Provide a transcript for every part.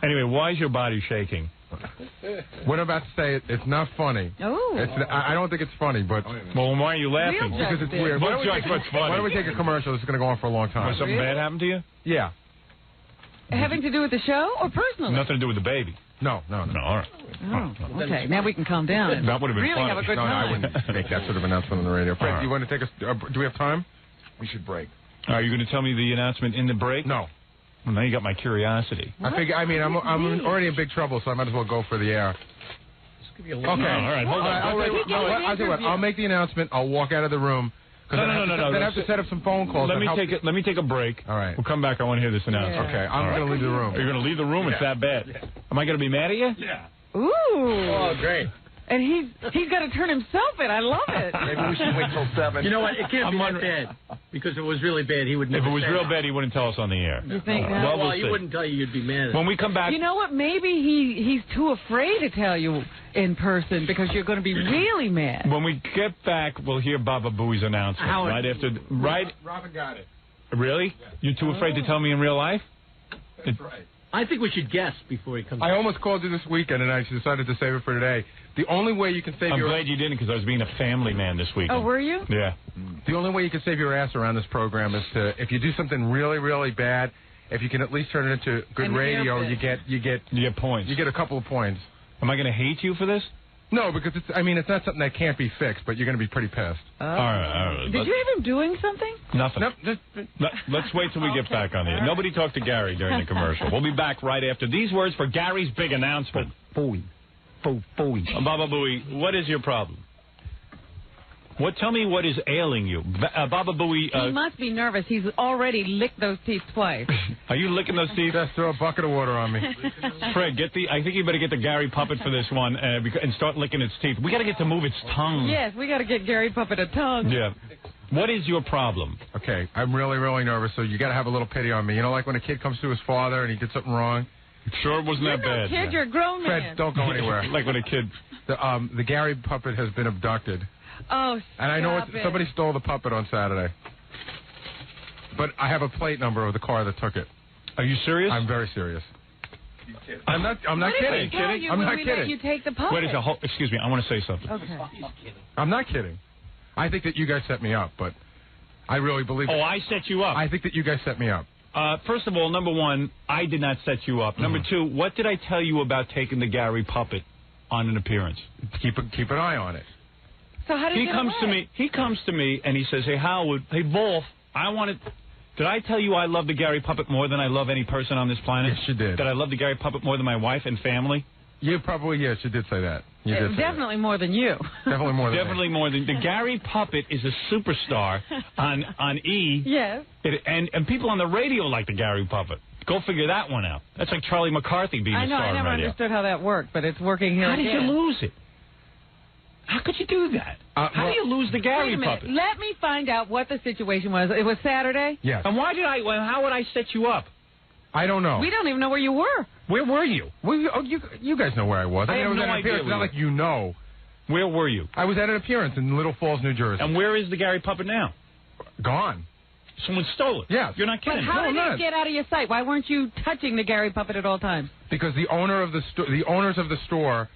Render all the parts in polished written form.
Anyway, why is your body shaking? What I'm about to say, it's not funny. Oh. I don't think it's funny, but... Well, why are you laughing? Because it's weird. Why don't we take a commercial? This is going to go on for a long time. Was something bad happen to you? Yeah. Having to do with the show or personally? Nothing to do with the baby. No. All right. Oh, okay, now we can calm down. That would have been really funny. Have a good time. I wouldn't make that sort of announcement on the radio. Fred, you want to take us... do we have time? We should break. Are you going to tell me the announcement in the break? No. Well, now you got my curiosity. I'm already in big trouble, so I might as well go for the air. Okay. All right. Hold on. I'll do it. I'll make the announcement. I'll walk out of the room. No. Then I have to set up some phone calls. Let me take a break. All right. We'll come back. I want to hear this announcement. Okay. I'm going to leave the room. You're going to leave the room? It's that bad. Yeah. Am I going to be mad at you? Yeah. Ooh. Oh, great. And he's got to turn himself in. I love it. Maybe we should wait till 7. You know what? It can't be that bad. Because if it was really bad, he would never If it was say real that. bad, he wouldn't tell us on the air. You think that? Well, we'll he see. wouldn't tell you you'd be mad at When we come back... You know what? Maybe he's too afraid to tell you in person because you're going to be really mad. When we get back, we'll hear Baba Booey's announcement. Right after... Robin got it. Really? You're too afraid to tell me in real life? That's right. I think we should guess before he comes I almost called you this weekend, and I decided to save it for today. The only way you can save I'm your... glad you didn't, because I was being a family man this weekend. Oh, were you? Yeah. The only way you can save your ass around this program is to, if you do something really, really bad, if you can at least turn it into good radio, you get points. You get a couple of points. Am I going to hate you for this? No, because it's not something that can't be fixed, but you're going to be pretty pissed. All right. Did you have him doing something? Nothing. Nope, Let's wait till we get back on the air. Nobody talked to Gary during the commercial. We'll be back right after these words for Gary's big announcement. Booey. Booey. Baba Booey, what is your problem? Tell me what is ailing you. Baba Booey... he must be nervous. He's already licked those teeth twice. Are you licking those teeth? Just throw a bucket of water on me. Fred, I think you better get the Gary puppet for this one and start licking its teeth. We got to get to move its tongue. Yes, we got to get Gary Puppet a tongue. Yeah. What is your problem? Okay, I'm really, really nervous, so you got to have a little pity on me. You know, like when a kid comes to his father and he did something wrong? Sure, it wasn't that bad. Kid, you're a grown man. Fred, don't go anywhere. Like when a kid... The Gary puppet has been abducted. Oh, and I know somebody stole the puppet on Saturday. But I have a plate number of the car that took it. Are you serious? I'm very serious. I'm not kidding. I'm not kidding. You take the puppet. Wait, excuse me. I want to say something. Okay. I'm not kidding. I think that you guys set me up, but I really believe. Oh, I set you up. I think that you guys set me up. First of all, number one, I did not set you up. Number two, what did I tell you about taking the Gary puppet on an appearance? Keep an eye on it. So how did he comes to me and he says, "Hey Howard, hey Wolf, did I tell you I love the Gary puppet more than I love any person on this planet? Yes, you did. Did I love the Gary puppet more than my wife and family? You probably, yes, you did say that. You did say definitely more than you. Definitely more than Definitely more than... The Gary puppet is a superstar on E! Yes. And people on the radio like the Gary puppet. Go figure that one out. That's like Charlie McCarthy being a star on radio. I never understood how that worked, but it's working here. How did you lose it? How could you do that? How do you lose the Gary puppet? Let me find out what the situation was. It was Saturday? Yes. And how would I set you up? I don't know. We don't even know where you were. Where were you? You guys know where I was. I have no idea. It's not like you know. Where were you? I was at an appearance in Little Falls, New Jersey. And where is the Gary puppet now? Gone. Someone stole it. Yes. You're not kidding. But how did it get out of your sight? Why weren't you touching the Gary puppet at all times? Because the owners of the store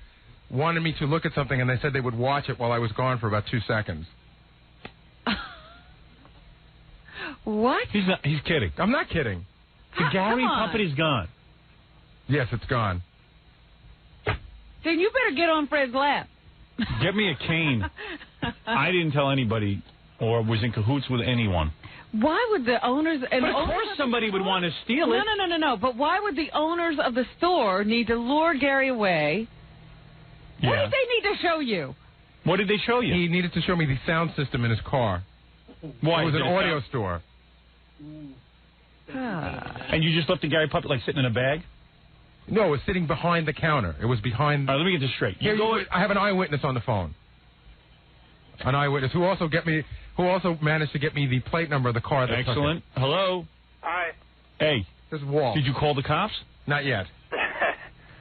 wanted me to look at something, and they said they would watch it while I was gone for about 2 seconds. What? He's kidding. I'm not kidding. The Gary puppet is gone. Yes, it's gone. Then you better get on Fred's lap. Get me a cane. I didn't tell anybody or was in cahoots with anyone. Why would the owners... But of course somebody would want to steal it. No. But why would the owners of the store need to lure Gary away? Yeah. What did they need to show you? What did they show you? He needed to show me the sound system in his car. Why? It was an audio store. And you just left the Gary puppet like sitting in a bag? No, it was sitting behind the counter. It was behind... All right, let me get this straight. I have an eyewitness on the phone. An eyewitness who also managed to get me the plate number of the car that Excellent. took it. Hello? Hi. Hey. This is Walt. Did you call the cops? Not yet.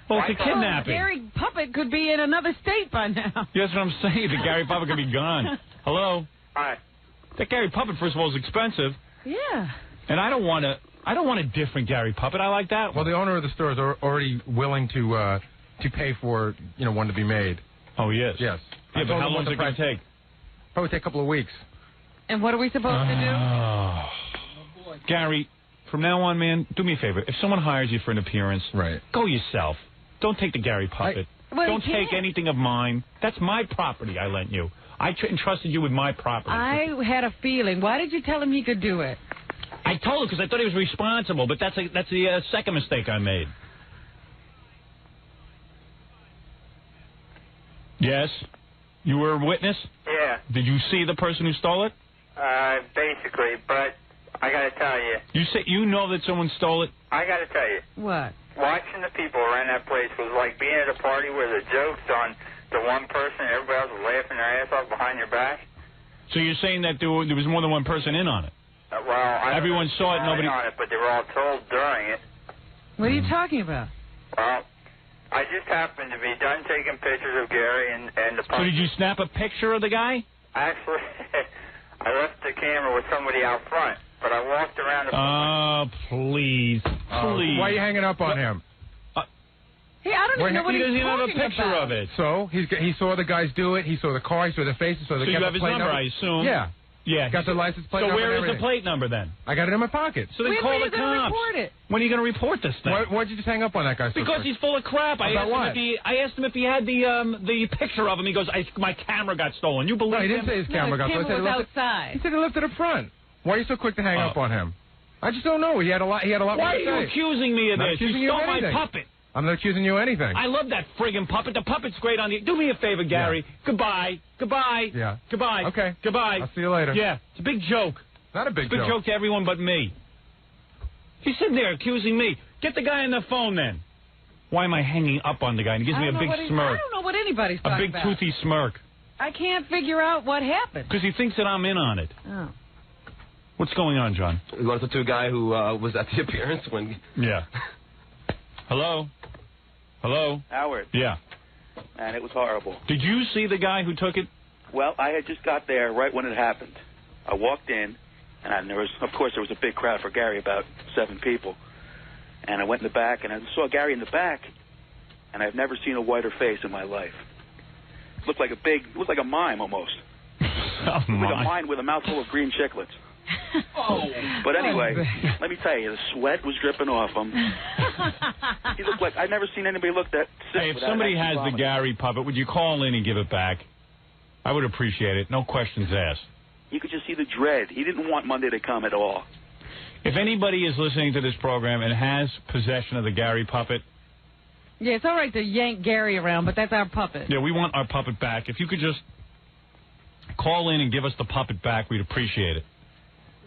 Well, it's a kidnapping. Gary puppet could be in another state by now. That's what I'm saying. The Gary puppet could be gone. Hello? Hi. That Gary puppet, first of all, is expensive. Yeah. And I don't want to I don't want a different Gary puppet. I like that one. Well, the owner of the store is already willing to pay for one to be made. Oh, he is? Yes. Yeah, but how long is it going to take? Probably take a couple of weeks. And what are we supposed to do? Gary, from now on, man, do me a favor. If someone hires you for an appearance, go yourself. Don't take the Gary puppet. Don't take anything of mine. That's my property I lent you. I entrusted you with my property. I had a feeling. Why did you tell him he could do it? I told him because I thought he was responsible, but that's the second mistake I made. Yes? You were a witness? Yeah. Did you see the person who stole it? Basically, but I got to tell you. You know that someone stole it? I got to tell you. What? Watching the people around that place was like being at a party where the jokes on the one person and everybody else was laughing their ass off behind your back. So you're saying that there was more than one person in on it? Everyone saw it, nobody on it, but they were all told during it. What are you talking about? Well, I just happened to be done taking pictures of Gary and the So did you snap a picture of the guy? Actually, I left the camera with somebody out front, but I walked around the... Oh, please. Please. Why are you hanging up on him? Hey, I don't even know what he's talking about. He doesn't have a picture of it. So, he saw the guys do it, he saw the car, he saw the faces, so you have his number, I assume? Yeah. Yeah. Got the license plate number. So where is the plate number then? I got it in my pocket. So then call the cops. Report it? When are you going to report this thing? Why'd you just hang up on that guy so Because quick? he's full of crap. I asked him if he had the picture of him. He goes, my camera got stolen. You believe him? No, he didn't say his camera got stolen. His camera was outside. He said he left it up front. Why are you so quick to hang up on him? I just don't know. He had a lot more to say. Why are you accusing me of this? You stole my puppet. I'm not accusing you of anything. I love that friggin' puppet. The puppet's great on the... Do me a favor, Gary. Yeah. Goodbye. Goodbye. Yeah. Goodbye. Okay. Goodbye. I'll see you later. Yeah. It's a big joke. Not a big joke. It's a big joke to everyone but me. He's sitting there accusing me. Get the guy on the phone then. Why am I hanging up on the guy? And he gives me a big smirk. I don't know what anybody's talking about. A big toothy smirk. I can't figure out what happened. Because he thinks that I'm in on it. Oh. What's going on, John? We wanted to talk to a guy who was at the appearance when... Yeah. Hello? Hello? Howard. Yeah. And it was horrible. Did you see the guy who took it? Well, I had just got there right when it happened. I walked in, and there was a big crowd for Gary, about 7 people. And I went in the back, and I saw Gary in the back, and I've never seen a whiter face in my life. It looked like a mime almost. Like a mime with a mouthful of green chiclets. But anyway, let me tell you, the sweat was dripping off him. He looked like I've never seen anybody look that sick. Hey, if somebody has the Gary puppet, would you call in and give it back? I would appreciate it. No questions asked. You could just see the dread. He didn't want Monday to come at all. If anybody is listening to this program and has possession of the Gary puppet... Yeah, it's all right to yank Gary around, but that's our puppet. Yeah, we want our puppet back. If you could just call in and give us the puppet back, we'd appreciate it.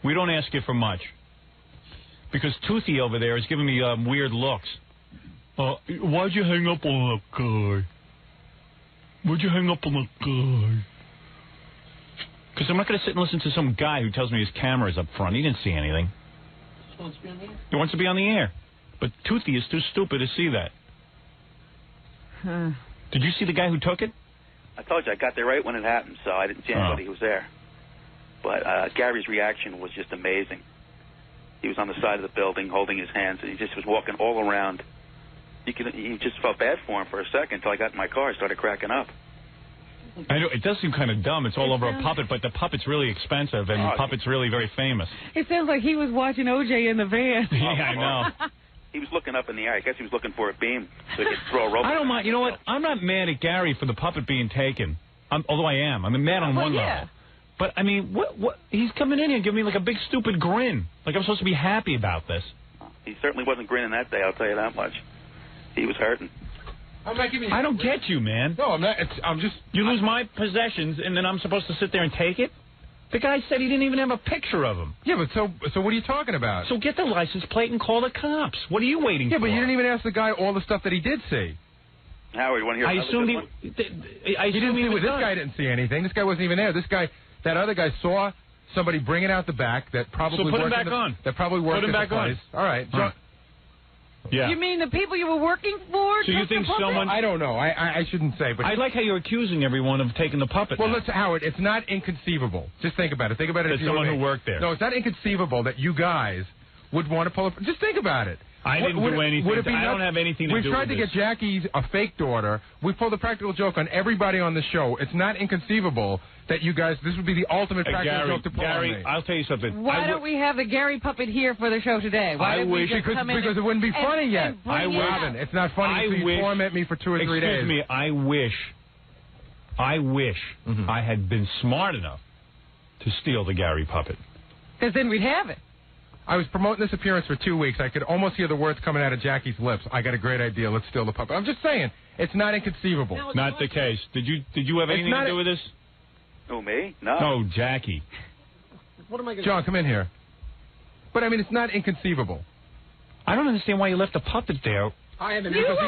We don't ask you for much. Because Toothy over there is giving me weird looks. Why'd you hang up on that guy? Why'd you hang up on that guy? Because I'm not going to sit and listen to some guy who tells me his camera is up front. He didn't see anything. He wants to be on the air. He wants to be on the air. But Toothy is too stupid to see that. Did you see the guy who took it? I told you, I got there right when it happened, so I didn't see anybody who was there. But Gary's reaction was just amazing. He was on the side of the building holding his hands, and he just was walking all around. You just felt bad for him for a second until I got in my car and started cracking up. I know, it does seem kind of dumb. It's all over a puppet, but the puppet's really expensive, and the puppet's really very famous. It sounds like he was watching O.J. in the van. Yeah, I know. He was looking up in the air. I guess he was looking for a beam so he could throw a rope. I don't mind. You know what? I'm not mad at Gary for the puppet being taken. Although I am. I'm mad on one level. But, I mean, what? He's coming in here and giving me like a big stupid grin. Like I'm supposed to be happy about this. He certainly wasn't grinning that day, I'll tell you that much. He was hurting. I'm not giving you I don't get you, man. No, I'm not. I'm just... You lose my possessions, and then I'm supposed to sit there and take it? The guy said he didn't even have a picture of him. Yeah, but so what are you talking about? So get the license plate and call the cops. What are you waiting for? Yeah, but you didn't even ask the guy all the stuff that he did see. Howard, you want to hear I assumed he didn't see. This guy didn't see anything. This guy wasn't even there. This guy, that other guy, saw somebody bring it out the back that probably so put him back on. That probably worked. Put him back on. All right. Huh. Yeah. You mean the people you were working for? So you think someone... I don't know. I shouldn't say. But I like how you're accusing everyone of taking the puppet. Well, listen, Howard, it's not inconceivable. Just think about it. Think about it. There's someone who worked there. No, it's not inconceivable that you guys would want to pull up. Just think about it. I didn't do anything. I don't have anything to do with this. We've tried to get Jackie a fake daughter. We pulled a practical joke on everybody on the show. It's not inconceivable that you guys, this would be the ultimate practical joke to pull on me. I'll tell you something. Why don't we have the Gary puppet here for the show today? Why don't we just come in because it wouldn't be funny yet. Robin, it's not funny until you torment me for 2 or 3 days. Excuse me, I wish I had been smart enough to steal the Gary puppet. Because then we'd have it. I was promoting this appearance for 2 weeks. I could almost hear the words coming out of Jackie's lips. I got a great idea. Let's steal the puppet. I'm just saying, it's not inconceivable. No, not the case. Did you have anything to do with this? Who, me? No. No, Jackie. What am I going John, come in here. But, I mean, it's not inconceivable. I don't understand why you left the puppet there. I haven't because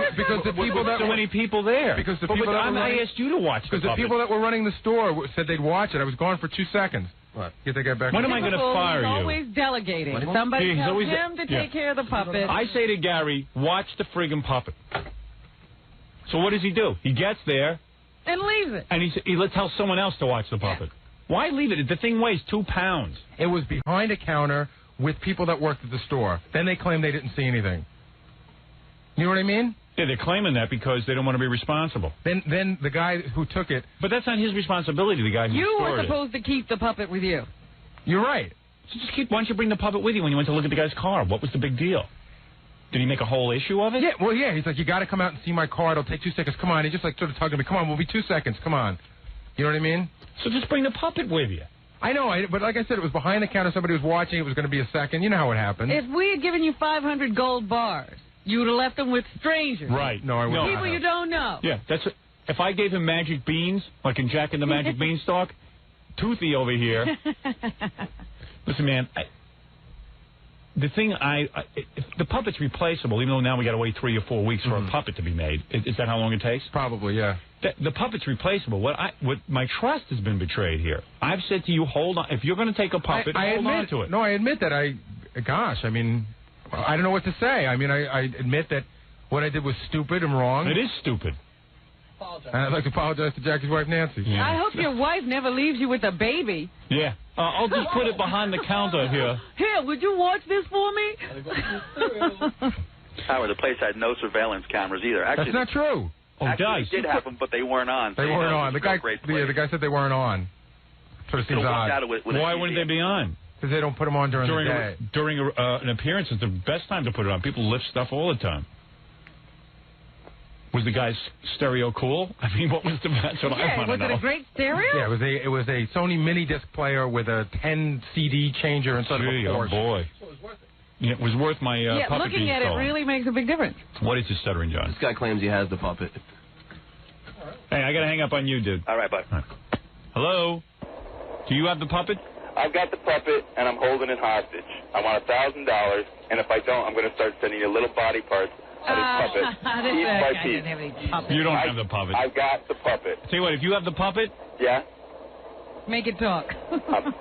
the people that so many people there. Because the people I asked you to watch the puppet. Because the people that were running the store said they'd watch it. I was gone for 2 seconds. What? Get that guy back. When am I going to fire you? He's always delegating. Somebody tells him to take care of the puppet. I say to Gary, watch the friggin' puppet. So what does he do? He gets there. And leaves it. And he tells someone else to watch the puppet. Why leave it? The thing weighs 2 pounds. It was behind a counter with people that worked at the store. Then they claimed they didn't see anything. You know what I mean? Yeah, they're claiming that because they don't want to be responsible. Then the guy who took it... But that's not his responsibility, the guy who You stored were supposed to keep the puppet with you. You're right. So just why don't you bring the puppet with you when you went to look at the guy's car? What was the big deal? Did he make a whole issue of it? Yeah, well, yeah. He's like, you got to come out and see my car. It'll take 2 seconds. Come on. He just like sort of tugging me. Come on, we'll be 2 seconds. Come on. You know what I mean? So just bring the puppet with you. I know, but like I said, it was behind the counter. Somebody was watching. It was going to be a second. You know how it happens. If we had given you 500 gold bars, you would have left them with strangers. Right. No, I wouldn't. People you don't know. Yeah, if I gave him magic beans, like in Jack and the Magic Beanstalk, Toothy over here. Listen, man, the thing if the puppet's replaceable, even though now we got to wait 3 or 4 weeks for a puppet to be made. Is that how long it takes? Probably, yeah. The puppet's replaceable. What my trust has been betrayed here. I've said to you, hold on. If you're going to take a puppet, hold on to it. No, I admit that. Gosh, I mean, I don't know what to say. I mean, I admit that what I did was stupid and wrong. It is stupid. And I'd like to apologize to Jackie's wife, Nancy. Yeah. I hope your wife never leaves you with a baby. Yeah. I'll just put it behind the counter here. Here, would you watch this for me? Howard, the place had no surveillance cameras either. Actually, that's not true. Oh, actually, they did have them, but they weren't on. They weren't on. The guy said they weren't on. Sort of seems odd. Why wouldn't they be on? Because they don't put them on during the day. During an appearance is the best time to put it on. People lift stuff all the time. Was the guy's stereo cool? I mean, what was that's what I want to know. Was it a great stereo? Yeah, it was a Sony mini disc player with a 10 CD changer instead of a Porsche. Oh boy. So it was worth it. Yeah, it was worth my puppet looking at it really makes a big difference. What is your stuttering, John? This guy claims he has the puppet. Hey, I got to hang up on you, dude. All right, bye. All right. Hello? Do you have the puppet? I've got the puppet, and I'm holding it hostage. I want $1,000, and if I don't, I'm going to start sending you little body parts of this puppet, piece by piece. You don't have the puppet. I've got the puppet. Tell you what, if you have the puppet... Yeah? Make it talk.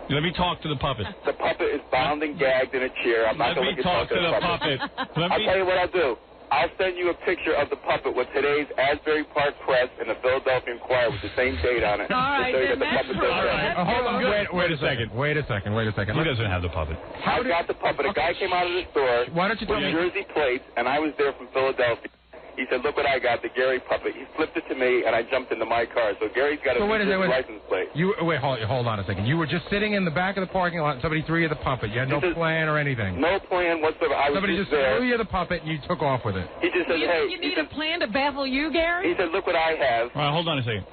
Let me talk to the puppet. The puppet is bound and gagged in a chair. I'm not going to let you talk to the puppet. I'll tell you what I'll do. I'll send you a picture of the puppet with today's Asbury Park Press and the Philadelphia Inquirer with the same date on it. All right, then that's proof. All right. Hold on. Wait a second. Wait a second. He doesn't have the puppet. I've got the puppet. A guy came out of the store with Jersey plates, and I was there from Philadelphia. He said, look what I got, the Gary puppet. He flipped it to me, and I jumped into my car. So Gary's got a license plate. Hold on a second. You were just sitting in the back of the parking lot, and somebody threw you the puppet. You had no plan or anything. No plan whatsoever. Somebody just threw you the puppet, and you took off with it. He just said, hey. You need a plan to baffle you, Gary? He said, look what I have. All right, hold on a second.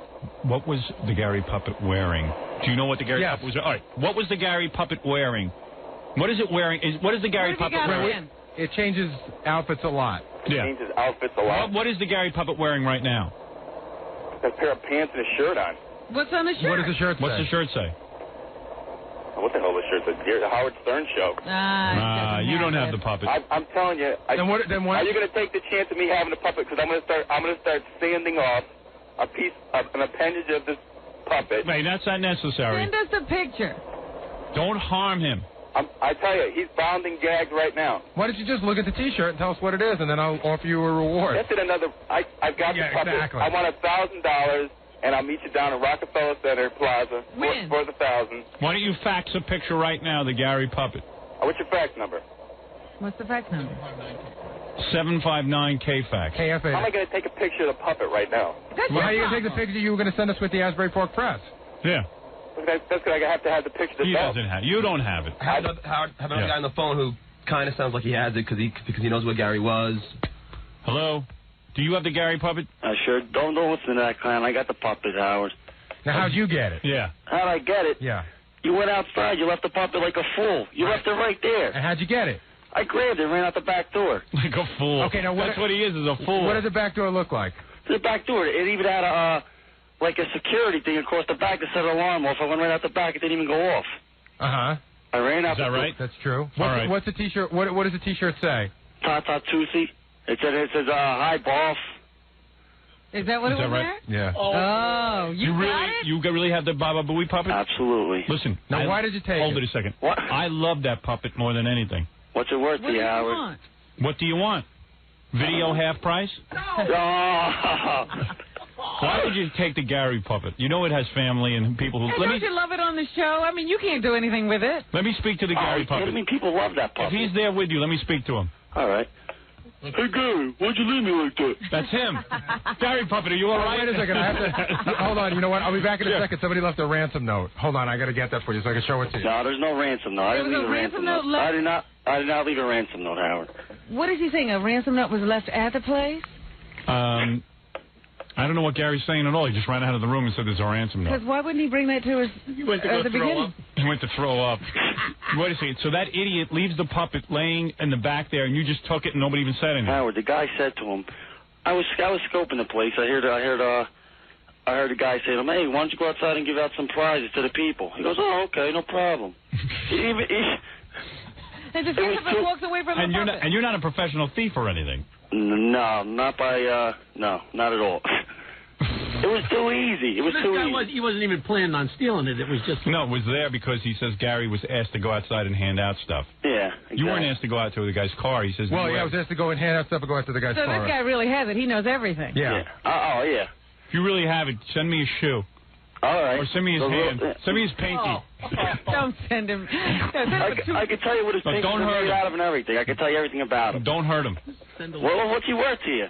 What was the Gary puppet wearing? Do you know what the Gary puppet was wearing? All right, what was the Gary puppet wearing? What is it wearing? What is the Gary puppet wearing? It changes outfits a lot. Yeah. Changes outfits a lot. What is the Gary puppet wearing right now? A pair of pants and a shirt on. What's on the shirt? What does the shirt say? What's the shirt say? What the hell is the shirt say? The Howard Stern show. You don't have the puppet. I'm telling you. Then what? Are you going to take the chance of me having the puppet? Because I'm going to start sanding off an appendage of this puppet. Hey, that's not necessary. Send us a picture. Don't harm him. I tell you, he's bound and gagged right now. Why don't you just look at the T-shirt and tell us what it is, and then I'll offer you a reward. That's it. I've got the puppet. Exactly. I want $1,000, and I'll meet you down at Rockefeller Center Plaza for the $1,000. Why don't you fax a picture right now, the Gary puppet? What's your fax number? What's the fax number? 759-KFAX. KFAX. How am I going to take a picture of the puppet right now? Well, how are you going to take the picture you were going to send us with the Asbury Park Press? Yeah. That's because I have to have the picture. He doesn't have. You don't have it. Have another guy on the phone who kind of sounds like he has it because he knows where Gary was. Hello. Do you have the Gary puppet? I sure don't listen to that clown. I got the puppet, Howard. Now, how'd you get it? Yeah. How'd I get it? Yeah. You went outside. You left the puppet like a fool. You left it right there. And how'd you get it? I grabbed it and ran out the back door. Like a fool. Okay, now that's what he is a fool. What does the back door look like? The back door. It even had like a security thing across the back to set an alarm off. I went right out the back. It didn't even go off. Uh-huh. I ran out. Is that right? That's true. What's the T-shirt? What does the T-shirt say? Ta-ta Tusi. It says hi, boss. Is that what it was right? there? Yeah. Oh, you got it? You really have the Baba Booey puppet? Absolutely. Listen. Now, why did you take Hold it a second. What? I love that puppet more than anything. What's it worth to you, Howard? Want? What do you want? Video half price? No. Why did you take the Gary puppet? You know it has family and people who... Hey, don't you love it on the show? I mean, you can't do anything with it. Let me speak to the Gary puppet. I mean, people love that puppet. If he's there with you, let me speak to him. All right. Hey, Gary, why'd you leave me like that? That's him. Gary puppet, are you all right? Wait a second. I have to... Hold on. You know what? I'll be back in a second. Somebody left a ransom note. Hold on. I got to get that for you so I can show it to you. No, there's no ransom note. I didn't leave a ransom note. I did not leave a ransom note, Howard. What is he saying? A ransom note was left at the place? I don't know what Gary's saying at all. He just ran out of the room and said there's a ransom note. Because why wouldn't he bring that to us at the beginning? He went to throw up. Wait a second. So that idiot leaves the puppet laying in the back there, and you just took it and nobody even said anything? Howard, the guy said to him, I was scoping the place. I heard the guy say to him, hey, why don't you go outside and give out some prizes to the people? He goes, oh, okay, no problem. And just gets up and walks away from the puppet. And you're not a professional thief or anything? No, not by, no, not at all. It was too easy. It was too easy. He wasn't even planning on stealing it. It was just... No, it was there because he says Gary was asked to go outside and hand out stuff. Yeah, exactly. You weren't asked to go out to the guy's car. He says... Well, yeah, I was asked to go and hand out stuff and go out to the guy's car. So this guy really has it. He knows everything. Yeah. Oh, yeah. If you really have it, send me a shoe. All right. Or send me his hand. Send me his pinky. Don't send him. I can tell you what his pinky is made out of and everything. I can tell you everything about him. Don't hurt him. Well, what's he worth to you?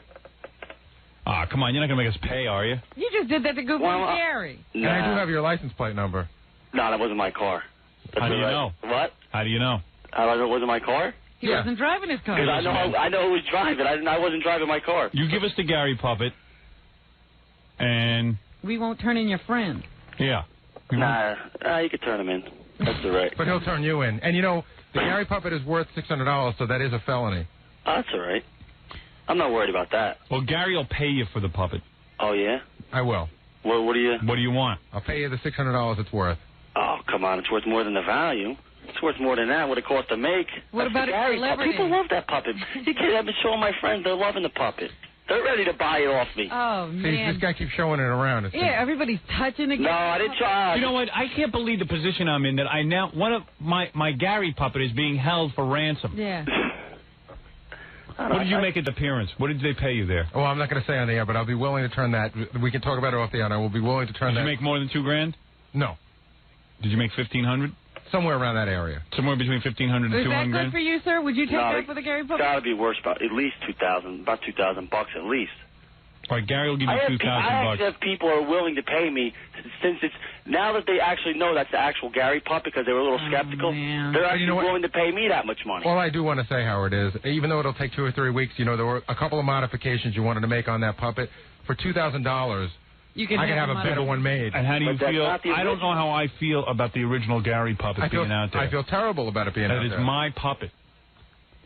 Ah, come on. You're not going to make us pay, are you? You just did that to Google Gary. And I do have your license plate number. No, that wasn't my car. How do you know? What? How do you know? How do I know it wasn't my car? He wasn't driving his car. Because I know who was driving. I wasn't driving my car. You give us the Gary puppet, and... We won't turn in your friend. Yeah. Nah, you could turn him in. That's all right. But he'll turn you in. And, you know, the Gary puppet is worth $600, so that is a felony. Oh, that's all right. I'm not worried about that. Well, Gary will pay you for the puppet. Oh, yeah? I will. Well, what do you want? I'll pay you the $600 it's worth. Oh, come on. It's worth more than the value. It's worth more than that. What it cost to make. What about a celebrity? People love that puppet. You can't have been showing my friends. They're loving the puppet. They're ready to buy it off me. Oh, man. See, this guy keeps showing it around. Yeah, everybody's touching it. No, I didn't try. You know what? I can't believe the position I'm in that I now... One of my Gary puppet is being held for ransom. Yeah. What did you make at the appearance? What did they pay you there? Well, I'm not going to say on the air, but I'll be willing to turn that. We can talk about it off the air. I will be willing to turn that. Did you make more than $2,000? No. Did you make $1,500? Somewhere around that area. Somewhere between $1,500 and $200,000? Is that good for you, sir? Would you take that for the Gary puppet? It's got to be worth about at least $2,000, about $2,000 at least. All right, Gary will give you $2,000. I actually have people who are willing to pay me since it's now that they actually know that's the actual Gary puppet because they were a little skeptical. Man. They're actually willing to pay me that much money. All I do want to say, Howard, is even though it'll take 2 or 3 weeks, you know, there were a couple of modifications you wanted to make on that puppet. For $2,000, I can have a better one made. And how do you feel? I don't know how I feel about the original Gary puppet being out there. I feel terrible about it being out there. That is my puppet.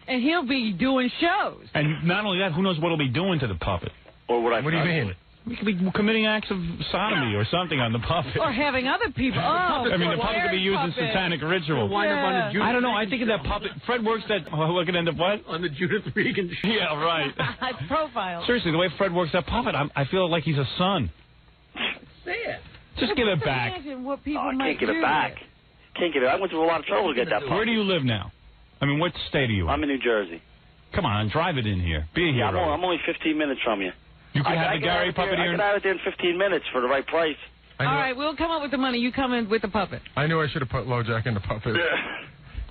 And he'll be doing shows. And not only that, who knows what he'll be doing to the puppet? Or what do you mean? We could be committing acts of sodomy or something on the puppet. Or having other people. Oh, I mean, the puppet could be used in satanic ritual. Yeah. I don't know. I think of that puppet. Fred works that. What could end up what? On the Judith Regan show. Yeah, right. Profile. Seriously, the way Fred works that puppet, I feel like he's a son. Say it. Just give it back. Imagine what people I might can't give it back. Can't give it. I went through a lot of trouble to get that puppet. Where do you live now? I mean, what state are you in? I'm in New Jersey. Come on, drive it in here. Be a hero. Yeah, I'm only 15 minutes from you. You can have the Gary puppet here. I can have it there in 15 minutes for the right price. All right, we'll come up with the money. You come in with the puppet. I knew I should have put LoJack in the puppet.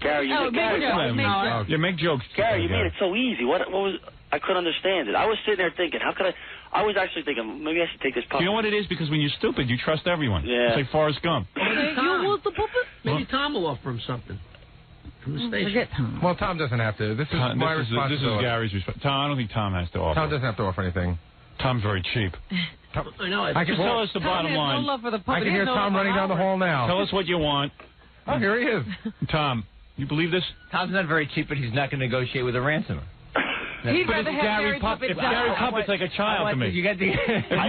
Gary, you make jokes. Gary, you made it so easy. What was? I couldn't understand it. I was sitting there thinking, how could I? I was actually thinking, maybe I should take this puppet. You know what it is? Because when you're stupid, you trust everyone. Yeah. It's like Forrest Gump. Maybe Tom will offer him something from the station. Well, Tom doesn't have to. This is my responsibility. This is Gary's responsibility. Tom, I don't think Tom has to offer. Tom doesn't have to offer anything. Tom's very cheap. I know. Just tell us the bottom line. No love for the puppet. I can hear Tom running down the hall now. Tell us what you want. Oh, here he is. Tom, you believe this? Tom's not very cheap, but he's not going to negotiate with a ransomer. He'd rather have Gary Puppet. If Gary Puppet's like a child to me. If you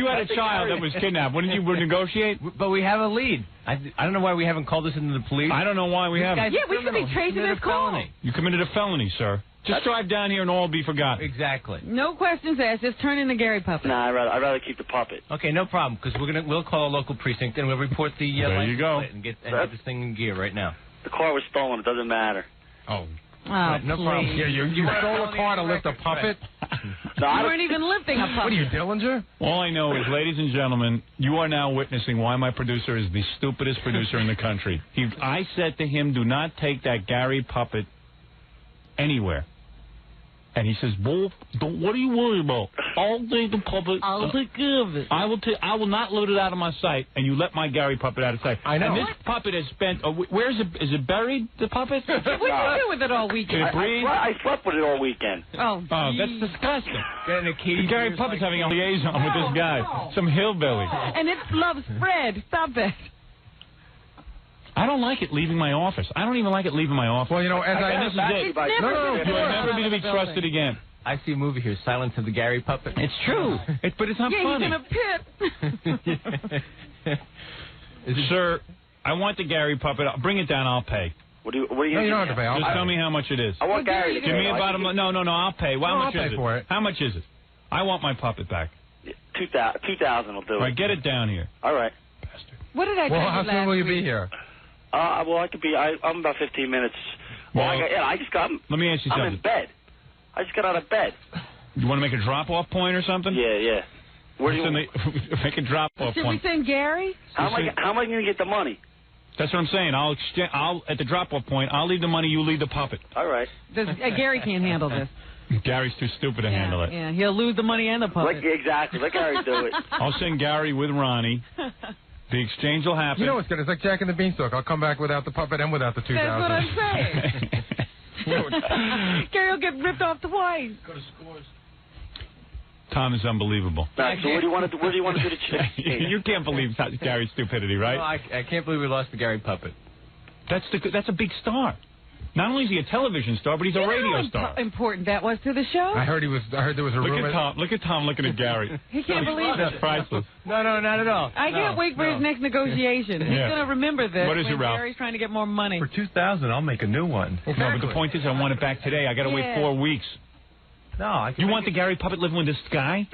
had a child that was kidnapped, wouldn't you negotiate? But we have a lead. I don't know why we haven't called this into the police. I don't know why we haven't. Yeah, we should be tracing this call. You committed a felony, sir. Just drive down here and all be forgotten. Exactly. No questions asked. Just turn in the Gary Puppet. Nah, I'd rather keep the puppet. Okay, no problem. Because we'll call a local precinct and we'll report the there you go. And get this thing in gear right now. The car was stolen. It doesn't matter. Oh. Oh, no problem. Yeah, you stole a car to lift a puppet? No, you weren't even lifting a puppet. What are you, Dillinger? All I know is, ladies and gentlemen, you are now witnessing why my producer is the stupidest producer in the country. I said to him, do not take that Gary Puppet anywhere. And he says, "Bull, what are you worried about? I'll take the puppet. I'll take care of it. I will not load it out of my sight." And you let my Gary Puppet out of sight. I know. And this puppet has spent. Where is it? Is it buried? The puppet? What did you do with it all weekend? Did it breathe? I slept with it all weekend. Oh, that's disgusting. The Gary Puppet's having a liaison with this guy, some hillbilly. And its love spread. Stop that. I don't like it leaving my office. I don't even like it leaving my office. Well, you know, this is it. No, You'll never be to be trusted again. I see a movie here, Silence of the Gary Puppet. It's true. But it's not funny. He's in a pit. Sir, I want the Gary Puppet. Bring it down. I'll pay. What are you no, you don't have to pay. Just tell me how much it is. I want Gary to Give me about a... No, I'll pay. Well, how much is it? For it? How much is it? I want my puppet back. 2,000 will do it. All right, get it down here. All right. Bastard. What did I tell you how last soon will you week? be here? Well, I could be. I'm about 15 minutes. Well, I just got. Let me ask you something. I'm in bed. I just got out of bed. You want to make a drop-off point or something? Yeah. Where do you make a drop-off point? Should we send Gary? How am I going to get the money? That's what I'm saying. I'll at the drop-off point. I'll leave the money. You leave the puppet. All right. Gary can't handle this. Gary's too stupid to handle it. Yeah, he'll lose the money and the puppet. Exactly. Let Gary do it. I'll send Gary with Ronnie. The exchange will happen. You know what's good? It's like Jack and the Beanstalk. I'll come back without the puppet and without the 2,000. That's what I'm saying. Gary will get ripped off twice. Go to Scores. Tom is unbelievable. Right, so where do you want to do the check? You can't believe Gary's stupidity, right? No, I can't believe we lost the Gary Puppet. That's a big star. Not only is he a television star, but he's a radio star. How important that was to the show? I heard there was a rumor. Look at Tom looking at Gary. He can't believe it. That's priceless. No, not at all. I can't wait for his next negotiation. He's going to remember this. What is it, Ralph? Gary's trying to get more money. For 2,000, I'll make a new one. Exactly. No, but the point is, I want it back today. I got to wait 4 weeks. No, you want the Gary Puppet living with this guy?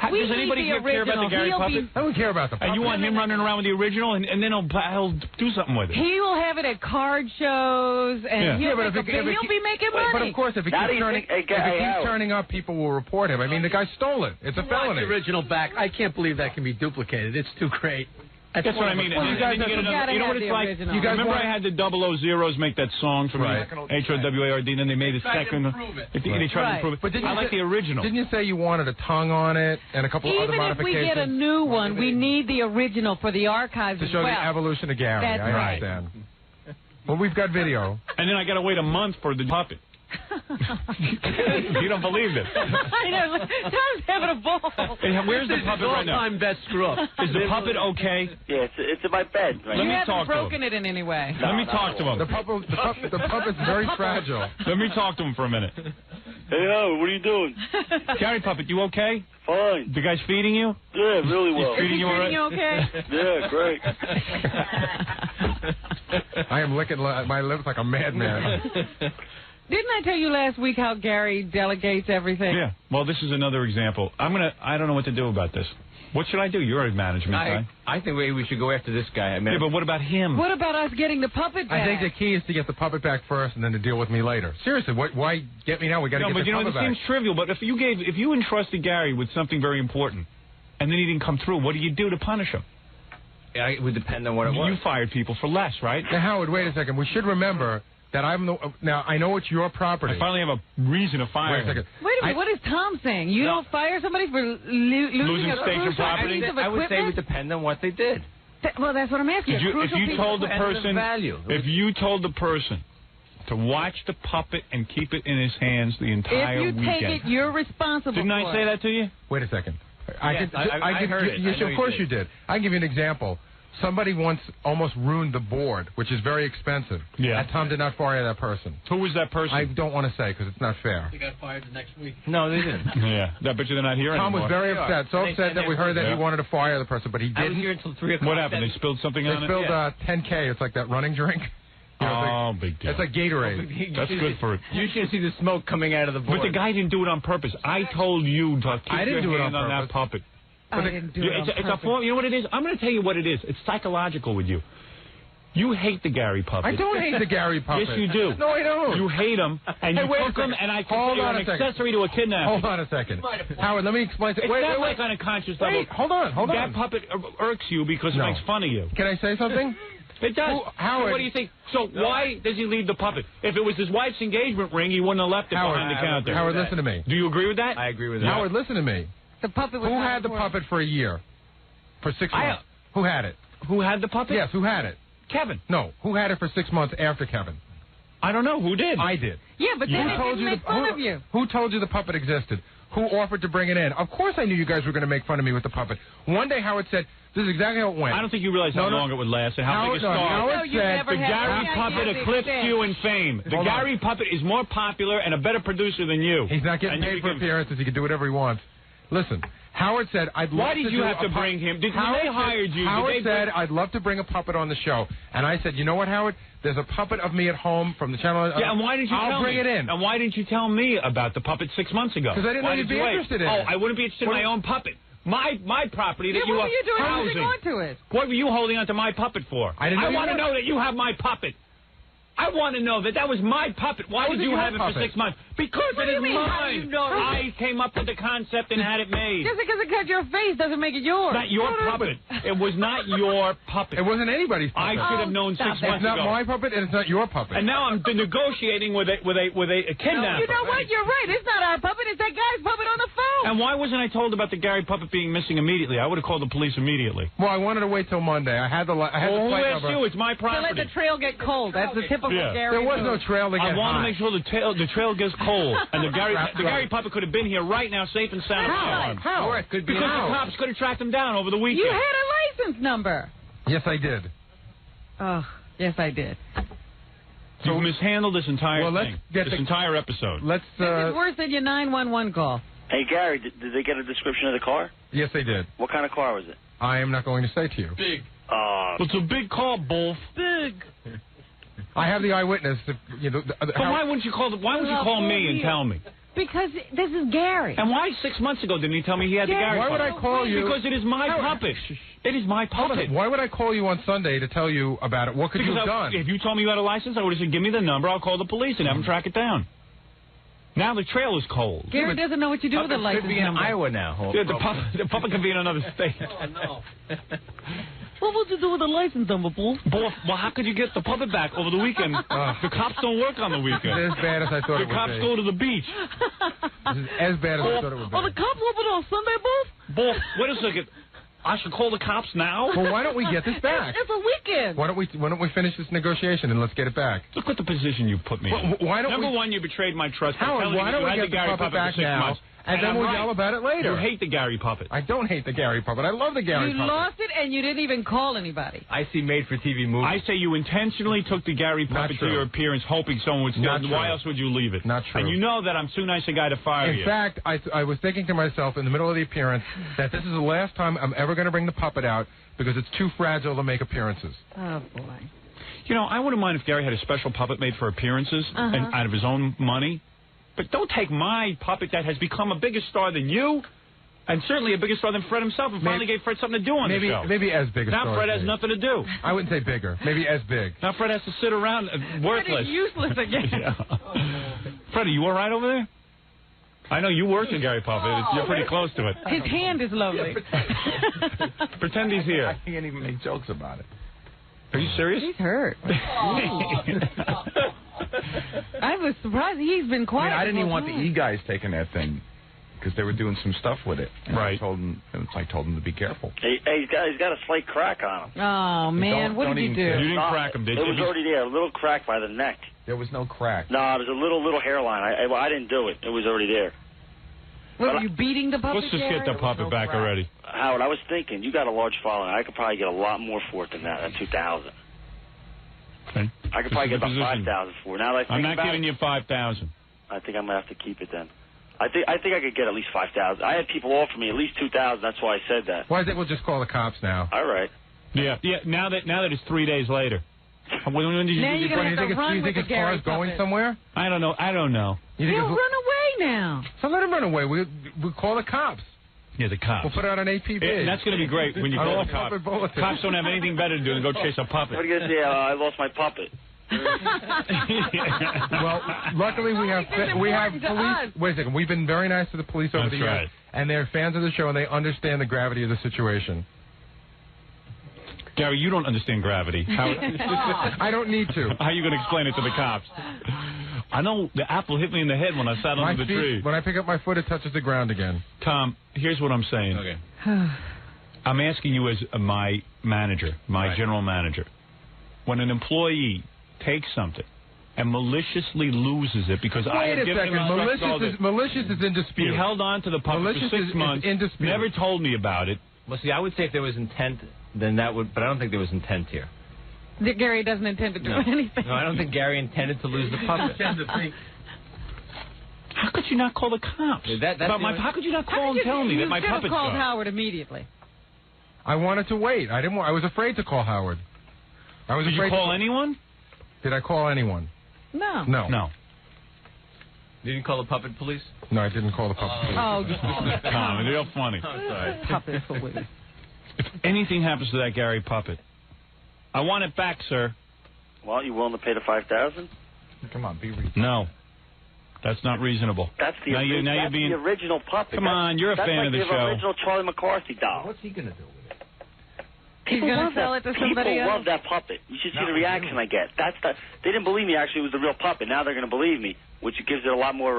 Does anybody here care about the Gary Puppet? I don't care about the puppet. And you want him running around with the original, and then he'll do something with it. He will have it at card shows, and he'll be making money. But of course, if he keeps turning up, people will report him. I mean, the guy stole it. It's a felony. The original back. I can't believe that can be duplicated. It's too great. That's what I mean. You know what it's like? You guys remember I had the 000s make that song for me, HOWARD, and then they made a second. They tried to improve it. But I like the original. Didn't you say you wanted a tongue on it and a couple other modifications? Even if we get a new one, we need the original for the archives to show the evolution of Gary. That's I understand. Well, we've got video. And then I got to wait a month for the puppet. You don't believe this. I know. Tom's having a ball. Hey, where's the puppet right now? All-time best screw up. Is the puppet okay? Yeah, it's in my bed. Right? You haven't broken it in any way. Let me talk to him. The puppet's very fragile. Let me talk to him for a minute. Hey, Howard, what are you doing? Gary Puppet, you okay? Fine. The guy's feeding you? Yeah, really well. He's feeding you all right? You okay? Yeah, great. I am licking my lips like a madman. Didn't I tell you last week how Gary delegates everything? Yeah. Well, this is another example. I don't know what to do about this. What should I do? You're a management guy. I think maybe we should go after this guy. Yeah, but what about him? What about us getting the puppet back? I think the key is to get the puppet back first and then to deal with me later. Seriously, why get me now? We got to get the puppet back. No, but it seems trivial. But if you entrusted Gary with something very important, and then he didn't come through, what do you do to punish him? It would depend on what it was. You fired people for less, right? Now, Howard, wait a second. We should remember that I'm the... Now, I know it's your property. I finally have a reason to fire him. Wait a minute, what is Tom saying? You don't fire somebody for losing a station property? I would say it would depend on what they did. Well, that's what I'm asking. If you told the person to watch the puppet and keep it in his hands the entire weekend. If you take it, you're responsible. Didn't I say that to you? Wait a second. I heard it. Yes, of course you did. I can give you an example. Somebody once almost ruined the board, which is very expensive. Yeah. And Tom did not fire that person. Who was that person? I don't want to say because it's not fair. He got fired the next week. No, they didn't. Yeah. I bet you they're not here Tom anymore. was very upset. So upset that we heard that he wanted to fire the person, but he didn't. I was here until 3 o'clock. What happened? They spilled something on it? They spilled 10K. It's like that running drink. You know, big deal. It's like Gatorade. That's good for it. You should see the smoke coming out of the board. But the guy didn't do it on purpose. I told you to keep your hand on that puppet. I didn't do it on purpose. It's a form. You know what it is? I'm going to tell you what it is. It's psychological with you. You hate the Gary puppet. I don't hate the Gary puppet. Yes, you do. No, I don't. You hate him, and you cook him, and I consider you an accessory to a kidnapping. Hold on a second. Howard, let me explain. It's not like on a conscious level. Hold on. That puppet irks you because it makes fun of you. Can I say something? It does. Howard. What do you think? So why does he leave the puppet? If it was his wife's engagement ring, he wouldn't have left it behind the counter. Howard, listen to me. Do you agree with that? I agree with that. Howard, listen to me. The puppet was Who had the puppet for a year? For 6 months? Who had it? Who had the puppet? Yes, who had it? Kevin. No, who had it for 6 months after Kevin? I don't know. Who did? I did. Yeah, but then it didn't make fun of you. Who told you the puppet existed? Who offered to bring it in? Of course I knew you guys were going to make fun of me with the puppet. One day Howard said, this is exactly how it went. I don't think you realize how long it would last and how big a star. Howard said the Gary puppet eclipsed you in fame. The Gary puppet is more popular and a better producer than you. He's not getting paid for appearances. He can do whatever he wants. Listen, Howard said, I'd love to Why did you have to bring him? When they hired you, Howard said, I'd love to bring a puppet on the show. And I said, you know what, Howard? There's a puppet of me at home from the channel. Yeah, and why didn't you tell me? I'll bring it in. And why didn't you tell me about the puppet 6 months ago? Because I didn't know you'd be interested in it. Oh, I wouldn't be interested in my own puppet. My property that you are housing. What were you doing holding on to it? What were you holding on to my puppet for? I want to know that you have my puppet. I want to know that was my puppet. Why did you have it for 6 months? Because it is mine. I came up with the concept and had it made. Just because it cut your face doesn't make it yours. Not your puppet. It was not your puppet. It wasn't anybody's puppet. I should have known 6 months ago. It's not my puppet and it's not your puppet. And now I'm negotiating with a kidnapper. You know what? You're right. It's not our puppet. It's that guy's puppet on the phone. And why wasn't I told about the Gary puppet being missing immediately? I would have called the police immediately. Well, I wanted to wait till Monday. I had the who asked you? It's my property. To let the trail get cold. That's the typical Gary. There was no trail to get I want to make sure the trail gets cold. And the Gary puppet could have been here right now, safe and sound. How? Or it could be because the cops could have tracked him down over the weekend. You had a license number. Yes, I did. Oh, yes, I did. You've mishandled this entire thing. This entire episode. This is worse than your 911 call. Hey, Gary, did they get a description of the car? Yes, they did. What kind of car was it? I am not going to say to you. Big. It's a big car, Wolf. Big. I have the eyewitness. So why wouldn't you call me and tell me? Because this is Gary. And why 6 months ago didn't he tell me he had the Gary puppet? Why would I call you? Because it is my puppet. It is my puppet. Why would I call you on Sunday to tell you about it? What could you have done? If you told me you had a license, I would have said, give me the number. I'll call the police and have them track it down. Now the trail is cold. Gary doesn't know what you do with the license number. Could be in Iowa now. Yeah, the puppet could be in another state. Oh, no. What would you do with the license number, Bull? Well, how could you get the puppet back over the weekend? The cops don't work on the weekend. It's as bad as I thought it would be. The cops go to the beach. This is as bad as I thought it would be. Oh, the cops open on Sunday, Bull? Wait a second. I should call the cops now? Well, why don't we get this back? It's a weekend. Why don't we finish this negotiation and let's get it back? Look at the position you put me in. Number one, you betrayed my trust. Howard, why don't we get the puppet back now? And then we'll yell about it later. You hate the Gary puppet. I don't hate the Gary puppet. I love the Gary puppet. You lost it and you didn't even call anybody. I see made-for-TV movies. I say you intentionally took the Gary puppet to your appearance hoping someone would steal it. Why else would you leave it? Not true. And you know that I'm too nice a guy to fire you. In fact, I was thinking to myself in the middle of the appearance that this is the last time I'm ever going to bring the puppet out because it's too fragile to make appearances. Oh, boy. You know, I wouldn't mind if Gary had a special puppet made for appearances and out of his own money. But don't take my puppet that has become a bigger star than you, and certainly a bigger star than Fred himself, and finally gave Fred something to do on the show. Maybe as big a star. Now Fred has nothing to do. I wouldn't say bigger. Maybe as big. Now Fred has to sit around worthless. Fred is useless again. Fred, are you all right over there? I know you work in Gary Puppet. You're pretty close to it. His hand is lovely. Pretend he's here. I can't even make jokes about it. Are you serious? He's hurt. I was surprised. He's been quiet. I didn't even want the E-guys taking that thing because they were doing some stuff with it. And right. I told them to be careful. Hey, he's got a slight crack on him. Oh, man. What did you do? You didn't crack him, did you? It was already there. A little crack by the neck. There was no crack. No, there's a little hairline. I didn't do it. It was already there. Were you beating the puppet? Let's just get the puppet back already. Howard, I was thinking, you got a large following. I could probably get a lot more for it than that, than 2,000. Okay. I could probably get about 5,000 for it. Now that I think I'm not giving you 5,000. I think I'm gonna have to keep it then. I think I could get at least 5,000. I had people offer me at least 2,000. That's why I said that. Well, I think we'll just call the cops now. All right. Yeah. Now that it's 3 days later. When did you now you're gonna have to run with the Gary car's going somewhere? I don't know. He'll run away now. So let him run away. We call the cops. Yeah, the cops. We'll put out an APB. And that's going to be great when you call the cops. Cops don't have anything better to do than go chase a puppet. What are you going to say? I lost my puppet. Well, luckily we have police. Wait a second. We've been very nice to the police over the years, and they're fans of the show, and they understand the gravity of the situation. Gary, you don't understand gravity. I don't need to. How are you going to explain it to the cops? I know the apple hit me in the head when I sat under the tree. When I pick up my foot, it touches the ground again. Tom, here's what I'm saying. Okay. I'm asking you as my manager, my general manager. When an employee takes something and maliciously loses it because I have given him malicious is in dispute. He held on to the puppet for 6 months, never told me about it. Well, see, I would say if there was intent, then that would, but I don't think there was intent here. Gary doesn't intend to do anything. No, I don't think Gary intended to lose the puppet. How could you not call the cops? How could you not call and tell me that my puppet's gone? You called Howard immediately. I wanted to wait. I was afraid to call Howard. Did you call anyone? Did I call anyone? No. No. You didn't call the puppet police? No, I didn't call the puppet police. Oh, Tom, you're funny. I'm sorry. Puppet police. If anything happens to that Gary puppet, I want it back, sir. Well, you willing to pay the 5,000? Come on, be reasonable. No. That's not reasonable. That's the original puppet. Come on, you're a fan of the show. That's like the original Charlie McCarthy doll. What's he going to do with it? He's going to sell it to somebody else? People love that puppet. You should see the reaction I get. They didn't believe me actually it was the real puppet. Now they're going to believe me, which gives it a lot more,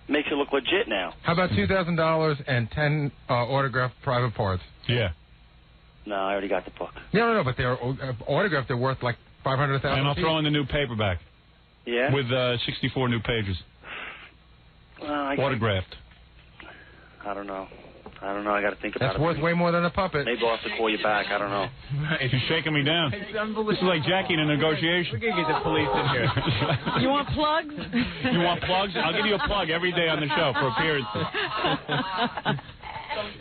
makes it look legit now. How about $2,000 and 10 autographed private parts? Yeah. No, I already got the book. No, but they're autographed. They're worth like $500,000. And I'll throw in the new paperback. Yeah? With 64 new pages. Autographed. I don't know. I got to think about it. That's worth way more than a puppet. Maybe I'll have to call you back. I don't know. She's shaking me down. This is like Jackie in a negotiation. We're going to get the police in here. You want plugs? You want plugs? I'll give you a plug every day on the show for appearances.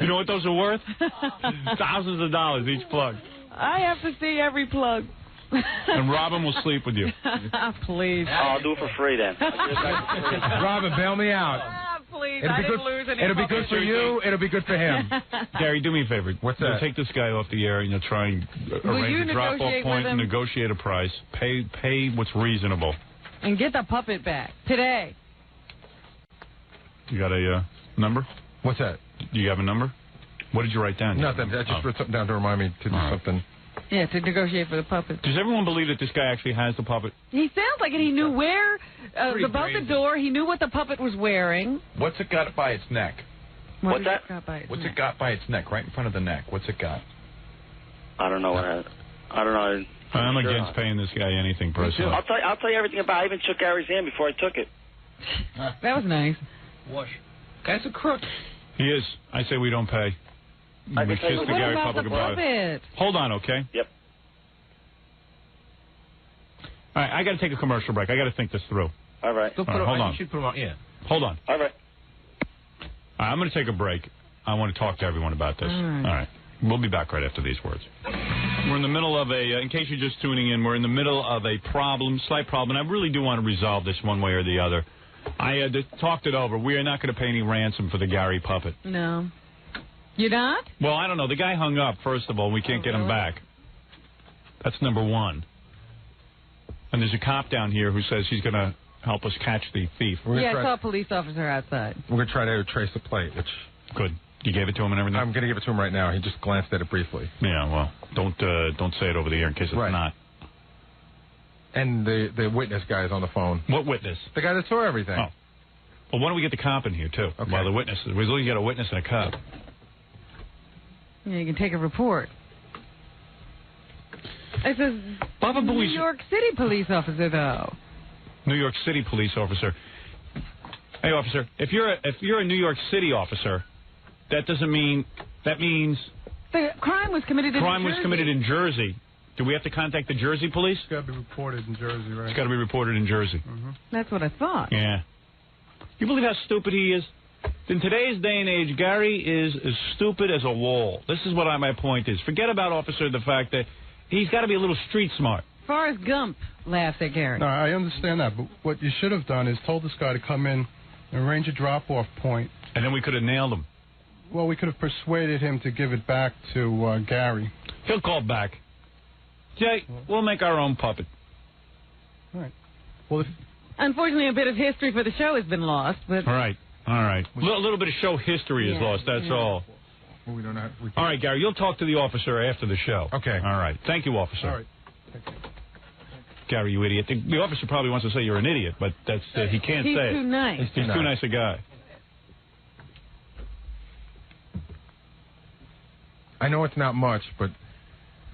You know what those are worth? Thousands of dollars each plug. I have to see every plug. And Robin will sleep with you. Please. I'll do it for free then. Robin, bail me out. Please, I didn't lose any. It'll be good for you. It'll be good for him. Gary, do me a favor. What's that? Take this guy off the air and try and arrange a drop-off point and negotiate a price. Pay what's reasonable. And get the puppet back today. You got a number? What's that? Do you have a number? What did you write down? Nothing. I just wrote something down to remind me to do something. Yeah, to negotiate for the puppet. Does everyone believe that this guy actually has the puppet? He sounds like it. He knew where, about the door. He knew what the puppet was wearing. What's it got by its neck? What's that? What's it got by its neck, right in front of the neck? What's it got? I don't know. I don't know. I'm against paying this guy anything personally. I'll tell you everything about it. I even shook Gary's hand before I took it. That was nice. Wash. Guy's a crook. He is. I say we don't pay. We kiss the Gary puppet goodbye. Hold on, okay? Yep. All right, I got to take a commercial break. I got to think this through. All right. Hold on. You should put him on. Yeah. Hold on. All right. I'm going to take a break. I want to talk to everyone about this. All right. We'll be back right after these words. We're in the middle of in case you're just tuning in, we're in the middle of a slight problem, and I really do want to resolve this one way or the other. I talked it over. We are not going to pay any ransom for the Gary puppet. No. You're not? Well, I don't know. The guy hung up, first of all. We can't get him back. That's number one. And there's a cop down here who says he's going to help us catch the thief. Yeah, I saw a police officer outside. We're going to try to trace the plate, which... Good. You gave it to him and everything? I'm going to give it to him right now. He just glanced at it briefly. Yeah, well, don't say it over the air in case it's not. And the witness guy is on the phone. What witness? The guy that saw everything. Oh. Well, why don't we get the cop in here, too? Okay. While the witness... We literally got a witness and a cop. Yeah, you can take a report. It's a New York City police officer, though. New York City police officer. Hey, officer, if you're a New York City officer, that doesn't mean... That means... The crime was committed in Jersey. Crime was committed in Jersey. Do we have to contact the Jersey police? It's got to be reported in Jersey, right? It's got to be reported in Jersey. Mm-hmm. That's what I thought. Yeah. You believe how stupid he is? In today's day and age, Gary is as stupid as a wall. This is what my point is. Forget about Officer, the fact that he's got to be a little street smart. Forrest Gump laughed at Gary. No, I understand that, but what you should have done is told this guy to come in and arrange a drop-off point. And then we could have nailed him. Well, we could have persuaded him to give it back to Gary. He'll call back. Jay, we'll make our own puppet. All right. Well, Unfortunately, a bit of history for the show has been lost. But all right. A little bit of show history is lost, that's all. Well, we don't have, all right, Gary, you'll talk to the officer after the show. Okay. All right. Thank you, officer. all right. Gary, you idiot. The officer probably wants to say you're an idiot, but that's he can't He's say too it. nice. He's too nice a guy. I know it's not much, but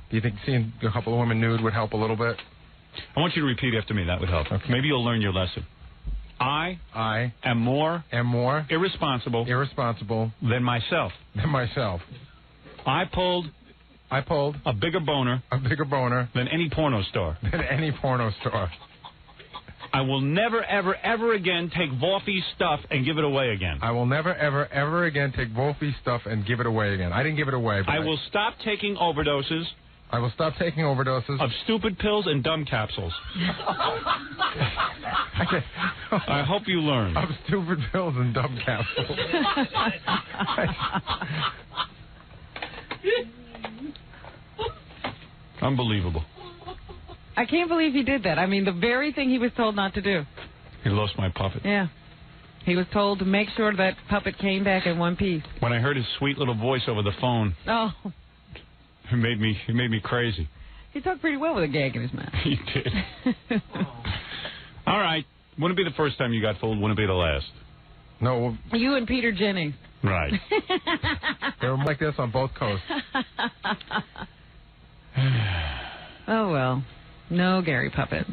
do you think seeing a couple of women nude would help a little bit? I want you to repeat after me. That would help. Okay. Maybe you'll learn your lesson. I am more irresponsible than myself. I pulled a bigger boner than any porno star. I will never, ever, ever again take Wolfie's stuff and give it away again. I will never, ever, ever again take Wolfie's stuff and give it away again. I didn't give it away. But I will stop taking overdoses. I will stop taking overdoses of stupid pills and dumb capsules. I hope you learn. Of stupid pills and dumb capsules. Unbelievable. I can't believe he did that. I mean, the very thing he was told not to do. He lost my puppet. Yeah. He was told to make sure that puppet came back in one piece. When I heard his sweet little voice over the phone, oh, it made me crazy. He talked pretty well with a gag in his mouth. He did. All right. Wouldn't be the first time you got fooled. Wouldn't be the last. No. You and Peter Jennings. Right. They were like this on both coasts. Oh, well. No Gary puppet.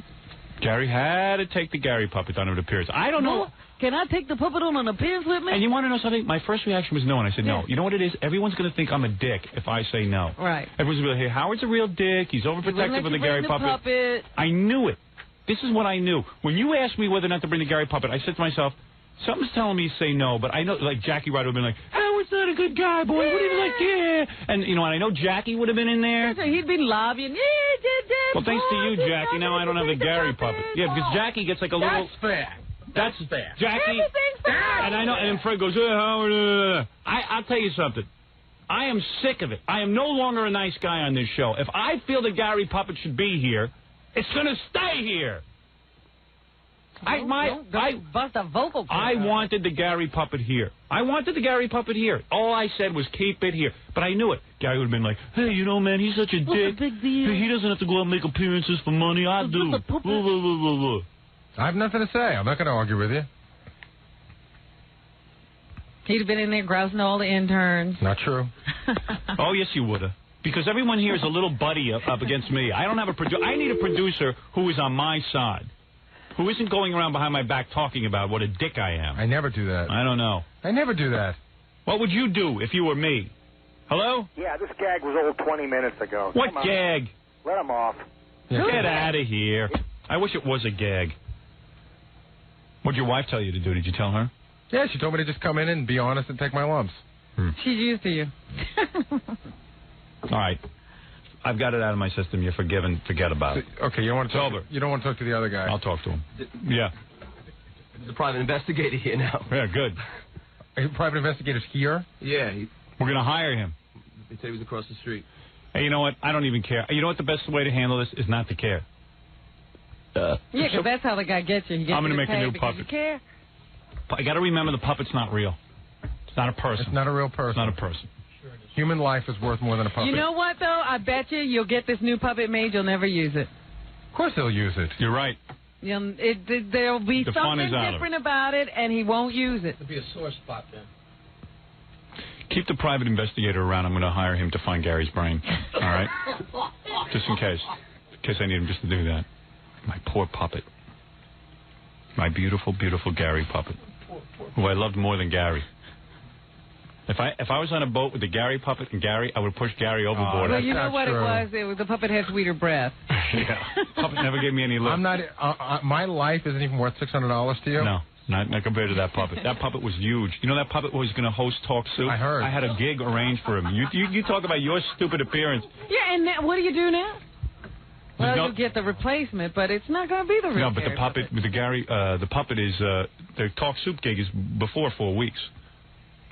Gary had to take the Gary puppet on, it appears. I don't know. Can I take the puppet on an appearance with me? And you want to know something? My first reaction was no, and I said no. You know what it is? Everyone's going to think I'm a dick if I say no. Right. Everyone's going to be like, hey, Howard's a real dick. He's overprotective of the Gary puppet. I knew it. This is what I knew. When you asked me whether or not to bring the Gary puppet, I said to myself, something's telling me to say no, but I know, like, Jackie Ryder would have been like, Howard's not a good guy, boy. What do you like, yeah. And, you know, and I know Jackie would have been in there. He'd been lobbying. Well, thanks to you, Jackie. Now I don't have the Gary puppet. Yeah, because Jackie gets like a little... That's fair. That's fair. Jackie. Everything's fair. And I know, and Fred goes, hey, Howard. I'll tell you something. I am sick of it. I am no longer a nice guy on this show. If I feel the Gary puppet should be here, it's going to stay here. Don't bust a vocal cord. I wanted the Gary puppet here. All I said was keep it here. But I knew it. Gary would have been like, hey, you know, man, he's such a dick. Big deal? He doesn't have to go out and make appearances for money. I do. I have nothing to say. I'm not going to argue with you. He'd have been in there grousing all the interns. Not true. Oh, yes, you would have. Because everyone here is a little buddy up against me. I don't have a producer. I need a producer who is on my side. Who isn't going around behind my back talking about what a dick I am. I never do that. I don't know. I never do that. What would you do if you were me? Hello? Yeah, this gag was old 20 minutes ago. What gag? Let him off. Yeah. Get out of here. I wish it was a gag. What'd your wife tell you to do? Did you tell her? Yeah, she told me to just come in and be honest and take my lumps. She's used to you. All right. I've got it out of my system. You're forgiven. Forget about it. Okay, you don't want to talk. You don't want to talk to the other guy. I'll talk to him. Yeah. There's a private investigator here now. Yeah, good. Private investigator's here? Yeah. We're going to hire him. They said he was across the street. Hey, you know what? I don't even care. You know what the best way to handle this is not to care. Yeah, because that's how the guy gets you. I'm going to make a new puppet. You care. I got to remember the puppet's not real. It's not a person. It's not a real person. It's not a person. Human life is worth more than a puppet. You know what, though? I bet you'll get this new puppet made. You'll never use it. course they'll use it. You're right. There'll be The fun something is out of different about it, and he won't use it. There'll be a sore spot there. Keep the private investigator around. I'm going to hire him to find Gary's brain. All right? Just in case. In case I need him just to do that. My poor puppet. My beautiful, beautiful Gary puppet. Who I loved more than Gary. If I was on a boat with the Gary puppet and Gary, I would push Gary overboard. Well, you know what it was? The puppet had sweeter breath. Yeah. Puppet never gave me any love. I'm not. My life isn't even worth $600 to you. No, not compared to that puppet. That puppet was huge. You know that puppet was going to host Talk Soup? I heard. I had a gig arranged for him. You talk about your stupid appearance. Yeah, and what do you do now? Well, you get the replacement, but it's not going to be the real. No, but the puppet, with the Gary, the puppet is the Talk Soup gig is before 4 weeks.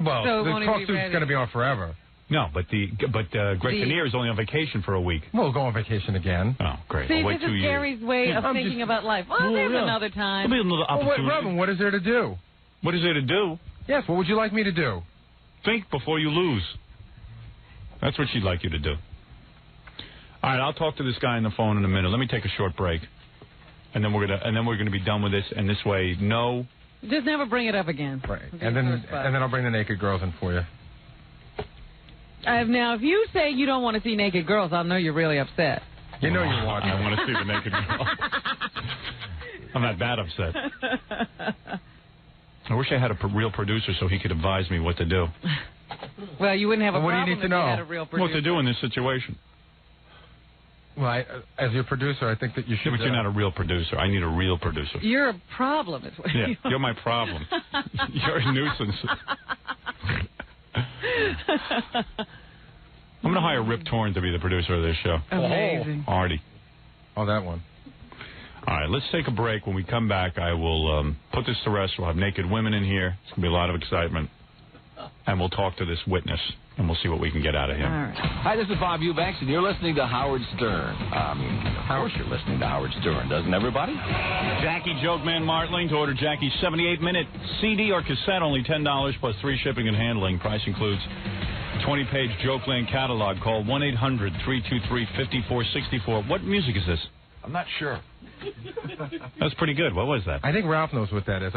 Well, so the Talk Soup's going to be on forever. No, but Greg Kinnear is only on vacation for a week. We'll go on vacation again. Oh, great. See, I'll wait this 2 is years. Gary's way of thinking about life. Well, there's another time. There'll be another opportunity. Well, Robin, what is there to do? What is there to do? Yes, what would you like me to do? Think before you lose. That's what she'd like you to do. All right, I'll talk to this guy on the phone in a minute. Let me take a short break, and then we're gonna be done with this. And this way, no. Just never bring it up again. Right, and then I'll bring the naked girls in for you. Now, if you say you don't want to see naked girls, I'll know you're really upset. You know you want. I want to see the naked girl. I'm not that upset. I wish I had a real producer so he could advise me what to do. Well, you wouldn't have a what problem do you need to if know? you had a real producer. What to do in this situation. Well, as your producer, I think that you should. Yeah, but you're not a real producer. I need a real producer. You're a problem. Is what Yeah, you're my problem. You're a nuisance. I'm going to hire Rip Torn to be the producer of this show. Amazing. Artie. Oh, that one. All right, let's take a break. When we come back, I will put this to rest. We'll have naked women in here. It's going to be a lot of excitement. And we'll talk to this witness, and we'll see what we can get out of him. All right. Hi, this is Bob Eubanks, and you're listening to Howard Stern. Of course you're listening to Howard Stern, doesn't everybody? Jackie Joke Man Martling to order Jackie's 78-minute CD or cassette, only $10 plus free shipping and handling. Price includes 20-page Jokeland catalog. Call 1-800-323-5464. What music is this? I'm not sure. That's pretty good. What was that? I think Ralph knows what that is.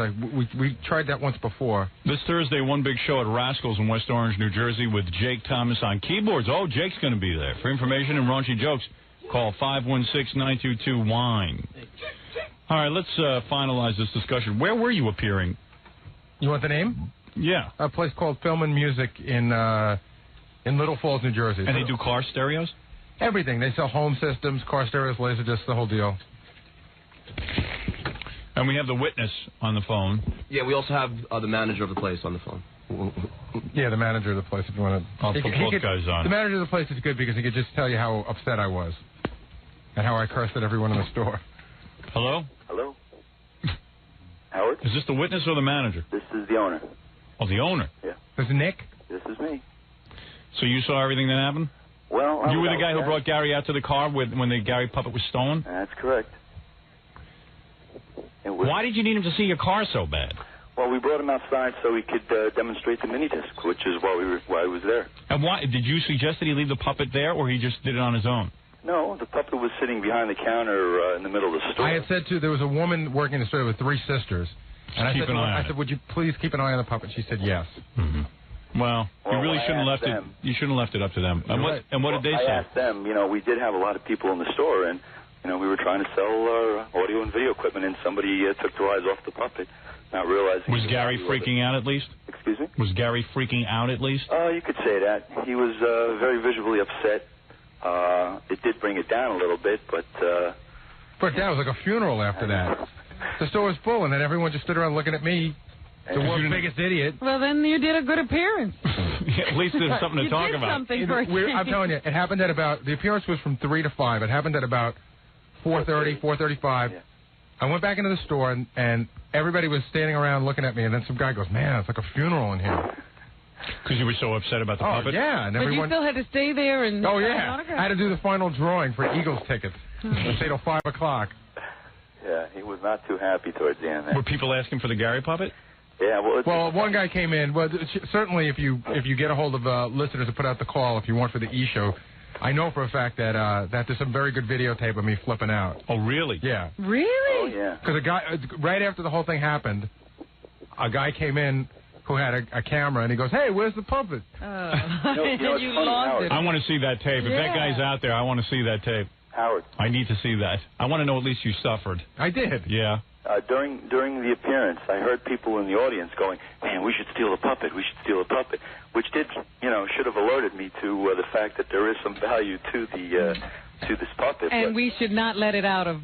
We tried that once before. This Thursday, one big show at Rascals in West Orange, New Jersey, with Jake Thomas on keyboards. Oh, Jake's going to be there. For information and raunchy jokes, call 516-922-WINE. All right, let's finalize this discussion. Where were you appearing? You want the name? Yeah. A place called Film and Music in Little Falls, New Jersey. And they do car stereos? Everything. They sell home systems, car stereos, laserdiscs, the whole deal. And we have the witness on the phone. Yeah, we also have the manager of the place on the phone. Yeah, the manager of the place, if you want to. I'll put both guys on. The manager of the place is good because he could just tell you how upset I was and how I cursed at everyone in the store. Hello? Hello? Howard? Is this the witness or the manager? This is the owner. Oh, the owner? Yeah. This is Nick? This is me. So you saw everything that happened? Well, you were the guy who brought Gary out to the car when the Gary puppet was stolen? That's correct. Why did you need him to see your car so bad? Well, we brought him outside so he could demonstrate the mini disc, which is why he was there. And why did you suggest that he leave the puppet there, or he just did it on his own? No, the puppet was sitting behind the counter in the middle of the store. I had said there was a woman working in the store with 3 sisters, and I said, would you please keep an eye on the puppet? She said yes. Mm-hmm. Well, you really shouldn't have left it. You shouldn't have left it up to them. And what did they say? I asked them. We did have a lot of people in the store, and we were trying to sell audio and video equipment, and somebody took their eyes off the puppet, not realizing. Was Gary freaking out at least? Excuse me? Was Gary freaking out at least? You could say that. He was very visually upset. It did bring it down a little bit, but. But that was like a funeral after that. The store was full, and then everyone just stood around looking at me. The world's biggest idiot. Well, then you did a good appearance. At least there's something to talk about. Something for I'm telling you, it happened at about, the appearance was from 3 to 5. It happened at about 4:30, 4:35. Yeah. I went back into the store, and everybody was standing around looking at me, and then some guy goes, man, it's like a funeral in here. Because you were so upset about the puppet? Yeah. And but everyone... you still had to stay there and... Oh, yeah. I had to do the final drawing for Eagles tickets. Stay till 5 o'clock. Yeah, he was not too happy towards the end there. Were people asking for the Gary puppet? Yeah, well, one guy came in. Well, certainly if you get a hold of listeners to put out the call, if you want for the E-show, I know for a fact that there's some very good videotape of me flipping out. Oh, really? Yeah. Really? Oh, yeah. Because a guy, right after the whole thing happened, a guy came in who had a camera, and he goes, "Hey, where's the puppet?" You lost it. I want to see that tape. If that guy's out there, I want to see that tape. Howard. I need to see that. I want to know at least you suffered. I did. Yeah. During the appearance, I heard people in the audience going, "Man, we should steal the puppet. We should steal the puppet," which should have alerted me to the fact that there is some value to this puppet. And we should not let it out of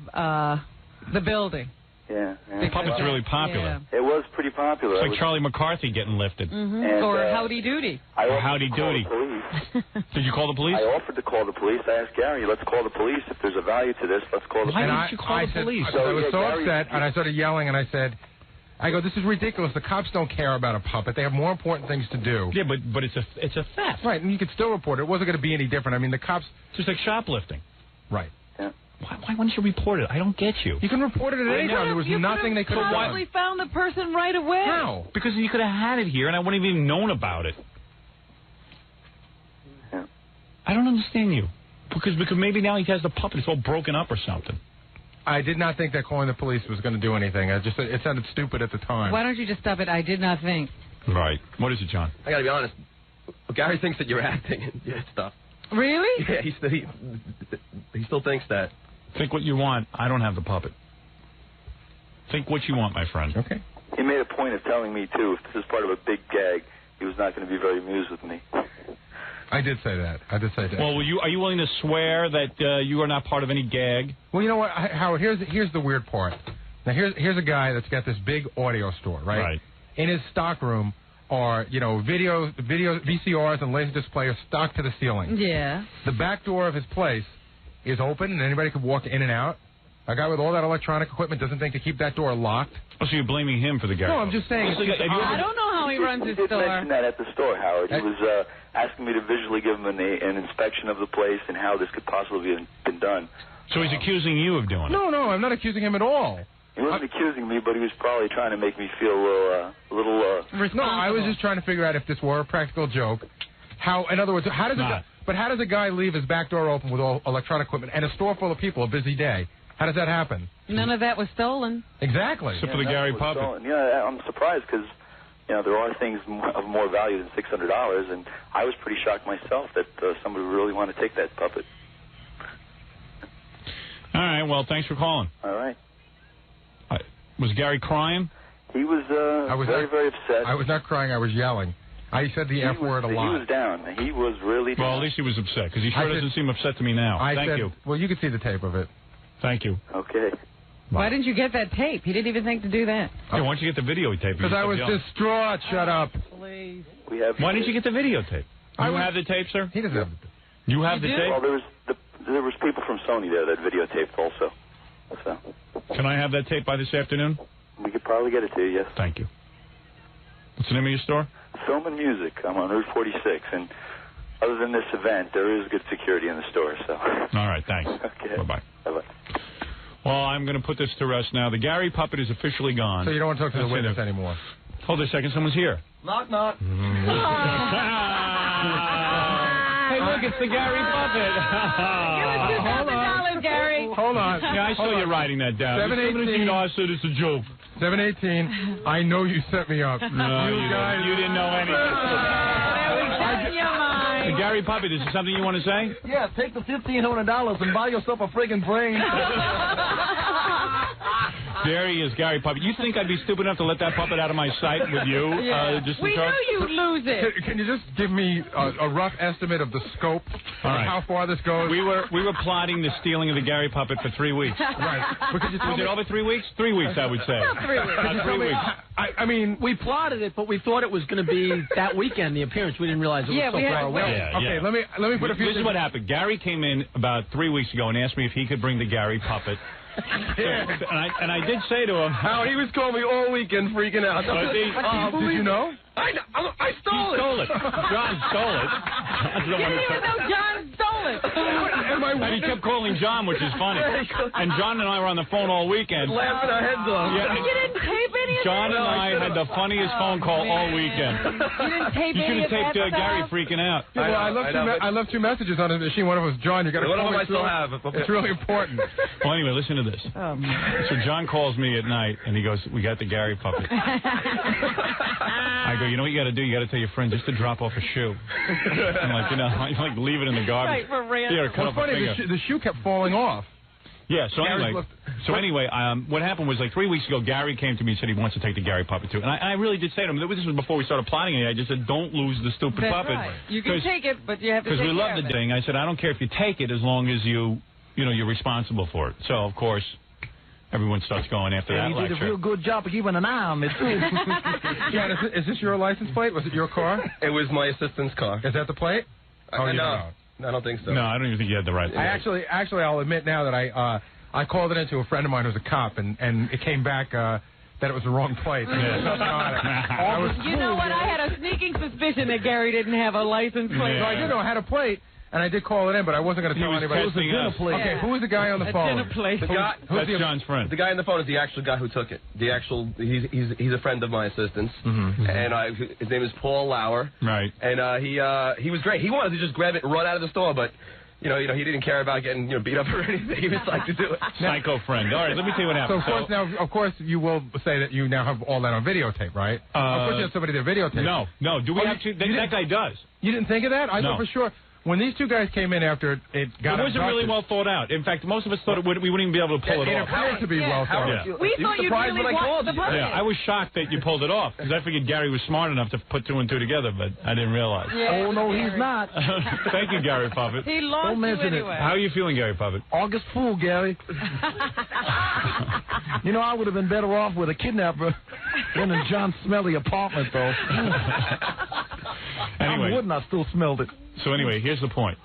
the building. Yeah. The puppet's really popular. Yeah. It was pretty popular. It's like Charlie McCarthy getting lifted. And, or Howdy Doody. Or Howdy Doody. Did you call the police? I offered to call the police. I asked Gary, let's call the police. If there's a value to this, let's call the police. Why didn't you call the police? I was so upset, and I started yelling, and I said, this is ridiculous. The cops don't care about a puppet. They have more important things to do. Yeah, but it's a theft. Right, and you could still report it. It wasn't going to be any different. I mean, the cops... Just like shoplifting. Right. Yeah. Why wouldn't you report it? I don't get you. You can report it at any time. There was nothing they could have done. You probably found the person right away. How? Because you could have had it here, and I wouldn't have even known about it. Yeah. I don't understand you. Because maybe now he has the puppet. It's all broken up or something. I did not think that calling the police was going to do anything. It sounded stupid at the time. Why don't you just stop it? I did not think. Right. What is it, John? I got to be honest. Gary thinks that you're acting and stuff. Really? Yeah, he still thinks that. Think what you want. I don't have the puppet. Think what you want, my friend. Okay. He made a point of telling me, too, if this is part of a big gag, he was not going to be very amused with me. I did say that. Well, are you willing to swear that you are not part of any gag? Well, you know what, Howard, here's the weird part. Now, here's a guy that's got this big audio store, right? Right. In his stockroom are, video VCRs and laser players stocked to the ceiling. Yeah. The back door of his place is open, and anybody could walk in and out. A guy with all that electronic equipment doesn't think to keep that door locked. Oh, so you're blaming him for the Gary? No, I'm just saying. I don't know how he runs his store. He did mention that at the store, Howard. He was asking me to visually give him an inspection of the place and how this could possibly have been done. So he's accusing you of doing it? No, I'm not accusing him at all. He wasn't accusing me, but he was probably trying to make me feel a little No, I was just trying to figure out if this were a practical joke. In other words, how does a guy leave his back door open with all electronic equipment and a store full of people, a busy day? How does that happen? None of that was stolen. Exactly. Except for the Gary puppet. Stolen. Yeah, I'm surprised because, there are things of more value than $600, and I was pretty shocked myself that somebody would really want to take that puppet. All right, well, thanks for calling. All right. Was Gary crying? He was, very upset. I was not crying, I was yelling. I said the F word a lot. He was down. He was really down. Well, at least he was upset, because he doesn't seem upset to me now. Thank you. Well, you can see the tape of it. Thank you. Okay. Why didn't you get that tape? He didn't even think to do that. Yeah, why don't you get the videotape? Because I was distraught. Shut up. Please. Why didn't you get the videotape? You have the tape, sir? He doesn't have the tape. You have the tape? Well, there was people from Sony there that videotaped also. So. Can I have that tape by this afternoon? We could probably get it to you, yes. Thank you. What's the name of your store? Film and Music. I'm on Route 46, and other than this event, there is good security in the store. So. All right, thanks. Okay. Bye-bye. Bye-bye. Well, I'm going to put this to rest now. The Gary puppet is officially gone. So you don't want to talk to the witness anymore? Hold a second. Someone's here. Knock, knock. Hey, look, it's the Gary puppet. Give us $2,000, Gary. Hold on. Yeah, I saw you writing that down. 718. I said it's a joke. 718. I know you set me up. No, you didn't know anything. The Gary puppet, is there something you want to say? Yeah, take the $1,500 and buy yourself a friggin' brain. There he is, Gary puppet. You think I'd be stupid enough to let that puppet out of my sight with you? Yeah. We knew you'd lose it. Can you just give me a rough estimate of the scope of how far this goes? We were plotting the stealing of the Gary puppet for 3 weeks. Right. Was it over 3 weeks? 3 weeks, I would say. About 3 weeks. About 3 weeks. I mean, we plotted it, but we thought it was going to be that weekend, the appearance. We didn't realize it was so far away. Yeah, okay, let me put a few This is what happened. Gary came in about 3 weeks ago and asked me if he could bring the Gary puppet. And I did say to him, Howard, he was calling me all weekend freaking out. Did you know? I stole it. He stole it. John stole it. You didn't even know John stole it. And he kept calling John, which is funny. And John and I were on the phone all weekend. Laughing our heads off. Yeah. You didn't tape any of John and I had the funniest phone call all weekend. You didn't tape You should have taped Gary stuff? freaking out. Yeah, well, I left two messages on his machine. One of them was, John, you got to One of call them me I still have. It's really important. Well, anyway, listen to this. So John calls me at night, and he goes, we got the Gary puppet. I go, you know what you got to do? You got to tell your friend just to drop off a shoe. I'm like, you know, like leave it in the garbage. Right, for ransom. Yeah, cut off a funny, finger. the shoe kept falling off. Yeah, so anyway, what happened was like 3 weeks ago, Gary came to me and said he wants to take the Gary puppet too. And I really did say to him, this was before we started plotting it, I just said, don't lose the stupid That's puppet. right. You can take it, but you have to take care of it. Because we love the thing. I said, I don't care if you take it as long as you're responsible for it. So, of course, everyone starts going after that You lecture. did a real good job of keeping an eye on me, too. John, is this your license plate? Was it your car? It was my assistant's car. Is that the plate? No, I don't think so. No, I don't even think you had the right. I actually, I'll admit now that I called it into a friend of mine who's a cop, and it came back that it was the wrong plate. Yeah. You know what? I had a sneaking suspicion that Gary didn't have a license plate. So I did know I had a plate, and I did call it in, but I wasn't going to tell anybody. It was a dinner plate. Okay, who was the guy on the phone? Dinner plate. That's John's friend. The guy on the phone is the actual guy who took it. He's a friend of my assistant's, and his name is Paul Lauer. Right. And he was great. He wanted to just grab it and run out of the store, but you know, he didn't care about getting beat up or anything. He just liked to do it. Psycho friend. All right, let me tell you what happened. So of course, you will say that you now have all that on videotape, right? Of course, you have somebody there videotaping. No. Do we actually? That guy does. You didn't think of that? I thought for sure. When these two guys came in after it got it wasn't really well thought out. In fact, most of us thought we wouldn't even be able to pull it off. It appeared to be well thought out. We thought you'd really want the puppet. Yeah, I was shocked that you pulled it off, because I figured Gary was smart enough to put two and two together, but I didn't realize. Oh, no, he's not. Thank you, Gary Puppet. He lost you anyway. How are you feeling, Gary Puppet? August Fool, Gary. You know, I would have been better off with a kidnapper than in John's smelly apartment, though. Anyway. I wouldn't. I still smelled it. So anyway, here's the point.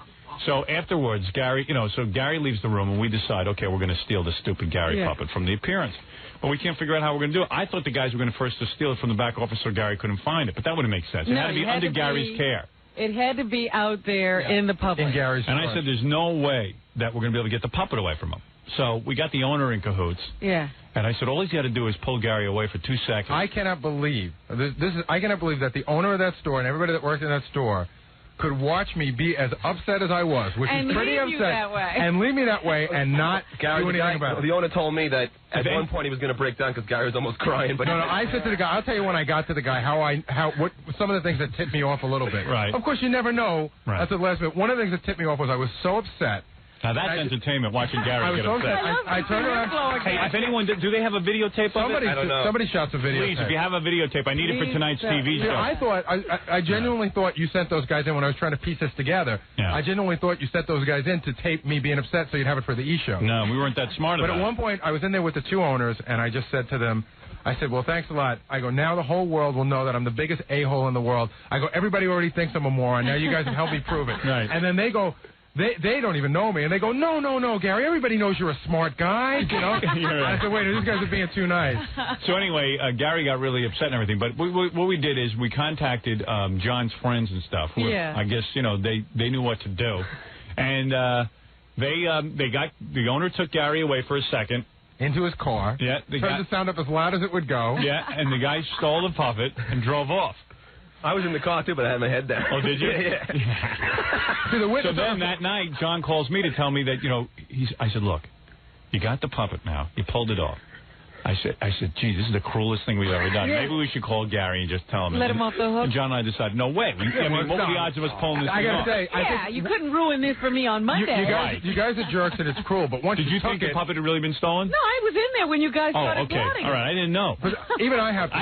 So afterwards, Gary leaves the room, and we decide, okay, we're going to steal the stupid Gary puppet from the appearance. But we can't figure out how we're going to do it. I thought the guys were going to first steal it from the back office so Gary couldn't find it, but that wouldn't make sense. It had to be under Gary's care. It had to be out there in the public. In Gary's And I said, there's no way that we're going to be able to get the puppet away from him. So we got the owner in cahoots. Yeah. And I said, all he's got to do is pull Gary away for 2 seconds. I cannot believe I cannot believe that the owner of that store and everybody that worked in that store could watch me be as upset as I was, which is pretty upset, and leave me that way and not do anything about it. The owner told me that at one point he was going to break down because Gary was almost crying. But no, I said to the guy, I'll tell you when I got to the guy what some of the things that tipped me off a little bit. Right. Of course, you never know. Right. That's the last minute. One of the things that tipped me off was I was so upset. Now that's entertainment, watching Gary get upset. I turned around. Hey, if anyone, do they have a videotape of it? I don't know. Somebody shot some videotape. Please, if you have a videotape, I need it for tonight's TV show. I genuinely thought you sent those guys in when I was trying to piece this together. Yeah. I genuinely thought you sent those guys in to tape me being upset so you'd have it for the E-show. No, we weren't that smart about it. But at one point, I was in there with the two owners, and I just said to them, I said, well, thanks a lot. I go, now the whole world will know that I'm the biggest a-hole in the world. I go, everybody already thinks I'm a moron. Now you guys have helped me prove it. Right. And then they go, they don't even know me. And they go, no, Gary, everybody knows you're a smart guy. You know? Right. I said, wait, these guys are being too nice. So anyway, Gary got really upset and everything. But what we did is we contacted John's friends and stuff. I guess, they knew what to do. And the owner took Gary away for a second. Into his car. Yeah. Turned the sound up as loud as it would go. Yeah, and the guy stole the puppet and drove off. I was in the car, too, but I had my head down. Oh, did you? Yeah. So then that night, John calls me to tell me that, I said, look, you got the puppet now. You pulled it off. I said, gee, this is the cruelest thing we've ever done. Yeah. Maybe we should call Gary and just tell him. Let him off the hook. And John and I decided, no way. What were the odds of us pulling this thing off? I think you couldn't ruin this for me on Monday. You guys are jerks and it's cruel, but once Did you think the puppet had really been stolen? No, I was in there when you guys started plotting. All right, I didn't know. But even I have to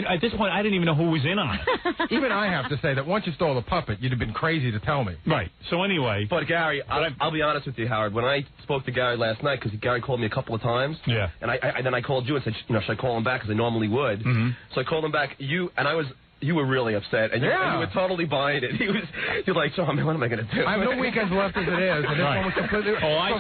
at this point, I didn't even know who was in on it. Even I have to say that once you stole the puppet, you'd have been crazy to tell me. Right. So anyway. But Gary, I'll be honest with you, Howard. When I spoke to Gary last night, because Gary called me a couple of times. Yeah. And then I called you and said, should I call him back, because I normally would. Mm-hmm. So I called him back. You were really upset, and you were totally buying it. You're like, John, man, what am I going to do? I have no weekends left as it is, and this one was completely. Oh, I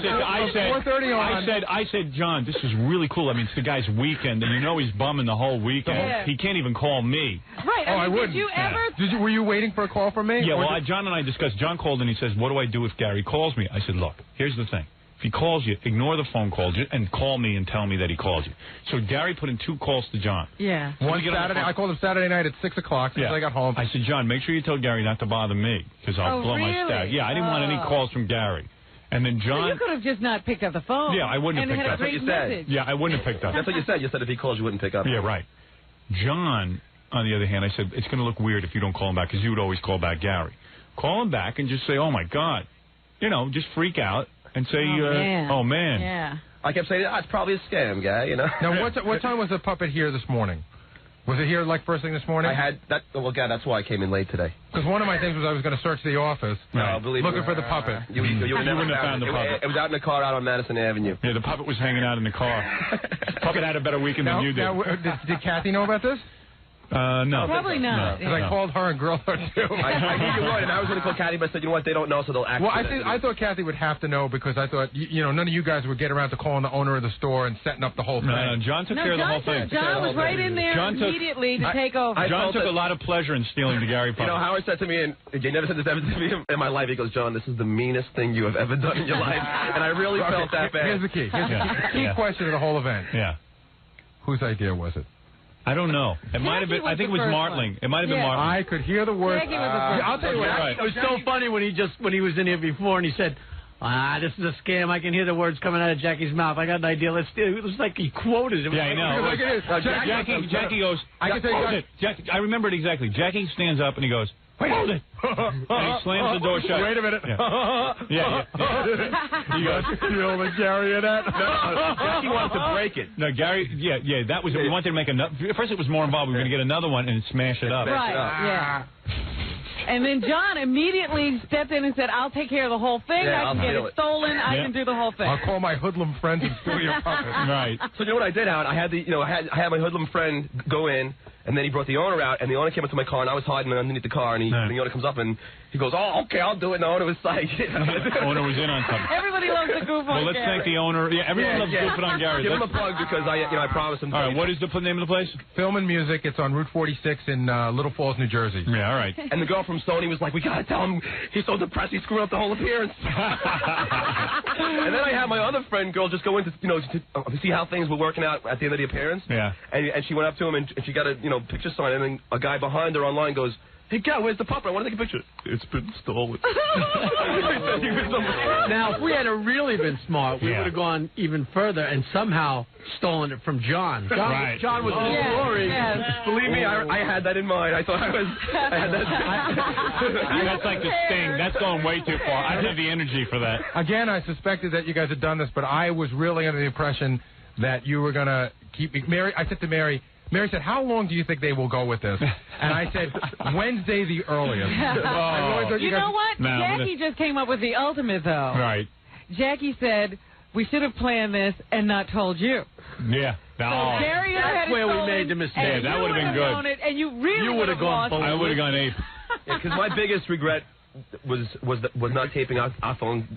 said, John, this is really cool. I mean, it's the guy's weekend, and he's bumming the whole weekend. Yeah. He can't even call me. Right. I would. Did you ever? Were you waiting for a call from me? Yeah. Well, John and I discussed. John called and he says, "What do I do if Gary calls me?" I said, "Look, here's the thing. he calls you, ignore the phone call and call me and tell me that he called you. So Gary put in 2 calls to John. Yeah. One Saturday. I called him Saturday night at 6 o'clock since I got home. I said, John, make sure you tell Gary not to bother me because I'll blow my stack. Yeah, I didn't want any calls from Gary. And then John... So you could have just not picked up the phone. Yeah, I wouldn't have picked up. That's what you said. Yeah, I wouldn't have picked up. That's what you said. You said if he calls, you wouldn't pick up. Yeah, right. John, on the other hand, I said, it's going to look weird if you don't call him back because you would always call back Gary. Call him back and just say, oh, my God. You know, just freak out and say, oh, man. Yeah. I kept saying, it's probably a scam, guy, you know. Now, what time was the puppet here this morning? Was it here like first thing this morning? I had that. Well, God, that's why I came in late today. Because one of my things was I was going to search the office, looking for the puppet. You wouldn't have found the puppet. It was out in the car out on Madison Avenue. Yeah, the puppet was hanging out in the car. The puppet had a better weekend than you did. Did Kathy know about this? No. Probably not. Because I called her and grilled her, too. I knew you would, and I was going to call Kathy, but I said, you know what, they don't know, so they'll act. Well, I thought Kathy would have to know because I thought, none of you guys would get around to calling the owner of the store and setting up the whole thing. No, John took care of the whole thing. John was right in there immediately to take over. John took a lot of pleasure in stealing the Gary puppet. You know, Howard said to me, and he never said this ever to me in my life, he goes, John, this is the meanest thing you have ever done in your life. And I really felt that bad. Here's the key. Key question of the whole event. Yeah. Whose idea was it? I don't know. It might have been. I think it was Martling. It might have been Martling. I could hear the words. I'll tell you what. It was so funny when he was in here before and he said, this is a scam. I can hear the words coming out of Jackie's mouth. I got an idea. Let's do it. It was like he quoted it. Yeah, I know. Jackie goes, I remember it exactly. Jackie stands up and he goes, hold it. And he slams the door shut. Wait a minute. Yeah. You guys feel the Gary in that? No, Jackie wanted to break it. No, Gary, that was it. We wanted to make another. First it was more involved. We were going to get another one and smash it up. Right, yeah. And then John immediately stepped in and said, I'll take care of the whole thing. I can get it stolen. I can do the whole thing. I'll call my hoodlum friend and steal your puppet. Right. So you know what I did, Howard? I had my hoodlum friend go in, and then he brought the owner out, and the owner came up to my car, and I was hiding underneath the car, and the owner comes up, and he goes, oh, okay, I'll do it. And the owner was like... The owner was in on something. Everybody loves the goof on Well, let's thank the owner. Yeah, everyone loves goofing on Gary. Give him a plug because I promised him. All right, what is the name of the place? Film and Music. It's on Route 46 in Little Falls, New Jersey. Yeah, all right. And the girl from Sony was like, we got to tell him he's so depressed he screwed up the whole appearance. And then I had my other friend girl just go in to see how things were working out at the end of the appearance. Yeah. And she went up to him and she got a picture sign, and then a guy behind her online goes, hey, Gal, where's the puppet? I want to take a picture. It's been stolen. Now, if we had really been smart, we would have gone even further and somehow stolen it from John. John was in the story. Yes. Believe me, I had that in mind. I thought I had that. That's like the Sting. That's going way too far. I don't have the energy for that. Again, I suspected that you guys had done this, but I was really under the impression that you were going to keep me. I said to Mary said, how long do you think they will go with this? And I said, Wednesday the earliest. You know what? Jackie just came up with the ultimate, though. Right. Jackie said, we should have planned this and not told you. Yeah. So Gary that's where we made the mistake. Yeah, that would have been good. And you really would have gone. I would have gone ape. Because my biggest regret was not taping our phone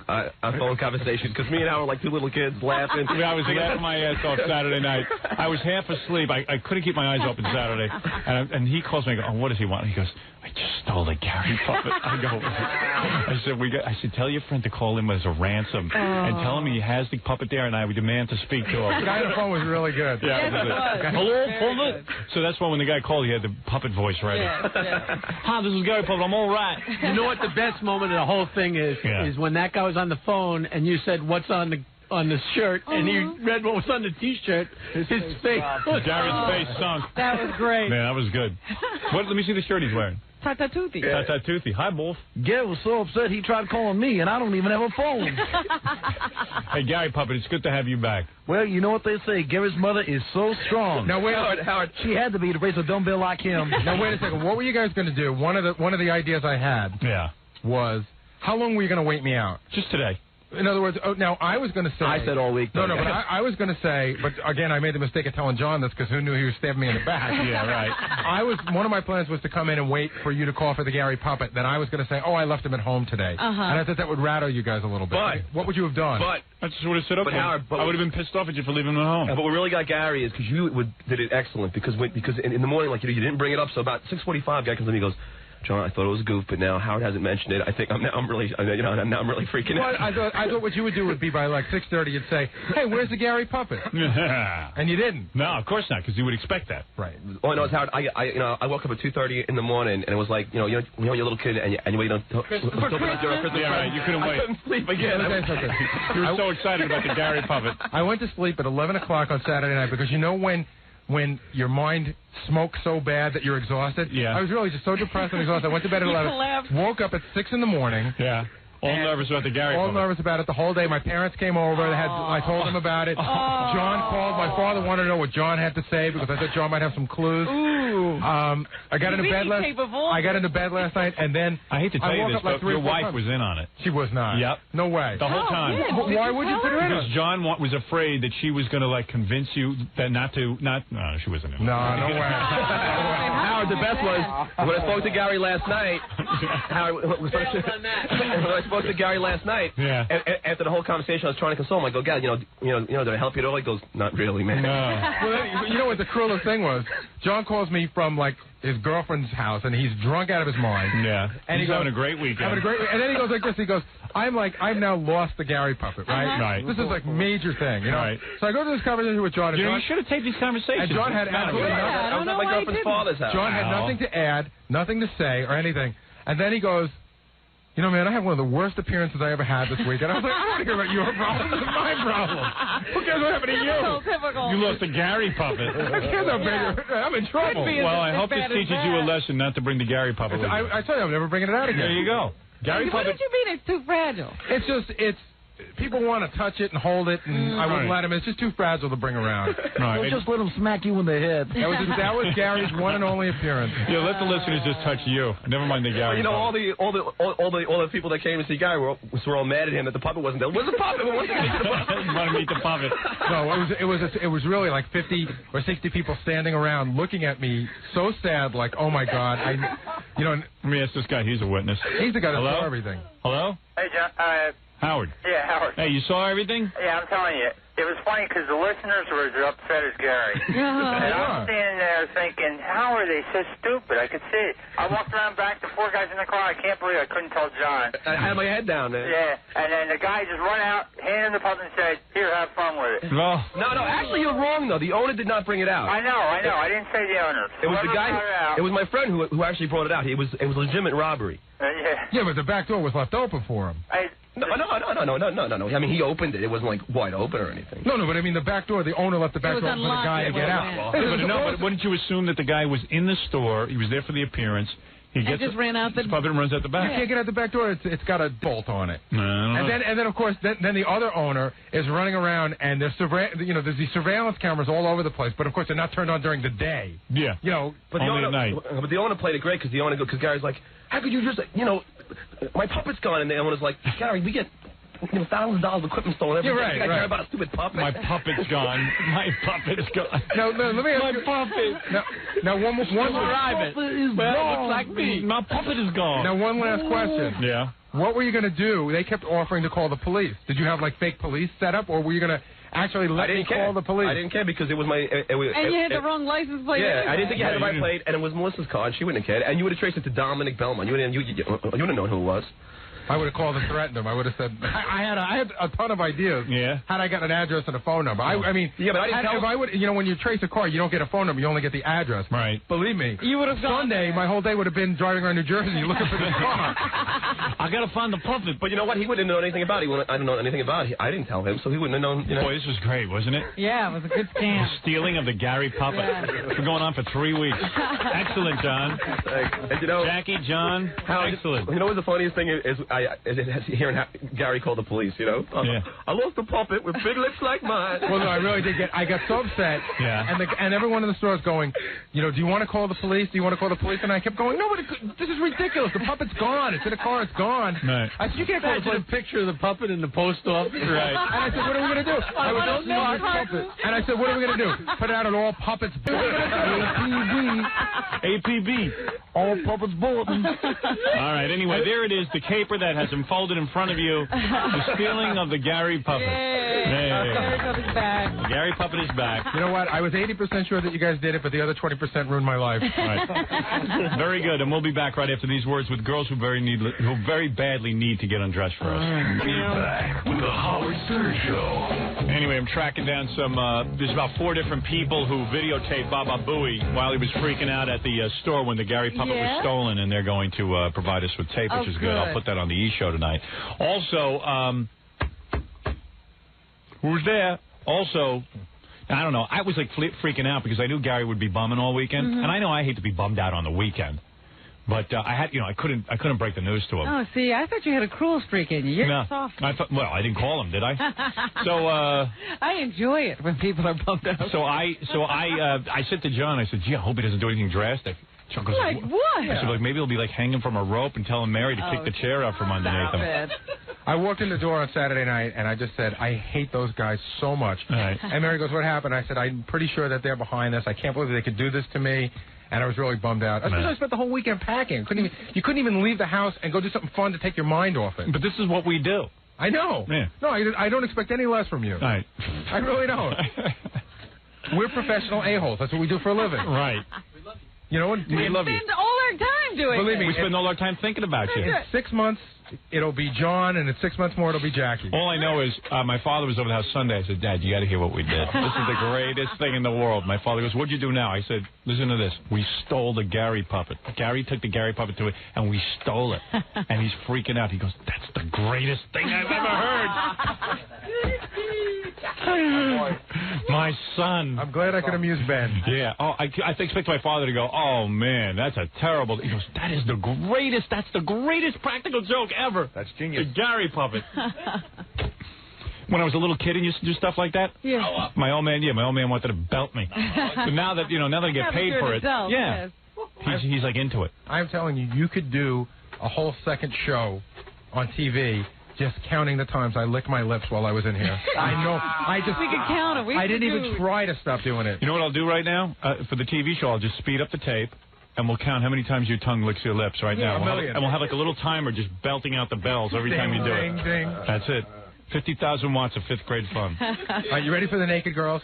conversation, because me and I were like two little kids laughing. Yeah, I was laughing my ass off Saturday night. I was half asleep. I couldn't keep my eyes open Saturday. And he calls me and I go, oh, what does he want? And he goes, I just stole the Gary puppet. I said, tell your friend to call him as a ransom and tell him he has the puppet there and I would demand to speak to him. The guy on the phone was really good. Yeah, yes, it was. Hello, puppet. So that's why when the guy called, he had the puppet voice ready. Hi, this is Gary Puppet. I'm all right. You know what the best moment of the whole thing is when that guy was on the phone and you said, what's on the shirt, and he read what was on the T-shirt. His face. Gary's face sunk. That was great. Man, that was good. Let me see the shirt he's wearing. Tatatoothy. Tatatoothy. Hi, Wolf. Gary was so upset he tried calling me, and I don't even have a phone. Hey, Gary Puppet, it's good to have you back. Well, you know what they say. Gary's mother is so strong. Now, wait, Howard. She had to be to raise a dumbbell like him. Now, wait a second. What were you guys going to do? One of the ideas I had was, how long were you going to wait me out? Just today. In other words, now I was going to say... I said all week. No, but I was going to say, but again, I made the mistake of telling John this because who knew he was stabbing me in the back. Yeah, right. One of my plans was to come in and wait for you to call for the Gary Puppet. Then I was going to say, I left him at home today. And I thought that would rattle you guys a little bit. But what would you have done? I just would have stood up. I would have been pissed off at you for leaving him at home. But what really got Gary is because you did it excellent. Because in the morning, like you didn't bring it up. So about 6:45, guy comes in and he goes, John, I thought it was a goof, but now Howard hasn't mentioned it. I think I'm really freaking out. I thought what you would do would be by like 6:30, you'd say, "Hey, where's the Gary puppet?" And you didn't. No, of course not, because you would expect that. Right. All I know is, Howard, I woke up at 2:30 in the morning, and it was like, you're a little kid, and you wait until Christmas. Yeah, right. You couldn't wait. I couldn't sleep again. You were so excited about the Gary puppet. I went to sleep at 11 o'clock on Saturday night because you know when your mind smokes so bad that you're exhausted? Yeah. I was really just so depressed and exhausted. I went to bed at 11, woke up at 6 in the morning. Yeah. All nervous about the Gary All puppet. nervous about it the whole day. My parents came over. I told them about it. John called. My father wanted to know what John had to say because I thought John might have some clues. Ooh. I got into bed last night, and then I hate to tell you this, but your wife was in on it. She was not. Yep. No way. The whole time. Why would you put her in? Because John was afraid that she was going to convince you that not. No, she wasn't in it. No way. Howard, the best was when I spoke to Gary last night. Howard, when I spoke to Gary last night, after the whole conversation, I was trying to console him. I go, Gary, did I help you at all? He goes, not really, man. No. Well, you know what the cruelest thing was? John calls me from his girlfriend's house, and he's drunk out of his mind. Yeah. And he's having a great weekend. And then he goes like this. He goes, I've now lost the Gary puppet, right? Right. This is major thing, you know? Right. So I go to this conversation with John. You should have taped these conversations. And John had absolutely nothing. I was at my girlfriend's father's house. John had nothing to add, nothing to say, or anything. And then he goes, you know, man, I had one of the worst appearances I ever had this week. And I was like, I don't want to hear about your problem. This is my problem. Who cares what happened to you? Typical. You lost the Gary puppet. I'm in trouble. Well, I hope this teaches you a lesson not to bring the Gary puppet with you. I tell you, I'm never bringing it out again. There you go. Gary What puppet. did you mean it's too fragile? It's people want to touch it and hold it, and I wouldn't let him. It's just too fragile to bring around. Right. Well, just let him smack you in the head. That was Gary's one and only appearance. Yeah, let the listeners just touch you. Never mind the Gary. All the people that came to see Gary were all mad at him that the puppet wasn't there. Where's the puppet? You want to meet the puppet? No, it was really like 50 or 60 people standing around looking at me so sad, like, oh my God, Let me ask this guy. He's a witness. He's the guy that Hello? saw everything. Hello? Hey, John. Howard. Yeah, Howard. Hey, you saw everything? Yeah, I'm telling you. It was funny because the listeners were as upset as Gary. And I'm standing there thinking, how are they so stupid? I could see it. I walked around back, the four guys in the car. I can't believe I couldn't tell John. I had my head down there. Yeah, and then the guy just run out, handed him the puppet and said, here, have fun with it. No, actually, you're wrong, though. The owner did not bring it out. I know. I didn't say the owner. It was the guy. It was my friend who actually brought it out. It was legitimate robbery. Yeah, but the back door was left open for him. No. I mean, he opened it. It wasn't wide open or anything. No, but I mean the back door. The owner left the back door for the guy to get out. But wouldn't you assume that the guy was in the store? He was there for the appearance. He gets just ran out the puppet and runs out the back. You can't get out the back door. It's got a bolt on it. And then of course then the other owner is running around and there's there's these surveillance cameras all over the place. But of course they're not turned on during the day. Yeah. But only at night. But the owner played it great because Gary's like, how could you just my puppet's gone, and the owner's like, Gary, we get thousands of dollars of equipment stolen every day. You care about a stupid puppet. My puppet's gone. My puppet's gone. No, let me ask you. My puppet. Now one more. My puppet is gone. Looks like me. My puppet is gone. Now one last question. Yeah. What were you going to do? They kept offering to call the police. Did you have fake police set up, or were you going to actually let me call the police? I didn't care because it was my. And you had the wrong license plate. Yeah, anyway. I didn't think you had the right plate, and it was Melissa's car, and she wouldn't have cared. And you would have traced it to Dominic Belmont. You wouldn't have known who it was. I would have called and threatened him. I would have said, I had a ton of ideas. Yeah. Had I got an address and a phone number. I mean, yeah, but I didn't tell if I would, when you trace a car, you don't get a phone number. You only get the address. Right. Believe me. You would have gone Sunday, my whole day would have been driving around New Jersey looking for this car. I got to find the puppet. But you know what? He wouldn't know anything about it. I don't know anything about it. I didn't tell him, so he wouldn't have known. Boy, this was great, wasn't it? Yeah, it was a good scam. The stealing of the Gary puppet. It's been going on for 3 weeks. Excellent, John. And Jackie, John, excellent. You know what the funniest thing is hearing Gary call the police, I lost a puppet with big lips like mine. Well, no, I really did I got so upset. Yeah. And everyone in the store is going, do you want to call the police? Do you want to call the police? And I kept going, no, but this is ridiculous. The puppet's gone. It's in a car. It's gone. Right. I said, you can't call the police. A picture of the puppet in the post office. Right. And I said, what are we going to do? I was so smart puppet. And I said, what are we going to do? Put it out on all puppets. APB. All puppets bulletin. All right, anyway, there it is, the caper that has unfolded in front of you. The stealing of the Gary puppet. Hey. Gary Puppet's back. Gary puppet is back. You know what? I was 80% sure that you guys did it, but the other 20% ruined my life. Right. Very good, and we'll be back right after these words with girls who very badly need to get undressed for us. Back with the Howard Stern Show. Anyway, I'm tracking down some, there's about 4 different people who videotaped Baba Booey while he was freaking out at the store when the Gary puppet was stolen, and they're going to provide us with tape, which is good. I'll put that on the E-Show tonight. Also, who's there? Also, I don't know, I was like freaking out because I knew Gary would be bumming all weekend, and I know I hate to be bummed out on the weekend. But I couldn't break the news to him. Oh, see, I thought you had a cruel streak in you. You're soft. Well, I didn't call him, did I? So I enjoy it when people are bummed out. So I said to John, I said, gee, I hope he doesn't do anything drastic. John goes, like what? I said, like, maybe he'll be like hanging from a rope and telling Mary to kick the chair out from underneath him. I walked in the door on Saturday night, and I just said, I hate those guys so much. Right. And Mary goes, what happened? I said, I'm pretty sure that they're behind this. I can't believe they could do this to me. And I was really bummed out. Especially I spent the whole weekend packing. You couldn't even leave the house and go do something fun to take your mind off it. But this is what we do. I know. Yeah. No, I don't expect any less from you. All right. I really don't. We're professional a-holes. That's what we do for a living. Right. You know what? We love you. Spend all our time doing Believe me, we spend all our time thinking about you. In 6 months, it'll be John, and in 6 months more, it'll be Jackie. All I know is my father was over the house Sunday. I said, Dad, you got to hear what we did. This is the greatest thing in the world. My father goes, what'd you do now? I said, listen to this. We stole the Gary puppet. Gary took the Gary puppet to it, and we stole it. And he's freaking out. He goes, that's the greatest thing I've ever heard. My son. I'm glad I could amuse Ben. Yeah. Oh, I expect my father to go, oh, man, that's a terrible... He goes, that's the greatest practical joke ever. That's genius. The Gary puppet. When I was a little kid and used to do stuff like that, my old man wanted to belt me. So now that I get paid for it, he's like into it. I'm telling you, you could do a whole second show on TV just counting the times I licked my lips while I was in here. I know. We could count it. I didn't even try to stop doing it. You know what I'll do right now? For the TV show, I'll just speed up the tape. And we'll count how many times your tongue licks your lips right now. And we'll have like a little timer just belting out the bells every time you do it. Ding. That's it. 50,000 watts of 5th grade fun. Are you ready for the naked girls?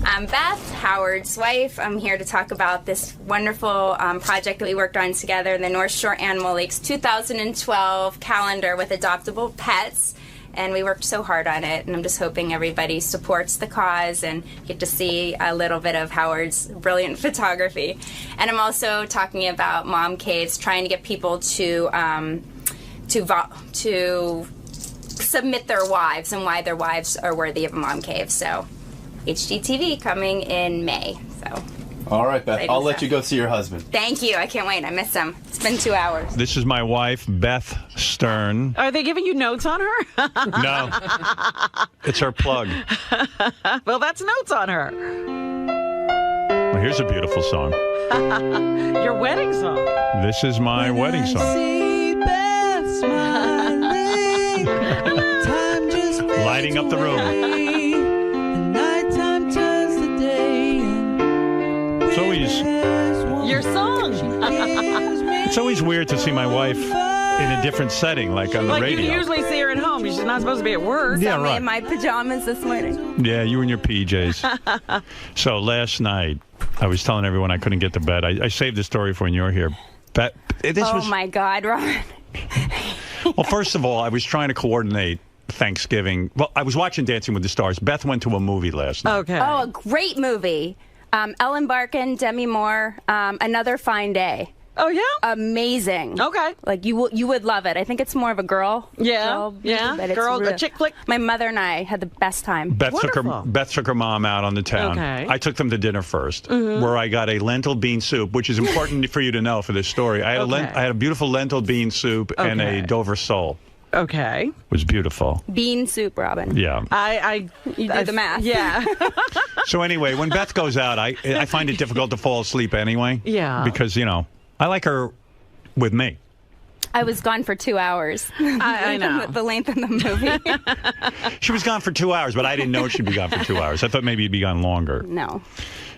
I'm Beth, Howard's wife. I'm here to talk about this wonderful project that we worked on together, the North Shore Animal Lakes 2012 calendar with adoptable pets. And we worked so hard on it, and I'm just hoping everybody supports the cause and get to see a little bit of Howard's brilliant photography. And I'm also talking about mom caves, trying to get people to submit their wives and why their wives are worthy of a mom cave. So HGTV coming in May. So. All right, Beth. I'll let you go see your husband. Thank you. I can't wait. I miss him. It's been 2 hours. This is my wife, Beth Stern. Are they giving you notes on her? No. It's her plug. Well, that's notes on her. Well, here's a beautiful song. Your wedding song. This is my wedding song. Lighting up the room. It's always your song. It's always weird to see my wife in a different setting, like on the radio. You usually see her at home. She's not supposed to be at work. Yeah, right. In my pajamas this morning. Yeah, you in your PJs. So last night, I was telling everyone I couldn't get to bed. I saved the story for when you were here. My God, Ron. Well, first of all, I was trying to coordinate Thanksgiving. Well, I was watching Dancing with the Stars. Beth went to a movie last night. Okay. Oh, a great movie. Ellen Barkin, Demi Moore, Another Fine Day. Oh, yeah? Amazing. Okay. Like, you would love it. I think it's more of a girl. A chick flick. My mother and I had the best time. Beth took her mom out on the town. Okay. I took them to dinner first, where I got a lentil bean soup, which is important for you to know for this story. I had a beautiful lentil bean soup and a Dover sole. Okay. Was beautiful. Bean soup, Robin. Yeah. You do the math. Yeah. So anyway, when Beth goes out, I find it difficult to fall asleep anyway. Yeah. Because, I like her with me. I was gone for 2 hours. I know. The length of the movie. She was gone for 2 hours, but I didn't know she'd be gone for 2 hours. I thought maybe you'd be gone longer. No.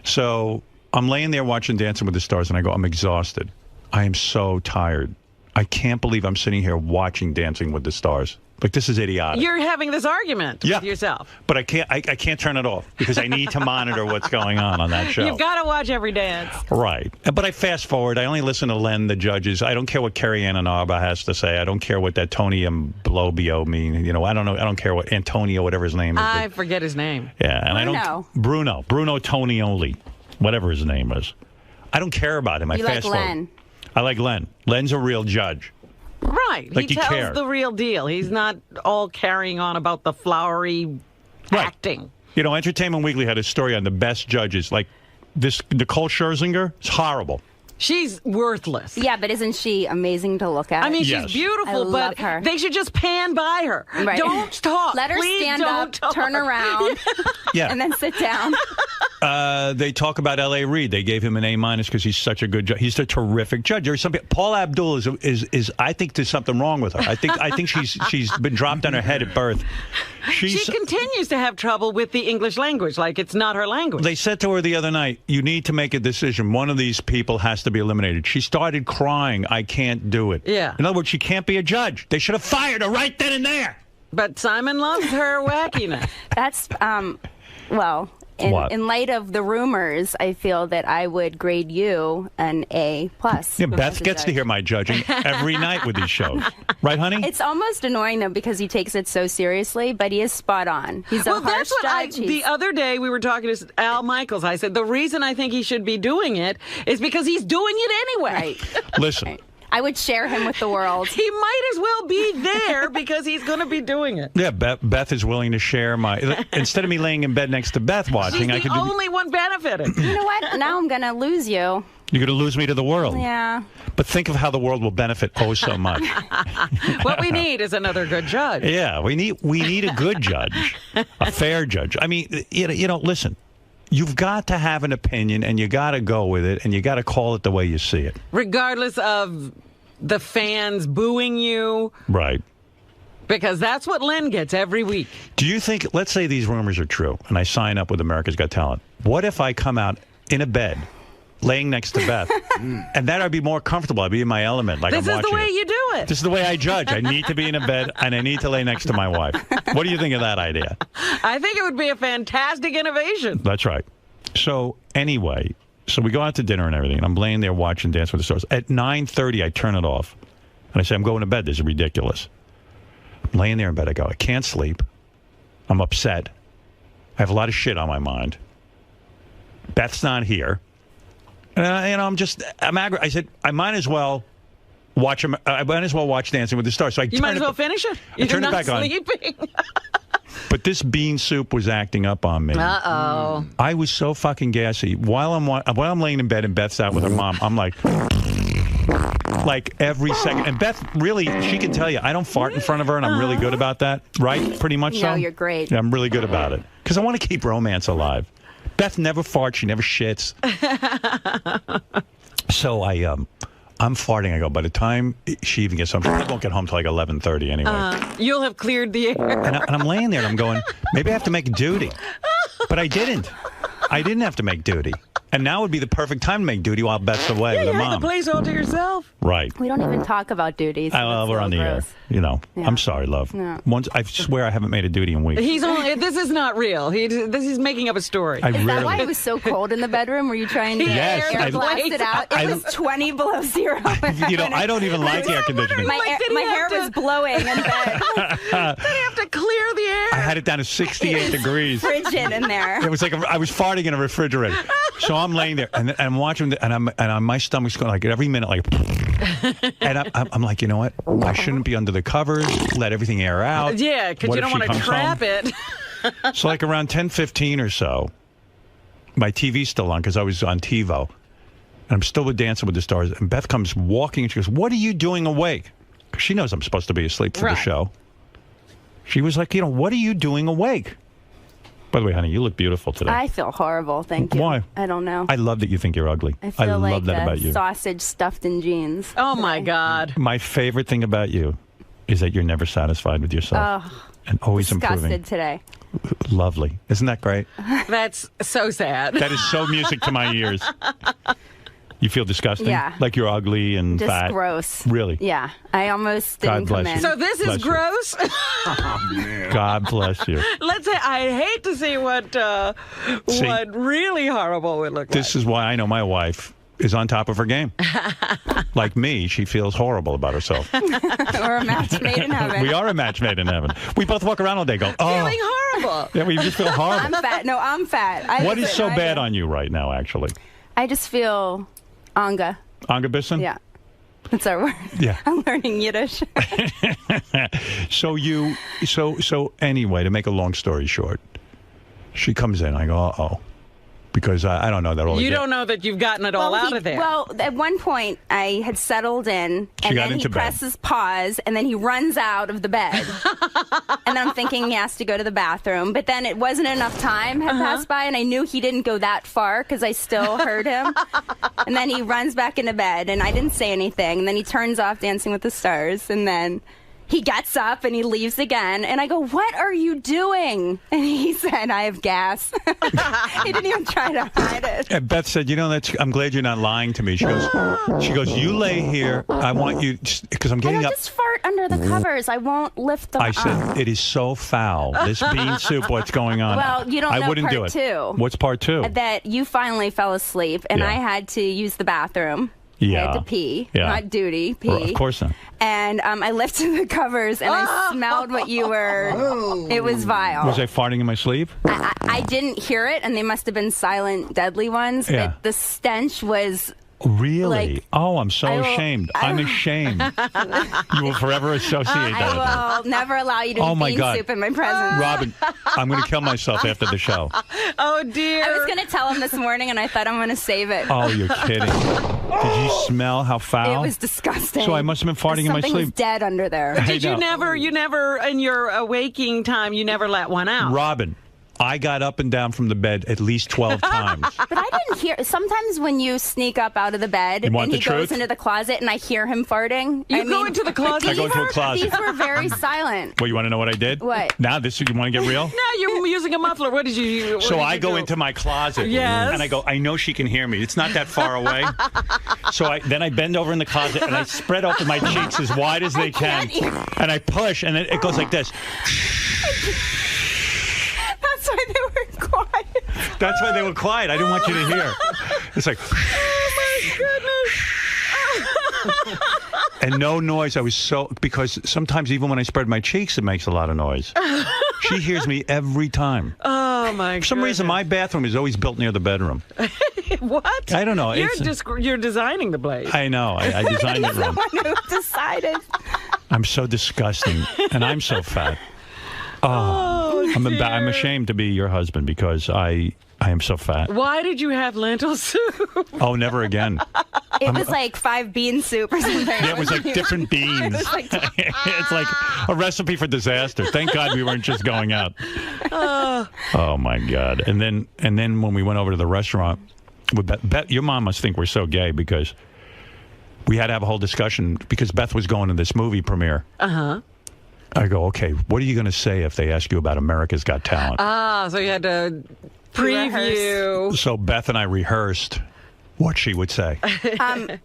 So I'm laying there watching Dancing with the Stars, and I go, I'm exhausted. I am so tired. I can't believe I'm sitting here watching Dancing with the Stars. Like, this is idiotic. You're having this argument with yourself. But I can't turn it off because I need to monitor what's going on that show. You've got to watch every dance. Right. But I fast forward. I only listen to Len, the judges. I don't care what Carrie Ann Arba has to say. I don't care what that Tony and Blobio mean. I don't know. I don't care what Antonio, whatever his name is. I forget his name. Yeah, and Bruno Tonioli, whatever his name is. I don't care about him. You like Len. I like Len. Len's a real judge. Right. Like he tells cares. the real deal. He's not all carrying on about the flowery acting. Entertainment Weekly had a story on the best judges. Like this Nicole Scherzinger is horrible. She's worthless. Yeah, but isn't she amazing to look at? I mean, she's beautiful, I but love her. they should just pan by her. Right. Don't talk. Let her Please stand don't up, talk. turn around, and then sit down. They talk about L.A. Reid. They gave him an A- because he's such a good judge. He's a terrific judge. There's some Paul Abdul is I think there's something wrong with her. I think she's been dropped on her head at birth. She continues to have trouble with the English language, like it's not her language. They said to her the other night, you need to make a decision. One of these people has to be eliminated. She started crying, I can't do it. Yeah. In other words, she can't be a judge. They should have fired her right then and there. But Simon loves her wackiness. That's, in light of the rumors, I feel that I would grade you an A+. Yeah, Beth gets to hear my judging every night with these shows. Right, honey? It's almost annoying, though, because he takes it so seriously, but he is spot on. He's a harsh judge. The other day we were talking to Al Michaels. I said, the reason I think he should be doing it is because he's doing it anyway. Listen. I would share him with the world. He might as well be there because he's going to be doing it. Yeah, Beth is willing to share my... Instead of me laying in bed next to Beth watching, I could do... only one benefited. You know what? Now I'm going to lose you. You're going to lose me to the world. Yeah. But think of how the world will benefit so much. What we need is another good judge. Yeah, we need a good judge, a fair judge. I mean, listen, you've got to have an opinion, and you got to go with it, and you got to call it the way you see it. Regardless of the fans booing you. Right. Because that's what Len gets every week. Do you think, let's say these rumors are true, and I sign up with America's Got Talent. What if I come out in a bed, laying next to Beth, and that I'd be more comfortable. I'd be in my element, like I'm watching. This is the way you do it. This is the way I judge. I need to be in a bed, and I need to lay next to my wife. What do you think of that idea? I think it would be a fantastic innovation. That's right. So anyway, we go out to dinner and everything, and I'm laying there watching Dance with the Stars. At 9:30, I turn it off, and I say, I'm going to bed. This is ridiculous. I'm laying there in bed. I go, I can't sleep. I'm upset. I have a lot of shit on my mind. Beth's not here. And I'm angry. I said, I might as well watch Dancing with the Stars. So you might as well finish it. You're not sleeping. But this bean soup was acting up on me. Uh-oh. I was so fucking gassy. While I'm laying in bed and Beth's out with her mom, I'm like every second. And Beth, really, she can tell you, I don't fart in front of her, and I'm really good about that. Right? Pretty much so? No, you're great. Yeah, I'm really good about it. Because I want to keep romance alive. Beth never farts. She never shits. So I'm farting. I go, by the time she even gets home, she won't get home till like 11:30 anyway. You'll have cleared the air. And I'm laying there and I'm going, maybe I have to make duty. But I didn't. I didn't have to make duty. And now would be the perfect time to make duty while Beth's away with her mom. You have the place all to yourself. Right. We don't even talk about duties. We're on the air. Yeah. I'm sorry, love. No. Once I swear I haven't made a duty in weeks. This is not real. He's making up a story. Is that why it was so cold in the bedroom? Were you trying to air blast it out? It was 20 below zero. I don't even like air conditioning. My hair was blowing in bed. Did he have to clear the air? I had it down to 68 degrees. Frigid in there. It was like I was farting in a refrigerator. So I'm laying there and I'm watching, and my stomach's going like every minute, like, and I'm like, you know what? I shouldn't be under the covers. Let everything air out. Yeah, because you don't want to trap it. So like around 10:15 or so, my TV's still on because I was on TiVo, and I'm still with Dancing with the Stars. And Beth comes walking and she goes, "What are you doing awake?" 'cause she knows I'm supposed to be asleep for the show. She was like, what are you doing awake? By the way, honey, you look beautiful today. I feel horrible, thank you. Why? I don't know. I love that you think you're ugly. I feel love like that about you. sausage stuffed in jeans. Oh, my God. My favorite thing about you is that you're never satisfied with yourself. Oh, and always disgusted improving. today. Lovely. Isn't that great? That's so sad. That is so music to my ears. You feel disgusting? Yeah. Like you're ugly and Just fat? gross. Really? Yeah. I almost didn't God bless come in. you. So this is Bless you. gross? God bless you. Let's say I hate to see what really horrible would look This is why I know my wife is on top of her game. Like me, she feels horrible about herself. We're a match made in heaven. We are a match made in heaven. We both walk around all day going, oh. Feeling horrible. Yeah, we just feel horrible. I'm fat. No, I'm fat. What is so bad on you right now, actually? I just feel anga. Anga Bisson? Yeah. That's our word. Yeah. I'm learning Yiddish. So anyway, to make a long story short, she comes in. I go, uh-oh. Because I don't know that all. You don't know that you've gotten it all out of there. Well, at one point, I had settled in, She and got then into he bed. presses pause, and then he runs out of the bed. And I'm thinking he has to go to the bathroom. But then it wasn't enough time had passed by, and I knew he didn't go that far because I still heard him. And then he runs back into bed, and I didn't say anything. And then he turns off Dancing with the Stars, and then he gets up and he leaves again. And I go, what are you doing? And he said, I have gas. He didn't even try to hide it. And Beth said, I'm glad you're not lying to me. She goes, you lay here. I want you, because I'm getting up. Just fart under the covers. I won't lift them I up. said, it is so foul. This bean soup, what's going on? Well, you don't I know wouldn't part do it. two. What's part two? That you finally fell asleep, and Yeah. I had to use the bathroom. Yeah. I had to pee. Yeah. Not duty, pee. Well, of course not. And I lifted the covers, and I smelled what you were... It was vile. Was I farting in my sleep? I didn't hear it, and they must have been silent, deadly ones. Yeah. But the stench was... Really? Like, Oh, I'm so I will- ashamed. I I'm will- ashamed. You will forever associate that with me. I will never allow you to Oh, eat my bean God. soup in my presence. Robin, I'm going to kill myself after the show. Oh, dear. I was going to tell him this morning, and I thought I'm going to save it. Oh, you're kidding. Did you smell how foul? It was disgusting. So I must have been farting in my Something sleep. was dead under there. But did you never, in your waking time, you never let one out? Robin, I got up and down from the bed at least 12 times. But I didn't hear. Sometimes when you sneak up out of the bed You want and the he truth? goes into the closet and I hear him farting. You go into the closet? I go into a closet. These were very silent. Well, you want to know what I did? What? Now, you want to get real? No, you're using a muffler. What did you? So I go into my closet, Yes. and I go, I know she can hear me. It's not that far away. So then I bend over in the closet, and I spread open my cheeks as wide as they can, and I push, and it goes like this. That's why they were quiet. That's why they were quiet. I didn't want you to hear. It's like... Oh, my goodness. And no noise. I was so... Because sometimes even when I spread my cheeks, it makes a lot of noise. She hears me every time. Oh, my For some reason, my bathroom is always built near the bedroom. What? I don't know. You're designing the place. I know. I designed it wrong. He's the one who decided. I'm so disgusting, and I'm so fat. Oh, I'm ashamed to be your husband because I am so fat. Why did you have lentil soup? Oh, never again. It was like 5 bean soup or something. Yeah, it was like different beans. It's like a recipe for disaster. Thank God we weren't just going out. Oh my God! And then when we went over to the restaurant, with Beth, your mom must think we're so gay because we had to have a whole discussion because Beth was going to this movie premiere. I go, okay, what are you going to say if they ask you about America's Got Talent? So you had to preview. So Beth and I rehearsed what she would say.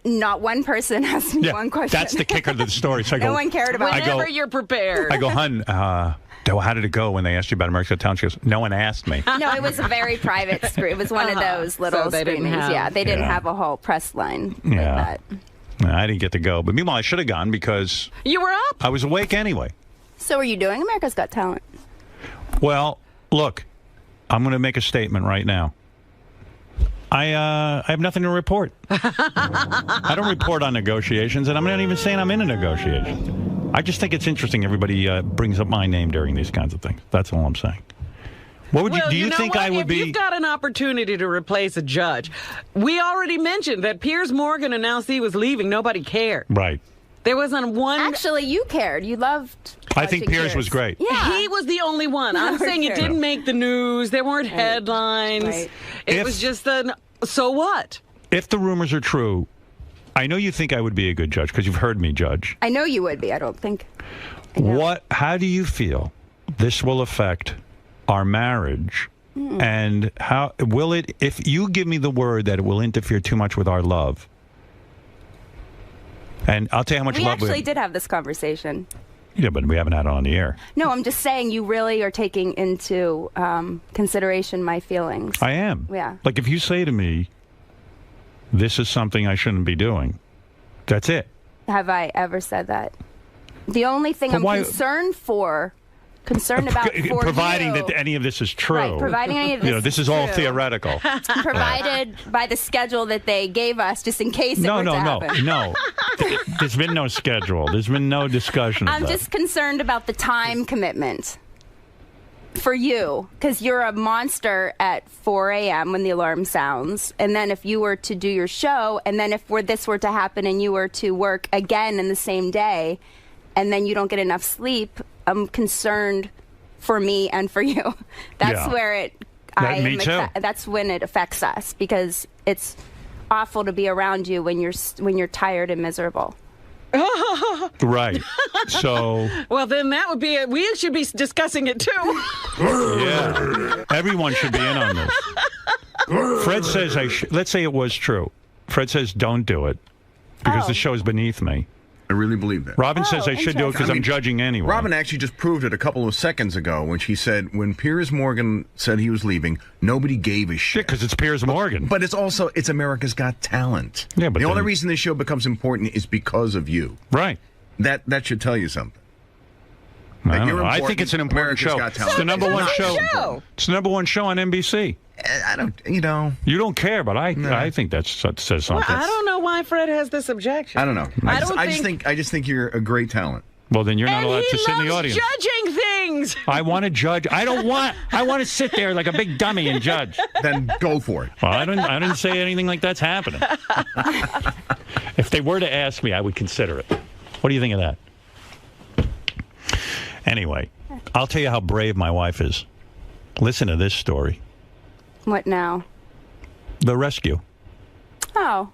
Not one person asked me one question. That's the kicker of the story. So I go, no one cared about it. Whenever you're prepared. I go, hun, how did it go when they asked you about America's Got Talent? She goes, no one asked me. No, it was a very private screen. It was one of those little So they didn't screenings. have- They didn't have a whole press line like Yeah. that. No, I didn't get to go. But meanwhile, I should have gone because You were up. I was awake anyway. So are you doing America's Got Talent? Well, look, I'm going to make a statement right now. I have nothing to report. I don't report on negotiations, and I'm not even saying I'm in a negotiation. I just think it's interesting everybody brings up my name during these kinds of things. That's all I'm saying. What would Well, do you know think what? I would if be? You've got an opportunity to replace a judge. We already mentioned that Piers Morgan announced he was leaving. Nobody cared. Right. There wasn't one. Actually, you cared. You loved. I think Piers was great. Yeah. He was the only one. I'm saying it didn't make the news. There weren't headlines. Right. It was just so what? If the rumors are true, I know you think I would be a good judge because you've heard me judge. I know you would be. I don't think. How do you feel this will affect our marriage? And how will it, if you give me the word that it will interfere too much with our love? And I'll tell you how much we love actually did have this conversation. Yeah, but we haven't had it on the air. No, I'm just saying you really are taking into consideration my feelings. I am. Yeah. Like if you say to me, this is something I shouldn't be doing, that's it. Have I ever said that? The only thing But I'm why- concerned about for providing you, that any of this is true. Right, providing any of this this is is all true. theoretical. provided by the schedule that they gave us, just in case it were to happen. No. There's been no schedule. There's been no discussion of I'm that. just concerned about the time commitment for you, because you're a monster at 4 a.m. when the alarm sounds, and then if you were to do your show, and then if this were to happen and you were to work again in the same day, and then you don't get enough sleep, I'm concerned for me and for you. That's where me too. That's when it affects us, because it's awful to be around you when you're tired and miserable. Right. So. Well, then that would be it. We should be discussing it too. Yeah. Everyone should be in on this. Fred says let's say it was true. Fred says don't do it because the show's beneath me. I really believe that. Robin says I should do it because I'm judging anyway. Robin actually just proved it a couple of seconds ago when she said when Piers Morgan said he was leaving, nobody gave a shit. Because it's Piers Morgan. But it's also, it's America's Got Talent. Yeah, but the only reason this show becomes important is because of you. Right. That should tell you something. I don't know. I think it's an important show. It's the number one show. It's the number one show on NBC. I don't, you don't care, but I think that says something. Well, I don't know why Fred has this objection. I don't know. I just think you're a great talent. Well, then you're not allowed to sit in the audience. Judging things. I want to judge. I want to sit there like a big dummy and judge. Then go for it. Well, I didn't say anything like that's happening. If they were to ask me, I would consider it. What do you think of that? Anyway, I'll tell you how brave my wife is. Listen to this story. What now? The rescue. Oh.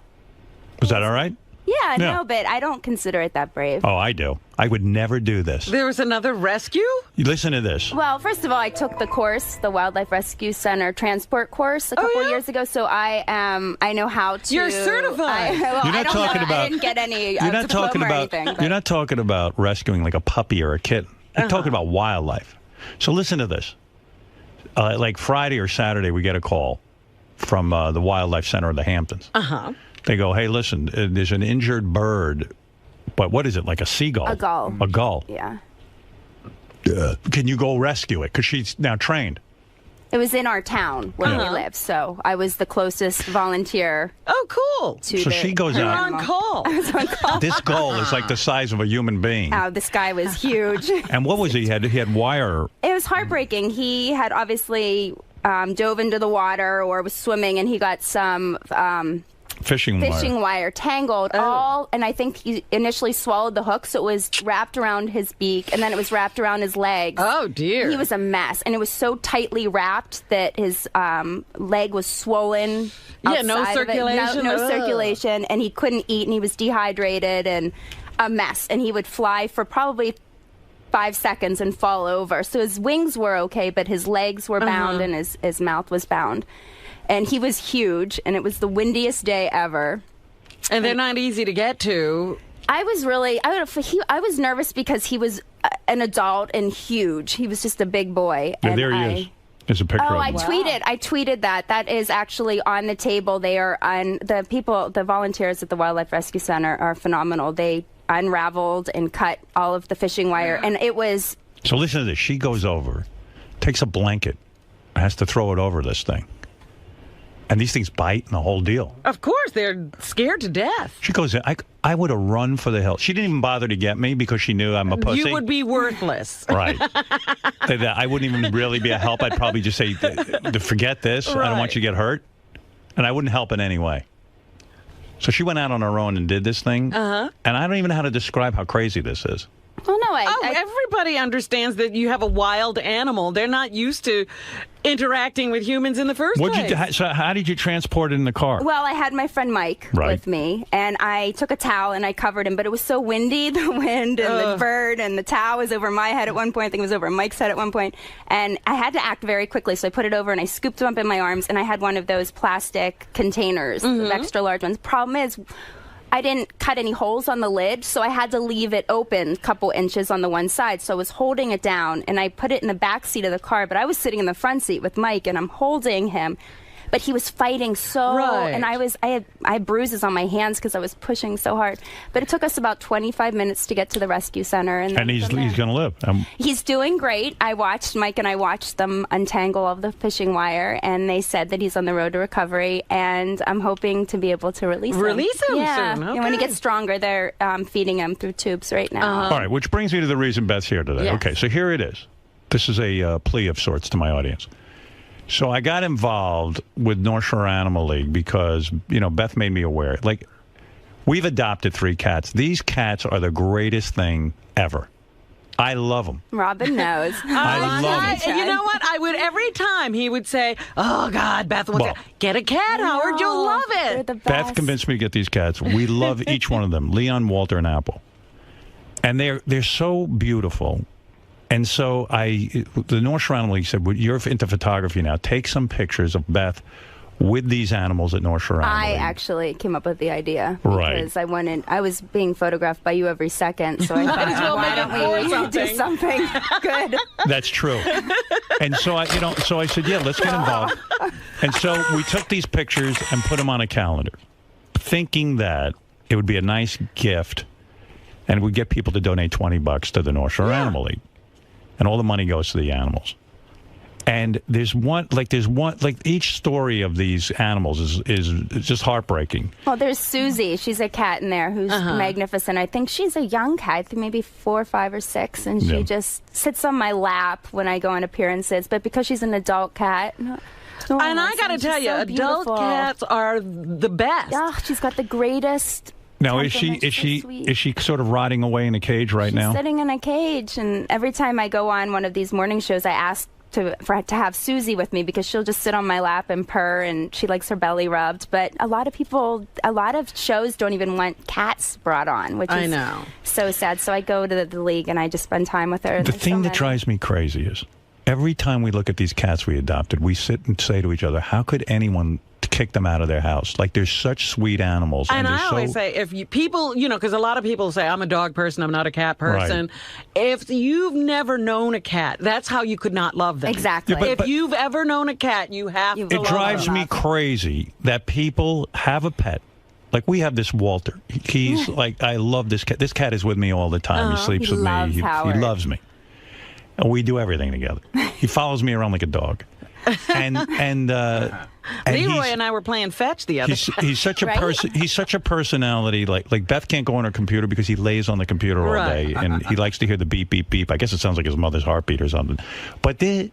Was that all right? Yeah, no, but I don't consider it that brave. Oh, I do. I would never do this. There was another rescue? You listen to this. Well, first of all, I took the course, the Wildlife Rescue Center transport course a couple years ago, so I know how to. You're certified. You're not talking about. I didn't get any. You're not talking about. You're not talking about rescuing like a puppy or a kitten. You're talking about wildlife. So listen to this. Like Friday or Saturday, we get a call from the Wildlife Center of the Hamptons. They go, hey, listen, there's an injured bird, but what is it, like a seagull? A gull. A gull. Yeah. Can you go rescue it? Because she's now trained. It was in our town where we live, so I was the closest volunteer. Oh, cool. So she goes You're out. on call. I was on call. This gull is like the size of a human being. Oh, this guy was huge. And what was it? He had wire. It was heartbreaking. He had obviously dove into the water or was swimming, and he got some fishing wire tangled and I think he initially swallowed the hook, so it was wrapped around his beak, and then it was wrapped around his legs. Oh dear. He was a mess, and it was so tightly wrapped that his leg was swollen. Yeah, no circulation. No circulation, and he couldn't eat, and he was dehydrated and a mess, and he would fly for probably 5 seconds and fall over. So his wings were okay, but his legs were bound and his mouth was bound. And he was huge, and it was the windiest day ever. And they're not easy to get to. I was nervous because he was an adult and huge. He was just a big boy. Yeah, and there he is. There's a picture of him. I tweeted that. That is actually on the table. They are on the volunteers at the Wildlife Rescue Center are phenomenal. They unraveled and cut all of the fishing wire, and it was. So listen to this. She goes over, takes a blanket, has to throw it over this thing. And these things bite and the whole deal. Of course, they're scared to death. She goes in. I would have run for the hills. She didn't even bother to get me because she knew I'm a pussy. You would be worthless. Right. I wouldn't even really be a help. I'd probably just say, forget this. Right. I don't want you to get hurt. And I wouldn't help in any way. So she went out on her own and did this thing. And I don't even know how to describe how crazy this is. Well, no, everybody understands that you have a wild animal. They're not used to interacting with humans in the first place. So how did you transport it in the car? Well, I had my friend Mike with me, and I took a towel and I covered him, but it was so windy, the wind and the bird, and the towel was over my head at one point. I think it was over Mike's head at one point, and I had to act very quickly, so I put it over and I scooped him up in my arms, and I had one of those plastic containers, the extra large ones. Problem is, I didn't cut any holes on the lid, so I had to leave it open a couple inches on the one side. So I was holding it down, and I put it in the back seat of the car, but I was sitting in the front seat with Mike, and I'm holding him. But he was fighting and I had bruises on my hands because I was pushing so hard. But it took us about 25 minutes to get to the rescue center. And he's going to live. He's doing great. Mike and I watched them untangle all the fishing wire, and they said that he's on the road to recovery, and I'm hoping to be able to release him. Release him soon. And when he gets stronger, they're feeding him through tubes right now. All right, which brings me to the reason Beth's here today. Yes. Okay, so here it is. This is a plea of sorts to my audience. So I got involved with North Shore Animal League because, Beth made me aware. Like, we've adopted 3 cats. These cats are the greatest thing ever. I love them. Robin knows. I love them. You know what? I would every time he would say, "Oh God, Beth wants to get a cat, Howard. You'll love it." They're the best. Beth convinced me to get these cats. We love each one of them. Leon, Walter, and Apple. And they're so beautiful. And so the North Shore Animal League said, well, you're into photography now. Take some pictures of Beth with these animals at North Shore Animal League. I actually came up with the idea. Right. Because I was being photographed by you every second. So I thought, why don't we do something good? That's true. And so I said, yeah, let's get involved. And so we took these pictures and put them on a calendar, thinking that it would be a nice gift and we'd get people to donate $20 to the North Shore Animal League. And all the money goes to the animals. And there's each story of these animals is just heartbreaking. Well, there's Susie. She's a cat in there who's magnificent. I think she's a young cat, maybe 4, 5, or 6, and she just sits on my lap when I go on appearances. But because she's an adult cat. And I got to tell you, adult cats are the best. Oh, she's got the greatest. Now, is she sort of rotting away in a cage right now? She's sitting in a cage, and every time I go on one of these morning shows, I ask to have Susie with me because she'll just sit on my lap and purr, and she likes her belly rubbed. But a lot of shows don't even want cats brought on, which is so sad. So I go to the league and I just spend time with her. The thing that drives me crazy is every time we look at these cats we adopted, we sit and say to each other, how could anyone kick them out of their house? Like, they're such sweet animals. And I always say, if people, because a lot of people say, I'm a dog person, I'm not a cat person. Right. If you've never known a cat, that's how you could not love them. Exactly. Yeah, if you've ever known a cat, you have to love them. It drives me crazy that people have a pet. Like, we have this Walter. He's like, I love this cat. This cat is with me all the time. He sleeps with me. He loves me. And we do everything together. He follows me around like a dog. And Leroy and I were playing fetch the other day. He's such a person. He's such a personality. Like Beth can't go on her computer because he lays on the computer all day, and he likes to hear the beep, beep, beep. I guess it sounds like his mother's heartbeat or something. But and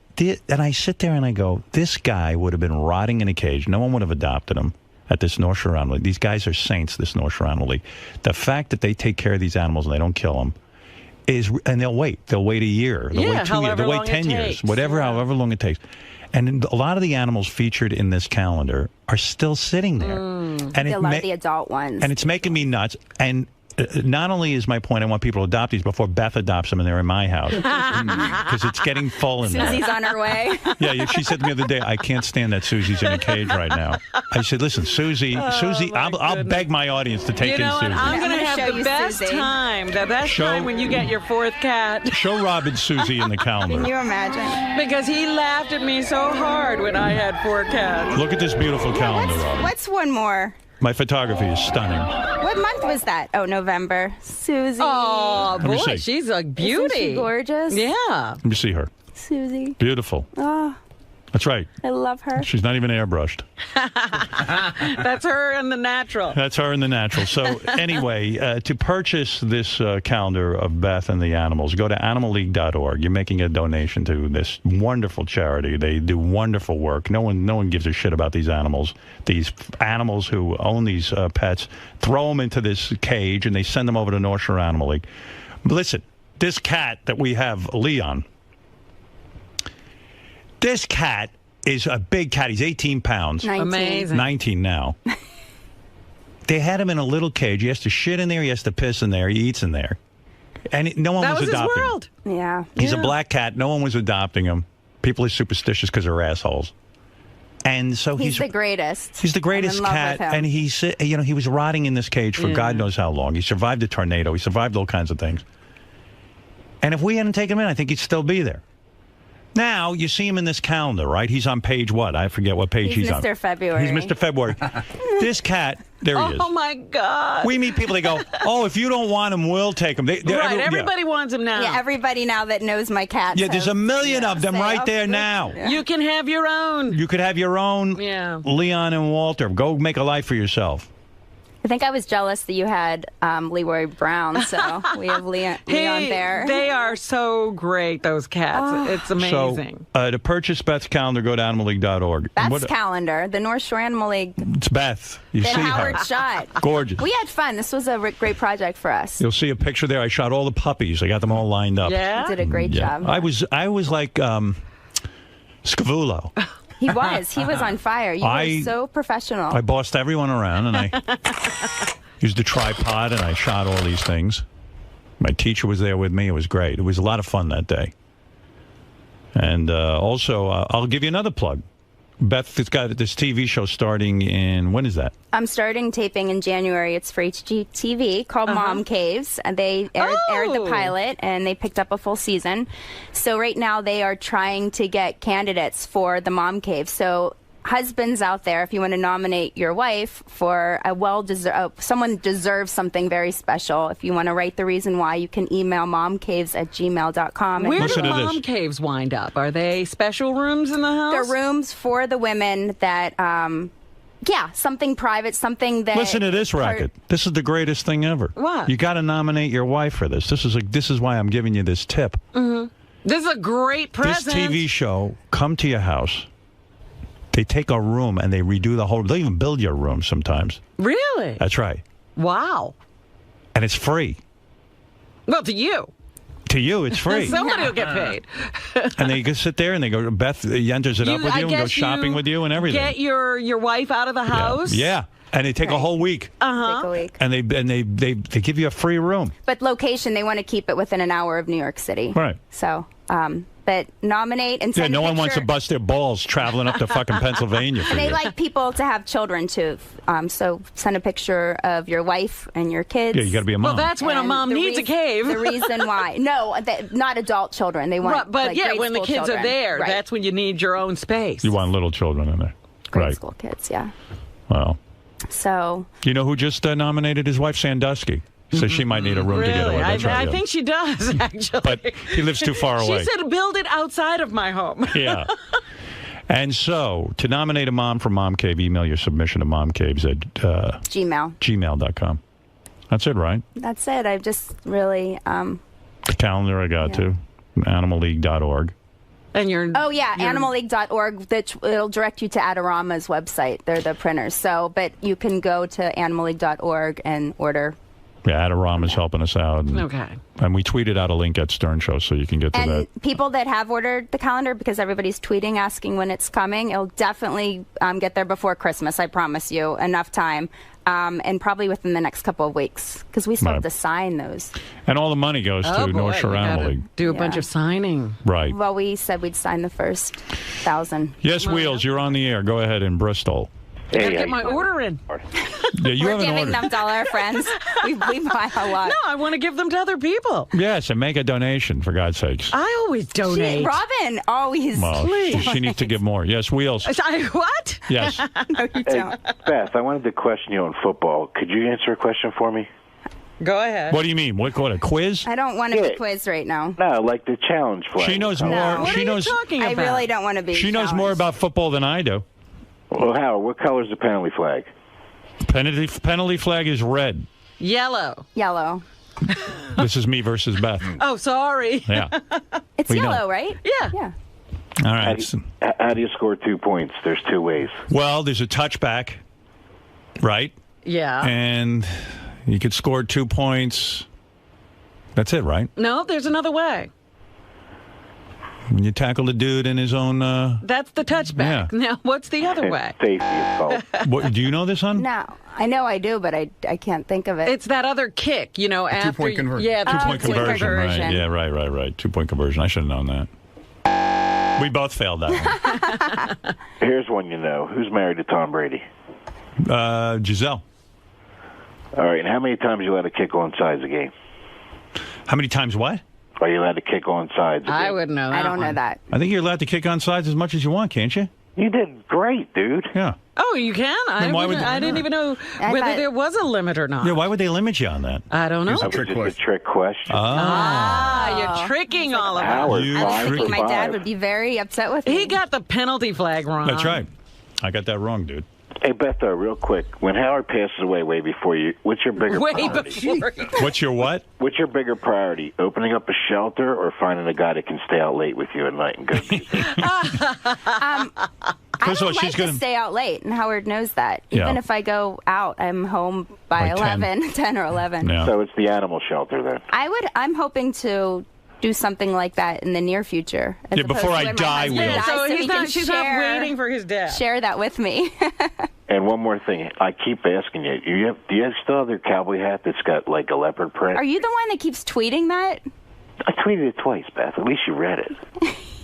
I sit there and I go, this guy would have been rotting in a cage. No one would have adopted him at this North Shore Animal League. These guys are saints, this North Shore Animal League. The fact that they take care of these animals and they don't kill them and they'll wait. They'll wait a year. They'll wait 2 years. They'll wait 10 years. However long it takes. And a lot of the animals featured in this calendar are still sitting there. And a lot of the adult ones. And it's making me nuts. And not only is my point, I want people to adopt these before Beth adopts them and they're in my house. Because it's getting full in there. Susie's on her way. Yeah, she said to me the other day, I can't stand that Susie's in a cage right now. I said, listen, Susie, I'll beg my audience to take in Susie. I'm going to have the best time. The best time when you get your 4th cat. Show Robin Susie in the calendar. Can you imagine? Because he laughed at me so hard when I had 4 cats. Look at this beautiful calendar, Robin. What's one more? My photography is stunning. What month was that? Oh, November. Susie. Oh, boy, she's a beauty. Isn't she gorgeous? Yeah. Let me see her. Susie. Beautiful. Oh. That's right. I love her. She's not even airbrushed. That's her in the natural. That's her in the natural. So anyway, to purchase this calendar of Beth and the animals, go to animalleague.org. You're making a donation to this wonderful charity. They do wonderful work. No one gives a shit about these animals. These animals who own these pets throw them into this cage and they send them over to North Shore Animal League. But listen, this cat that we have, Leon. This cat is a big cat. He's 18 pounds. 19. Amazing. 19 now. They had him in a little cage. He has to shit in there. He has to piss in there. He eats in there. And no one was adopting him. Yeah. He's a black cat. No one was adopting him. People are superstitious because they're assholes. And so he's the greatest. He's the greatest cat. And he was rotting in this cage for God knows how long. He survived a tornado. He survived all kinds of things. And if we hadn't taken him in, I think he'd still be there. Now, you see him in this calendar, right? He's on page what? I forget what page he's on. Mr. February. He's Mr. February. This cat, there he is. Oh, my God. We meet people, they go, oh, if you don't want him, we'll take him. Everybody wants him now. Yeah, everybody now that knows my cat. Yeah, there's a million of them right there now. Yeah. You can have your own. You could have your own Leon and Walter. Go make a life for yourself. I think I was jealous that you had Leroy Brown, so we have Leon there. They are so great, those cats. It's amazing. So, to purchase Beth's calendar, go to animalleague.org. Beth's calendar, the North Shore Animal League. It's Beth. You see Howard her. shot. Gorgeous. We had fun. This was a great project for us. You'll see a picture there. I shot all the puppies. I got them all lined up. Yeah? You did a great job. I was like Scavullo. He was on fire. You were so professional. I bossed everyone around, and I used a tripod, and I shot all these things. My teacher was there with me. It was great. It was a lot of fun that day. And also, I'll give you another plug. Beth has got this TV show starting in, when is that? I'm starting taping in January. It's for HGTV called Mom Caves. And they aired the pilot, and they picked up a full season. So right now they are trying to get candidates for the Mom Cave. So husbands out there, if you want to nominate your wife for someone deserves something very special, if you want to write the reason why, you can email momcaves@gmail.com. Where do mom caves wind up? Are they special rooms in the house? They're rooms for the women that, something private, something that... Listen to this racket. This is the greatest thing ever. What? You got to nominate your wife for this. This is why I'm giving you this tip. Mm-hmm. This is a great present. This TV show, come to your house. They take a room and they redo the whole... They even build your room sometimes. Really? That's right. Wow. And it's free. Well, to you. To you, it's free. Somebody will get paid. And they just sit there and they go, Beth enters it up with you and goes shopping with you and everything. Get your wife out of the house? Yeah. And they take a whole week. Take a week. And they give you a free room. But location, they want to keep it within an hour of New York City. Right. So... but nominate and send no a one wants to bust their balls traveling up to fucking Pennsylvania for and they you. like people to have children, too. So send a picture of your wife and your kids. Yeah, you got to be a mom. Well, that's when a mom needs a cave. The reason why. No, not adult children. They want but when the kids are there, that's when you need your own space. You want little children in there. Grade school kids, yeah. Wow. So. You know who just nominated his wife, Sandusky? So she might need a room to get away. I think she does, actually. But he lives too far away. She said, build it outside of my home. Yeah. And so, to nominate a mom for Mom Cave, email your submission to momcaves at gmail.com. That's it, right? That's it. I've just really... the calendar I got to, animalleague.org. And animalleague.org. It'll direct you to Adorama's website. They're the printers. So, but you can go to animalleague.org and order. Yeah, Adorama's helping us out. And we tweeted out a link at Stern Show so you can get to that. And people that have ordered the calendar, because everybody's tweeting asking when it's coming, it'll definitely get there before Christmas, I promise you. Enough time. And probably within the next couple of weeks, because we still have to sign those. And all the money goes to North Shore Animal League. Do a bunch of signing. Right. Well, we said we'd sign the first 1,000. Yes, Wheels, you're on the air. Go ahead in Bristol. I gotta get my order in. Yeah, you We're giving them to all our friends. we buy a lot. No, I want to give them to other people. Yes, and make a donation, for God's sakes. I always donate. Robin always. Well, she needs to give more. Yes, Wheels. What? Yes. No, you don't. Beth, I wanted to question you on football. Could you answer a question for me? Go ahead. What do you mean? What a quiz? I don't want to be quizzed right now. No, like the challenge flag. She knows more. No. What she are knows. you talking I about? really don't want to be. She knows more about football than I do. Well, Howard, what color is the penalty flag? Penalty flag is red. Yellow. Yellow. This is me versus Beth. Oh, sorry. Yeah. It's We yellow, know. right? Yeah. Yeah. All right. How do you score 2 points? There's 2 ways. Well, there's a touchback, right? Yeah. And you could score 2 points. That's it, right? No, there's another way. When you tackle a dude in his own... That's the touchback. Yeah. Now, what's the other way? Safety is called. What, do you know this, hon? No, I know I do, but I can't think of it. It's that other kick, you know, after... 2-point conversion. Yeah, the 2-point conversion, right. Yeah, right. 2-point conversion. I should have known that. We both failed that one. Here's one you know. Who's married to Tom Brady? Giselle. All right, and how many times are you allowed to kick on sides a game? How many times what? Are you allowed to kick on sides a game? I wouldn't know that. I don't know that. I think you're allowed to kick on sides as much as you want, can't you? You did great, dude. Yeah. Oh, you can? Then why would I didn't even know whether there was a limit or not. Yeah, why would they limit you on that? I don't know. That was just a trick question. You're tricking all of us. Howard, I think my dad would be very upset with me. He got the penalty flag wrong. That's right. I got that wrong, dude. Hey, Beth, real quick. When Howard passes away way before you, what's your bigger priority? What's your what? What's your bigger priority? Opening up a shelter or finding a guy that can stay out late with you at night and go I don't like to stay out late, and Howard knows that. Yeah. Even if I go out, I'm home by By 10. 10 or 11. So it's the animal shelter then. I'm hoping to do something like that in the near future. as Yeah, before opposed to I when my die, husband we'll. dies, So he can she's not waiting for his death. Share that with me. And one more thing. I keep asking you, do you still have your cowboy hat that's got like a leopard print? Are you the one that keeps tweeting that? I tweeted it twice, Beth. At least you read it.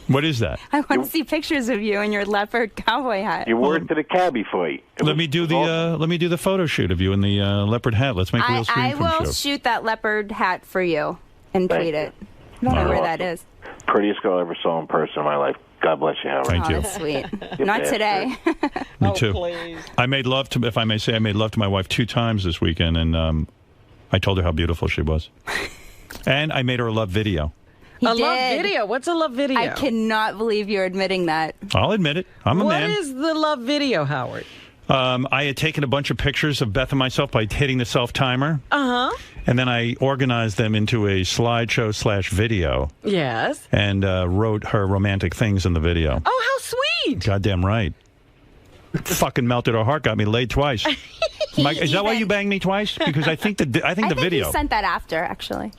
What is that? I want to see pictures of you in your leopard cowboy hat. You wore it to the cabbie fight. Let me do the photo shoot of you in the leopard hat. Let's make a little screen I from the will show. shoot that leopard hat for you and Thank tweet you. it. I don't know where that is. Prettiest girl I ever saw in person in my life. God bless you, Howard. Thank you. That's sweet. Not today. Me too. I made love to, if I may say, I made love to my wife 2 times this weekend, and I told her how beautiful she was. And I made her a love video. Love video? What's a love video? I cannot believe you're admitting that. I'll admit it. I'm a man. What is the love video, Howard? I had taken a bunch of pictures of Beth and myself by hitting the self-timer. Uh-huh. And then I organized them into a slideshow/video. Yes. And wrote her romantic things in the video. Oh, how sweet. Goddamn right. Fucking melted her heart, got me laid twice. Mike, is that why you banged me twice? Because I think the video. He sent that after, actually.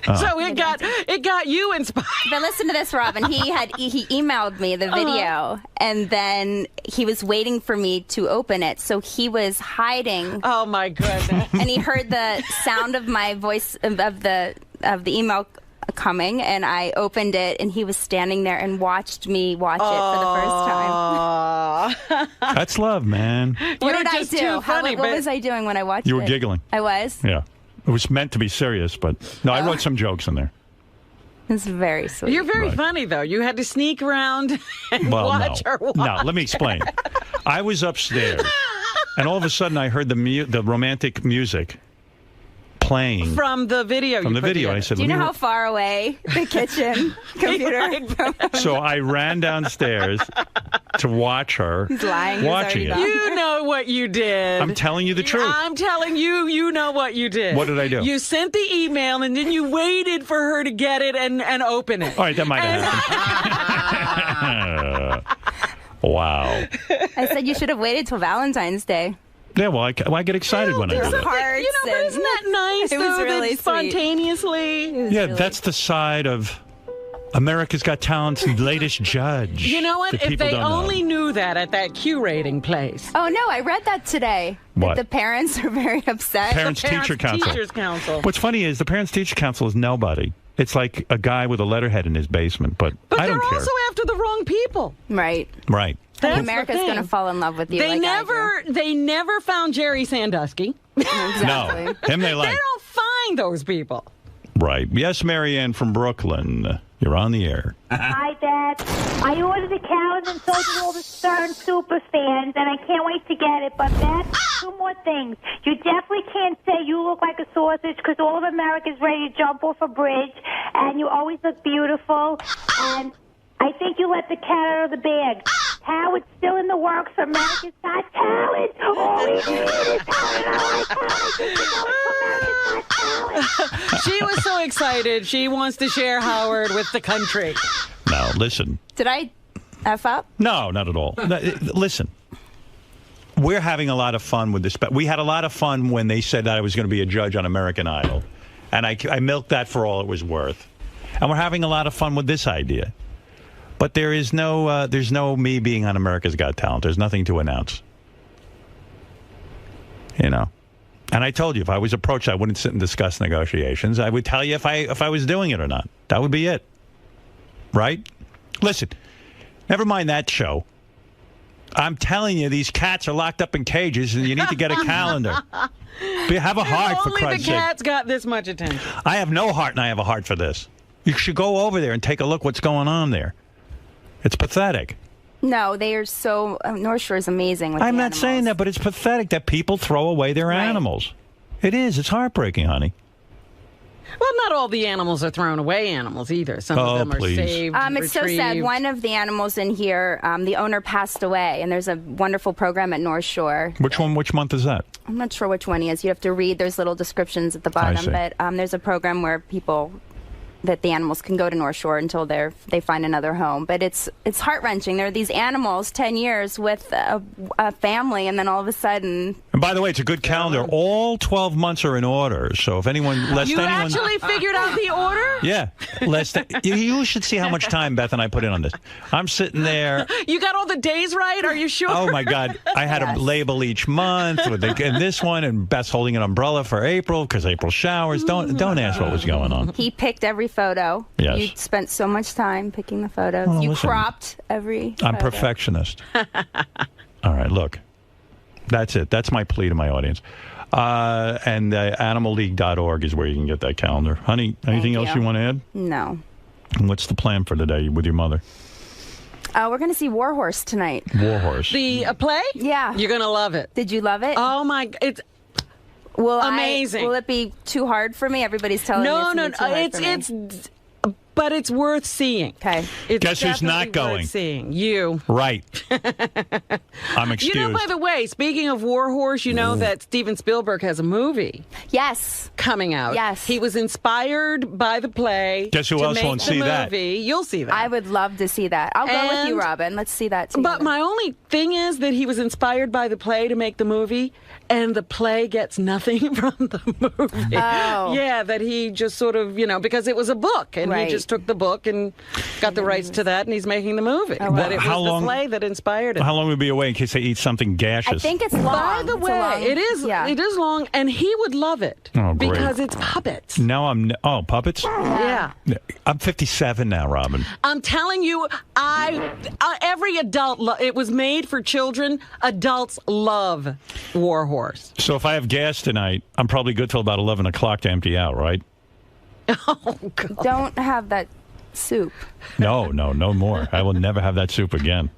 So it got you inspired. But listen to this, Robin. He emailed me the video, and then he was waiting for me to open it. So he was hiding. Oh my goodness! And he heard the sound of my voice of the email coming, and I opened it, and he was standing there and watched me watch it for the first time. That's love, man. What did I do? What was I doing when I watched it? You were giggling. I was. Yeah. It was meant to be serious, but no, I wrote some jokes in there. It's very sweet. You're very funny, though. You had to sneak around and watch her watch. No, let me explain. I was upstairs, and all of a sudden I heard the romantic music playing from the video. From the video, I said, "Do you know how far away the kitchen computer?" So I ran downstairs to watch her. He's lying. Watching it. You know what you did. I'm telling you the truth. I'm telling you, you know what you did. What did I do? You sent the email, and then you waited for her to get it and open it. All right, that might have happened. Wow. I said you should have waited till Valentine's Day. Yeah, well, I get excited when I do that. Hearts, but isn't that nice? It was though, really that spontaneously. Yeah, that's the side of America's Got Talent's latest judge. You know what? that If people they don't know. only knew that at that Q rating place. Oh no, I read that today. What? That the parents are very upset. Parents-Teacher Council. Teachers Council. What's funny is the Parents-Teacher Council is nobody. It's like a guy with a letterhead in his basement, but I don't they're care. also after the wrong people. Right. Right. That's America's the thing. going to fall in love with you. They like they never found Jerry Sandusky. Exactly. No, him they like. They don't find those people. Right. Yes, Marianne from Brooklyn. You're on the air. Hi, Dad. I ordered a calendar and so did all the Stern super fans, and I can't wait to get it. But, Dad, 2 more things. You definitely can't say you look like a sausage because all of America's ready to jump off a bridge, and you always look beautiful. And I think you let the cat out of the bag. Howard's still in the works for America's Got Talent. All we need is She was so excited. She wants to share Howard with the country. Now, listen. Did I F up? No, not at all. Listen. We're having a lot of fun with this. We had a lot of fun when they said that I was going to be a judge on American Idol. And I milked that for all it was worth. And we're having a lot of fun with this idea. But there's no me being on America's Got Talent. There's nothing to announce. You know. And I told you, if I was approached, I wouldn't sit and discuss negotiations. I would tell you if I was doing it or not. That would be it. Right? Listen, never mind that show. I'm telling you, these cats are locked up in cages, and you need to get a calendar. Have a heart, for Christ's sake. Only the cats got this much attention. I have no heart, and I have a heart for this. You should go over there and take a look what's going on there. It's pathetic. No, they are so... North Shore is amazing with I'm the not animals. saying that, but it's pathetic that people throw away their animals. It is. It's heartbreaking, honey. Well, not all the animals are thrown away animals either. Some of them are saved, It's so sad. One of the animals in here, the owner passed away, and there's a wonderful program at North Shore. Which one? Which month is that? I'm not sure which one he is. You have to read. There's little descriptions at the bottom, but there's a program where that the animals can go to North Shore until they find another home. But it's heart-wrenching. There are these animals, 10 years with a family, and then all of a sudden... And by the way, it's a good calendar. All 12 months are in order. So if anyone... You actually figured out the order? Yeah. You should see how much time Beth and I put in on this. I'm sitting there... You got all the days right? Are you sure? Oh, my God. I had to label each month with and this one, and Beth's holding an umbrella for April because April showers. Don't ask what was going on. He picked every photo. Yes. You spent so much time picking the photos. Well, you listen, cropped every I'm photo. perfectionist. All right, look. That's it. That's my plea to my audience. And animalleague.org is where you can get that calendar. Honey, anything else you want to add? No. What's the plan for today with your mother? We're going to see Warhorse tonight. Warhorse. The play? Yeah. You're going to love it. Did you love it? Oh, my... It's... amazing. Will it be too hard for me? Everybody's telling me but it's worth seeing. Okay. Guess who's not going? Worth seeing. You. Right. I'm excused. You know, by the way, speaking of Warhorse, you know that Steven Spielberg has a movie. Yes. Coming out. Yes. He was inspired by the play. Guess who else won't see that? You'll see that. I would love to see that. I'll go with you, Robin. Let's see that too. But my only thing is that he was inspired by the play to make the movie, and the play gets nothing from the movie. Oh. Yeah, that he just sort of, because it was a book, and he just took the book and got the rights to that, and he's making the movie. Oh, but it was the play that inspired it. How long would be away in case they eat something gaseous? I think it's long. By the way, it is long, and he would love it. Oh, great. Because it's puppets. No, puppets? Yeah. I'm 57 now, Robin. I'm telling you, every adult, it was made for children. Adults love Warhorse. So if I have gas tonight, I'm probably good till about 11 o'clock to empty out, right? Oh, God. Don't have that soup. No more. I will never have that soup again.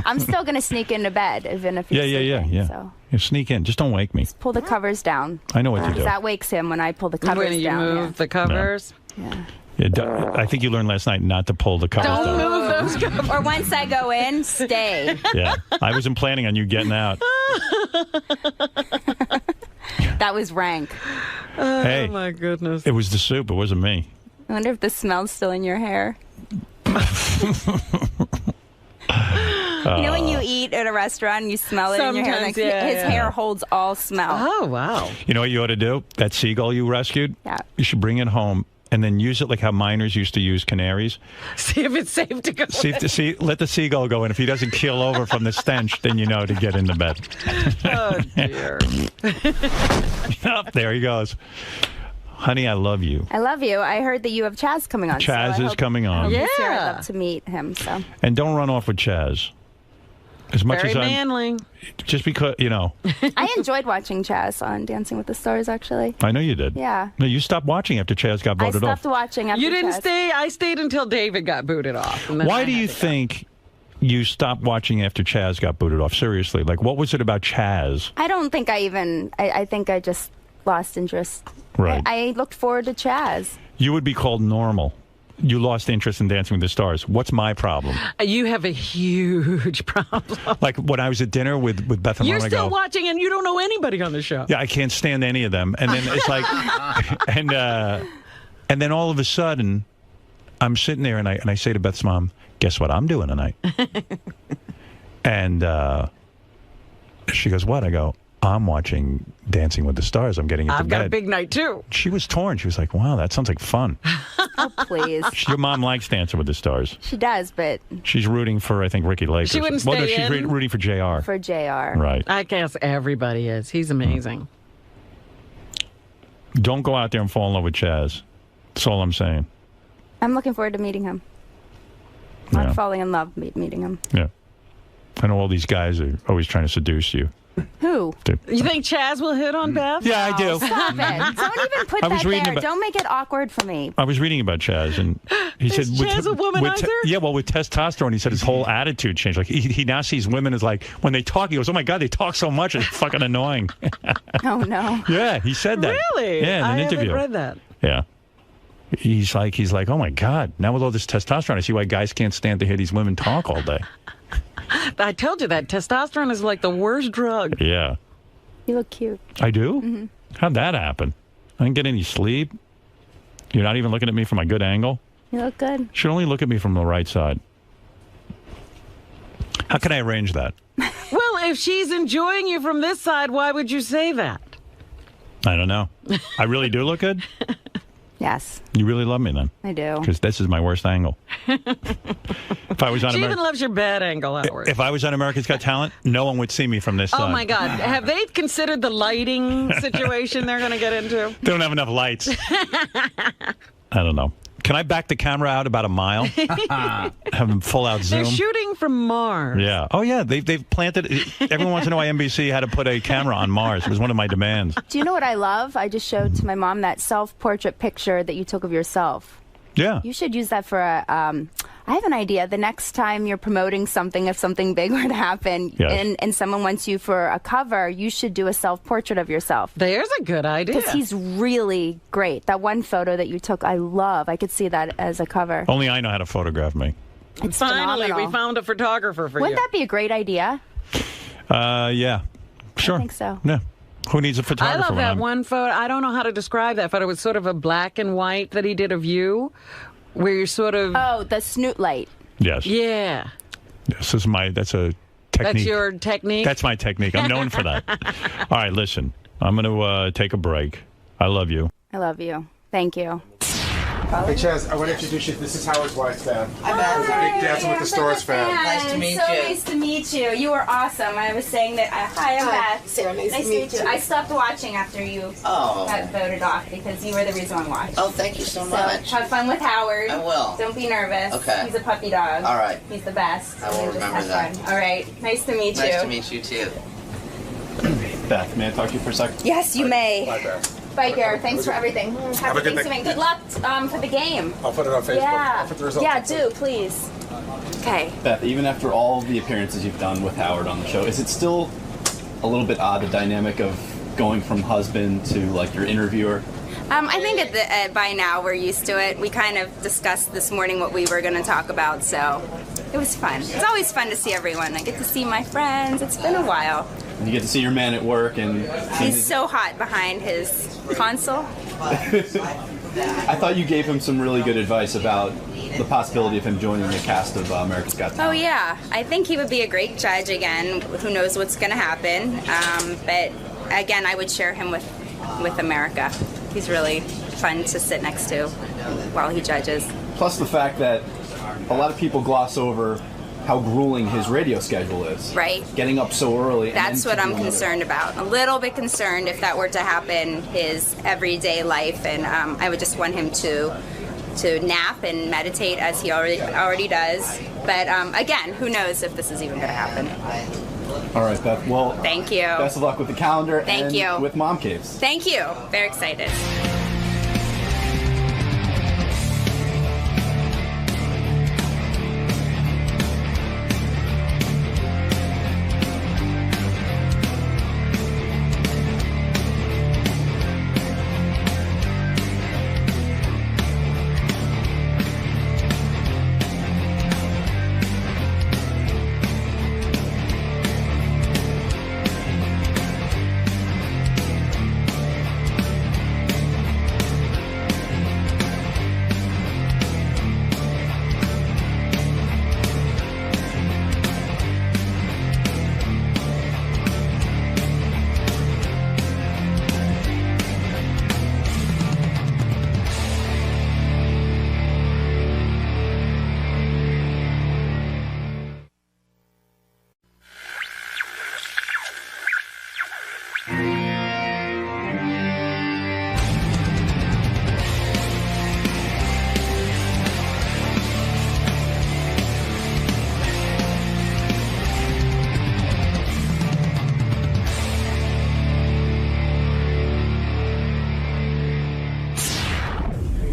I'm still going to sneak into bed, even if he's sleeping, so. You sneak in. Just don't wake me. Pull the covers down. I know what to do. That wakes him when I pull the covers when you down. Move the covers? Yeah. I think you learned last night not to pull the covers down. Don't move those covers. Or once I go in, stay. Yeah. I wasn't planning on you getting out. That was rank. Oh, my goodness. It was the soup. It wasn't me. I wonder if the smell's still in your hair. You know when you eat at a restaurant and you smell it in your hair? Like his hair holds all smell. Oh, wow. You know what you ought to do? That seagull you rescued? Yeah. You should bring it home and then use it like how miners used to use canaries. See if it's safe to go in. Let the seagull go in. If he doesn't keel over from the stench, then you know to get into bed. Oh, dear. There he goes. Honey, I love you. I love you. I heard that you have Chaz coming on. Chaz is coming on. I hope he's here. I'd love to meet him. So. And don't run off with Chaz. As much Very as manly. Just because, you know. I enjoyed watching Chaz on Dancing with the Stars, actually. I know you did. Yeah. No, you stopped watching after Chaz got voted off. I stopped watching after You didn't Chaz. stay? I stayed until David got booted off. And then Why I do had you to go. think you stopped watching after Chaz got booted off? Seriously. Like, what was it about Chaz? I don't think I think I just lost interest. Right. I looked forward to Chaz. You would be called normal. You lost interest in Dancing with the Stars. What's my problem? You have a huge problem. Like when I was at dinner with Beth and You're Lauren, still watching and you don't know anybody on the show. yeah, I can't stand any of them. And then it's like, and then all of a sudden, I'm sitting there and I say to Beth's mom, guess what I'm doing tonight? And she goes, what? I go, I'm watching Dancing with the Stars. I'm getting into I've bed. got a big night, too. She was torn. She was like, wow, that sounds like fun. Oh, please. Your mom likes Dancing with the Stars. She does, but She's rooting for, I think, Ricky Lake. She wouldn't no, stay she's in? rooting for JR. for JR. Right. I guess everybody is. He's amazing. Don't go out there and fall in love with Chaz. That's all I'm saying. I'm looking forward to meeting him. Yeah. I'm falling in love meeting him. Yeah. I know all these guys are always trying to seduce you. Who? You think Chaz will hit on Beth? Yeah, I do. Stop it. Don't even put I was that reading there. about- Don't make it awkward for me. I was reading about Chaz, and he said, Chaz a womanizer? yeah, well, with testosterone, he said his whole attitude changed. Like he now sees women as like when they talk, he goes, "Oh my God, they talk so much, it's fucking annoying." Oh no. Yeah, he said that. Really? Yeah, in an I interview. haven't read that. Yeah. He's like, oh my God, now with all this testosterone, I see why guys can't stand to hear these women talk all day. I told you that. Testosterone is like the worst drug. Yeah. You look cute. I do? Mm-hmm. How'd that happen? I didn't get any sleep. You're not even looking at me from a good angle? You look good. You should only look at me from the right side. How can I arrange that? Well, if she's enjoying you from this side, why would you say that? I don't know. I really do look good? Yes, You really love me then? I do. Because this is my worst angle. If I was on She even America, loves your bad angle, Howard. if I was on America's Got Talent, no one would see me from this side. Oh, my God. Have they considered the lighting situation they're going to get into? They don't have enough lights. I don't know. Can I back the camera out about a mile? Have them full out zoom? They're shooting from Mars. Yeah. Oh, yeah. They've planted. Everyone wants to know why NBC had to put a camera on Mars. It was one of my demands. Do you know what I love? I just showed to my mom that self-portrait picture that you took of yourself. Yeah. You should use that for a. I have an idea. The next time you're promoting something, if something big were to happen, Yes. and someone wants you for a cover, you should do a self-portrait of yourself. There's a good idea. Because he's really great. That one photo that you took, I love. I could see that as a cover. Only I know how to photograph me. It's Finally, phenomenal. we found a photographer for Wouldn't you. that be a great idea? Yeah. Sure. I think so. Yeah. Who needs a I photographer? love when that I'm- one photo. I don't know how to describe that photo. It was sort of a black and white that he did of you, where you're sort of... Oh, the snoot light. Yes. Yeah. This is that's a technique. That's your technique? That's my technique. I'm known for that. All right, listen. I'm going to take a break. I love you. I love you. Thank you. Hey, Chaz, I want to introduce you. This is Howard's wife, Beth. Hi, Big Dancing with the Stars fan. Nice to meet you. So nice to meet you. You were awesome. I was saying that. Hi, I'm Beth. Sarah, nice to meet you. I stopped watching after you got voted off because you were the reason I watched. Oh, thank you so much. Have fun with Howard. I will. Don't be nervous. Okay. He's a puppy dog. All right. He's the best. I will Just remember have that. fun. All right. Nice to meet you. Nice to meet you, too. Beth, may I talk to you for a second? Yes, you may. Bye, Beth. Bye, Garrett. Thanks for everything. Happy a good Thanksgiving. Good luck for the game. I'll put it on Facebook. Yeah. I'll put the results Yeah, on do, please. Okay. Beth, even after all the appearances you've done with Howard on the show, is it still a little bit odd, the dynamic of going from husband to, like, your interviewer? I think by now we're used to it. We kind of discussed this morning what we were going to talk about, so it was fun. It's always fun to see everyone. I get to see my friends. It's been a while. You get to see your man at work and... He's so hot behind his console. I thought you gave him some really good advice about the possibility of him joining the cast of America's Got Talent. Oh, yeah. I think he would be a great judge again. Who knows what's going to happen. But, again, I would share him with America. He's really fun to sit next to while he judges. Plus the fact that a lot of people gloss over how grueling his radio schedule is. Right. Getting up so early. That's what I'm concerned about. A little bit concerned if that were to happen, his everyday life, and I would just want him to nap and meditate as he already does, But again, who knows if this is even going to happen. All right, Beth. Well, thank you. Best of luck with the calendar. Thank you. With Mom Caves. Thank you. Very excited.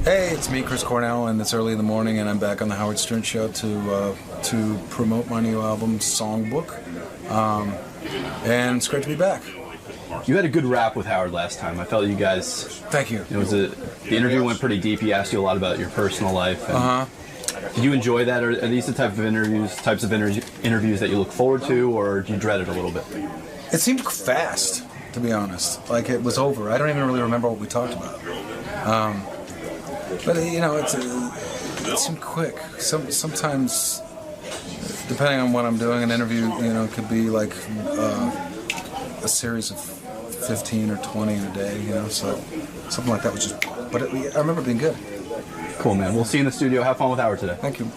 Hey, it's me, Chris Cornell, and it's early in the morning, and I'm back on the Howard Stern Show to promote my new album, Songbook, and it's great to be back. You had a good rap with Howard last time. I felt you guys. Thank you. The interview went pretty deep. He asked you a lot about your personal life. Did you enjoy that? Are these the types of interviews that you look forward to, or do you dread it a little bit? It seemed fast, to be honest. Like it was over. I don't even really remember what we talked about. But you know, it seemed quick. Sometimes, depending on what I'm doing, an interview, you know, could be like a series of 15 or 20 in a day. You know, so something like that was just. But I remember it being good. Cool, man. We'll see you in the studio. Have fun with Howard today. Thank you.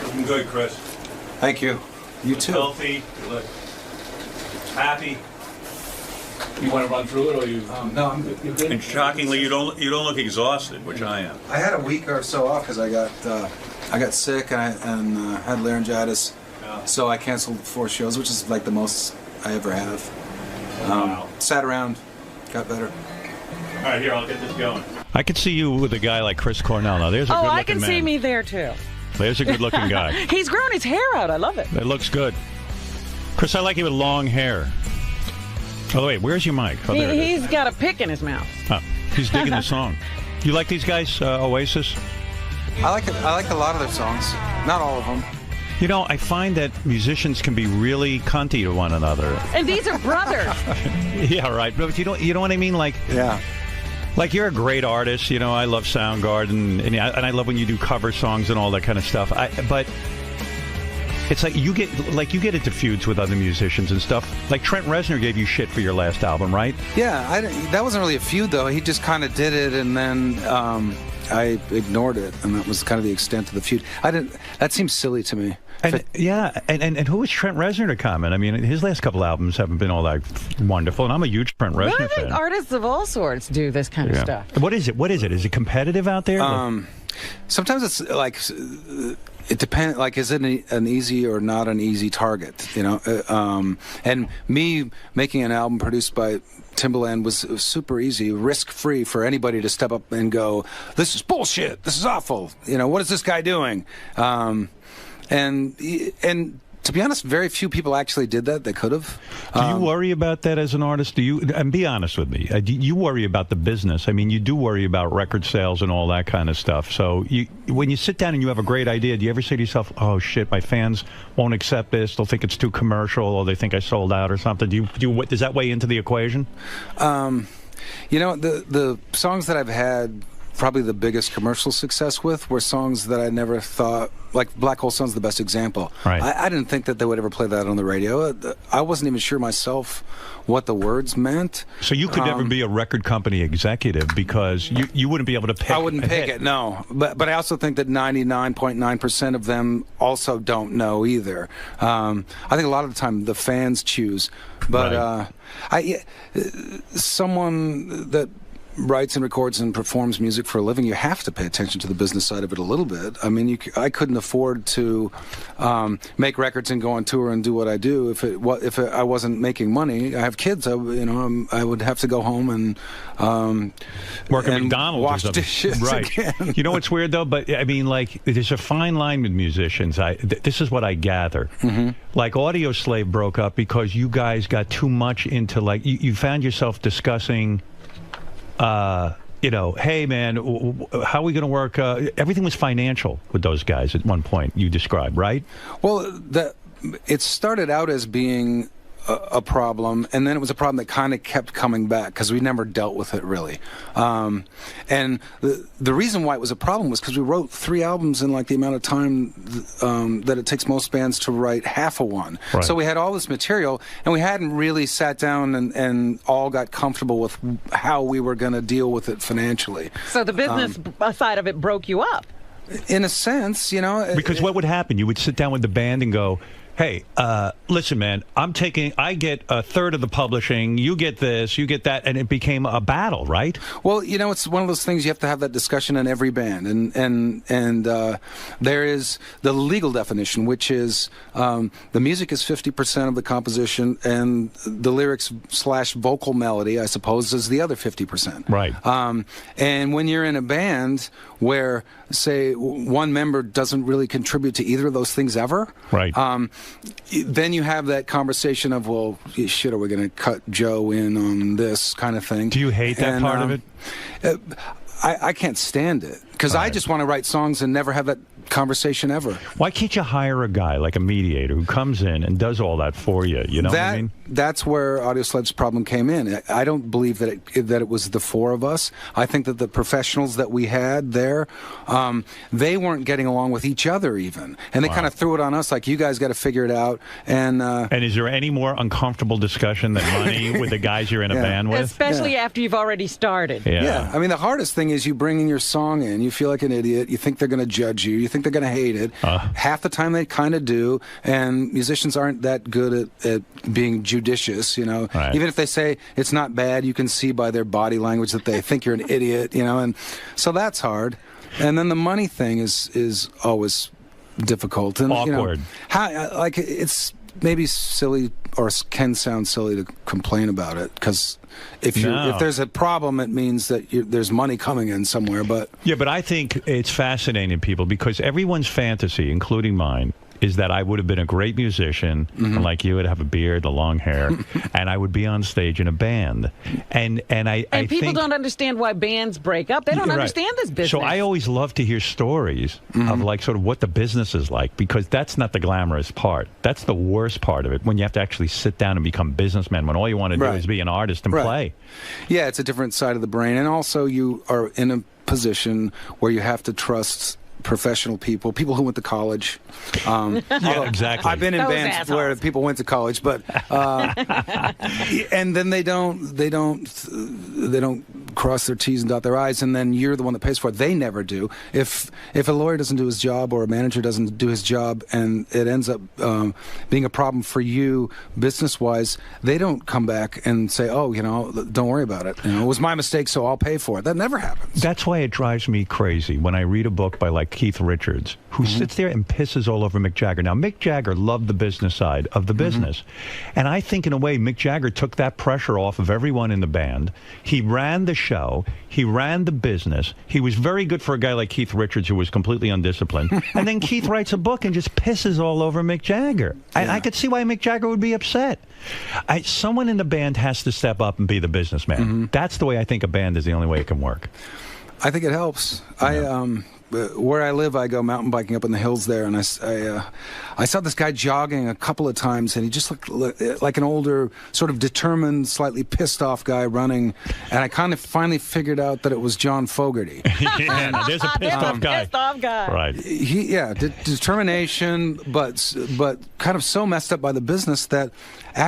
Looking good, Chris. Thank you. You too. Healthy. You look happy. You want to run through it, or you? No, I'm good. You're good. And shockingly, you don't look exhausted, which I am. I had a week or so off because I got sick and had laryngitis, so I canceled 4 shows, which is like the most I ever have. Wow. Sat around, got better. All right, here, I'll get this going. I could see you with a guy like Chris Cornell. Now, there's a good-looking man. I can see me there, too. There's a good-looking guy. He's grown his hair out. I love it. It looks good. Chris, I like you with long hair. Oh, wait, where's your mic? Oh, he's got a pick in his mouth. Oh, he's digging the song. You like these guys, Oasis? I like it. I like a lot of their songs. Not all of them. You know, I find that musicians can be really cunty to one another. And these are brothers. Yeah, right. But you know what I mean? Like, yeah. Like, you're a great artist. You know, I love Soundgarden, and I love when you do cover songs and all that kind of stuff. But it's like you get into feuds with other musicians and stuff. Like Trent Reznor gave you shit for your last album, right? Yeah, that wasn't really a feud though. He just kind of did it, and then I ignored it, and that was kind of the extent of the feud. That seems silly to me. And and who was Trent Reznor to comment? I mean, his last couple albums haven't been all that wonderful, and I'm a huge Trent Reznor fan. I think artists of all sorts do this kind of stuff. What is it? Is it competitive out there? Sometimes it's like. It depends. Like, is it an easy or not an easy target? You know, and me making an album produced by Timbaland was super easy, risk-free for anybody to step up and go, "This is bullshit. This is awful. You know, what is this guy doing?" And to be honest, very few people actually did that. They could have. Do you worry about that as an artist? Do you? And be honest with me. Do you worry about the business? I mean, you do worry about record sales and all that kind of stuff. So when you sit down and you have a great idea, do you ever say to yourself, "Oh shit, my fans won't accept this. They'll think it's too commercial, or they think I sold out, or something"? Does that weigh into the equation? You know, the songs that I've had probably the biggest commercial success with were songs that I never thought, like Black Hole Sun's the best example. Right. I didn't think that they would ever play that on the radio. I wasn't even sure myself what the words meant. So you could never be a record company executive because you wouldn't be able to pick. I wouldn't pick it, no. But I also think that 99.9% of them also don't know either. I think a lot of the time the fans choose. But someone that writes and records and performs music for a living, you have to pay attention to the business side of it a little bit. I mean, I couldn't afford to make records and go on tour and do what I do if I wasn't making money. I have kids. I would have to go home and work at and McDonald's wash or something. dishes Right. again. You know what's weird though? But I mean, like, there's a fine line with musicians. This is what I gather. Like, Audio Slave broke up because you guys got too much into, like, you found yourself discussing. Hey man, how are we going to work? Everything was financial with those guys at one point. You described, right? Well, it started out as being a problem, and then it was a problem that kind of kept coming back because we never dealt with it really. And the reason why it was a problem was because we wrote 3 albums in like the amount of time that it takes most bands to write half of one. Right. So we had all this material, and we hadn't really sat down and all got comfortable with how we were going to deal with it financially. So the business side of it broke you up. In a sense, Because what would happen? You would sit down with the band and go, hey, listen, man, I get a third of the publishing, you get this, you get that, and it became a battle, right? Well, it's one of those things you have to have that discussion in every band, and there is the legal definition, which is the music is 50% of the composition, and the lyrics / vocal melody, I suppose, is the other 50%. Right. And when you're in a band where, say, one member doesn't really contribute to either of those things ever, right. Then you have that conversation of, well, shit, are we going to cut Joe in on this kind of thing? Do you hate that part of it? I can't stand it because I just want to write songs and never have that conversation ever. Why can't you hire a guy like a mediator who comes in and does all that for you? You know what I mean? That's where Audioslave's problem came in. I don't believe that it was the 4 of us. I think that the professionals that we had there, they weren't getting along with each other even, and they kind of threw it on us like, you guys got to figure it out. And is there any more uncomfortable discussion than money with the guys you're in a band with? Especially after you've already started. Yeah. I mean, the hardest thing is you bringing your song in, you feel like an idiot, you think they're going to judge you think they're going to hate it. Half the time they kind of do, and musicians aren't that good at being judicious, Right. Even if they say it's not bad, you can see by their body language that they think you're an idiot, and so that's hard. And then the money thing is always difficult. And, awkward. It's maybe silly or can sound silly to complain about it because if there's a problem, it means that there's money coming in somewhere. But I think it's fascinating, people, because everyone's fantasy, including mine, is that I would have been a great musician, and like you would have a beard, the long hair, and I would be on stage in a band. And I people don't understand why bands break up. They don't understand this business. So I always love to hear stories of like sort of what the business is like, because that's not the glamorous part. That's the worst part of it, when you have to actually sit down and become businessmen, when all you want to do is be an artist and play. Yeah, it's a different side of the brain. And also you are in a position where you have to trust professional people who went to college. Yeah, exactly. I've been in bands where people went to college, but and then they don't cross their T's and dot their I's, and then you're the one that pays for it. They never do. If a lawyer doesn't do his job or a manager doesn't do his job, and it ends up being a problem for you business-wise, they don't come back and say, oh, don't worry about it. It was my mistake, so I'll pay for it. That never happens. That's why it drives me crazy when I read a book by like Keith Richards, who sits there and pisses all over Mick Jagger. Now, Mick Jagger loved the business side of the business. And I think, in a way, Mick Jagger took that pressure off of everyone in the band. He ran the show. He ran the business. He was very good for a guy like Keith Richards, who was completely undisciplined. And then Keith writes a book and just pisses all over Mick Jagger. I could see why Mick Jagger would be upset. Someone in the band has to step up and be the businessman. That's the way I think a band is the only way it can work. I think it helps. Where I live, I go mountain biking up in the hills there, and I saw this guy jogging a couple of times, and he just looked like an older, sort of determined, slightly pissed off guy running, and I kind of finally figured out that it was John Fogerty. There's a pissed off guy. Right. Determination, but kind of so messed up by the business that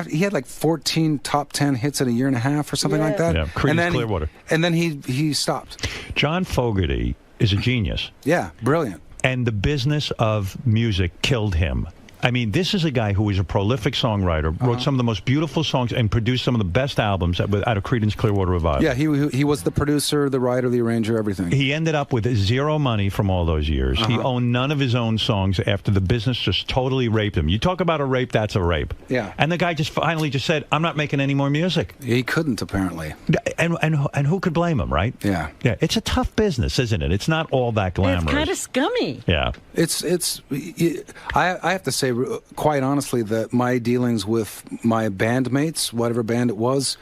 he had like 14 top 10 hits in a year and a half or something like that. Yeah, Creedence Clearwater. And then he stopped. John Fogerty is a genius. Yeah, brilliant. And the business of music killed him. I mean, this is a guy who is a prolific songwriter, wrote some of the most beautiful songs, and produced some of the best albums out of Creedence Clearwater Revival. Yeah, he was the producer, the writer, the arranger, everything. He ended up with zero money from all those years. He owned none of his own songs after the business just totally raped him. You talk about a rape, that's a rape. Yeah. And the guy just finally just said, I'm not making any more music. He couldn't, apparently. And who could blame him, right? Yeah. Yeah, it's a tough business, isn't it? It's not all that glamorous. It's kind of scummy. Yeah. I have to say, quite honestly, that my dealings with my bandmates, whatever band it was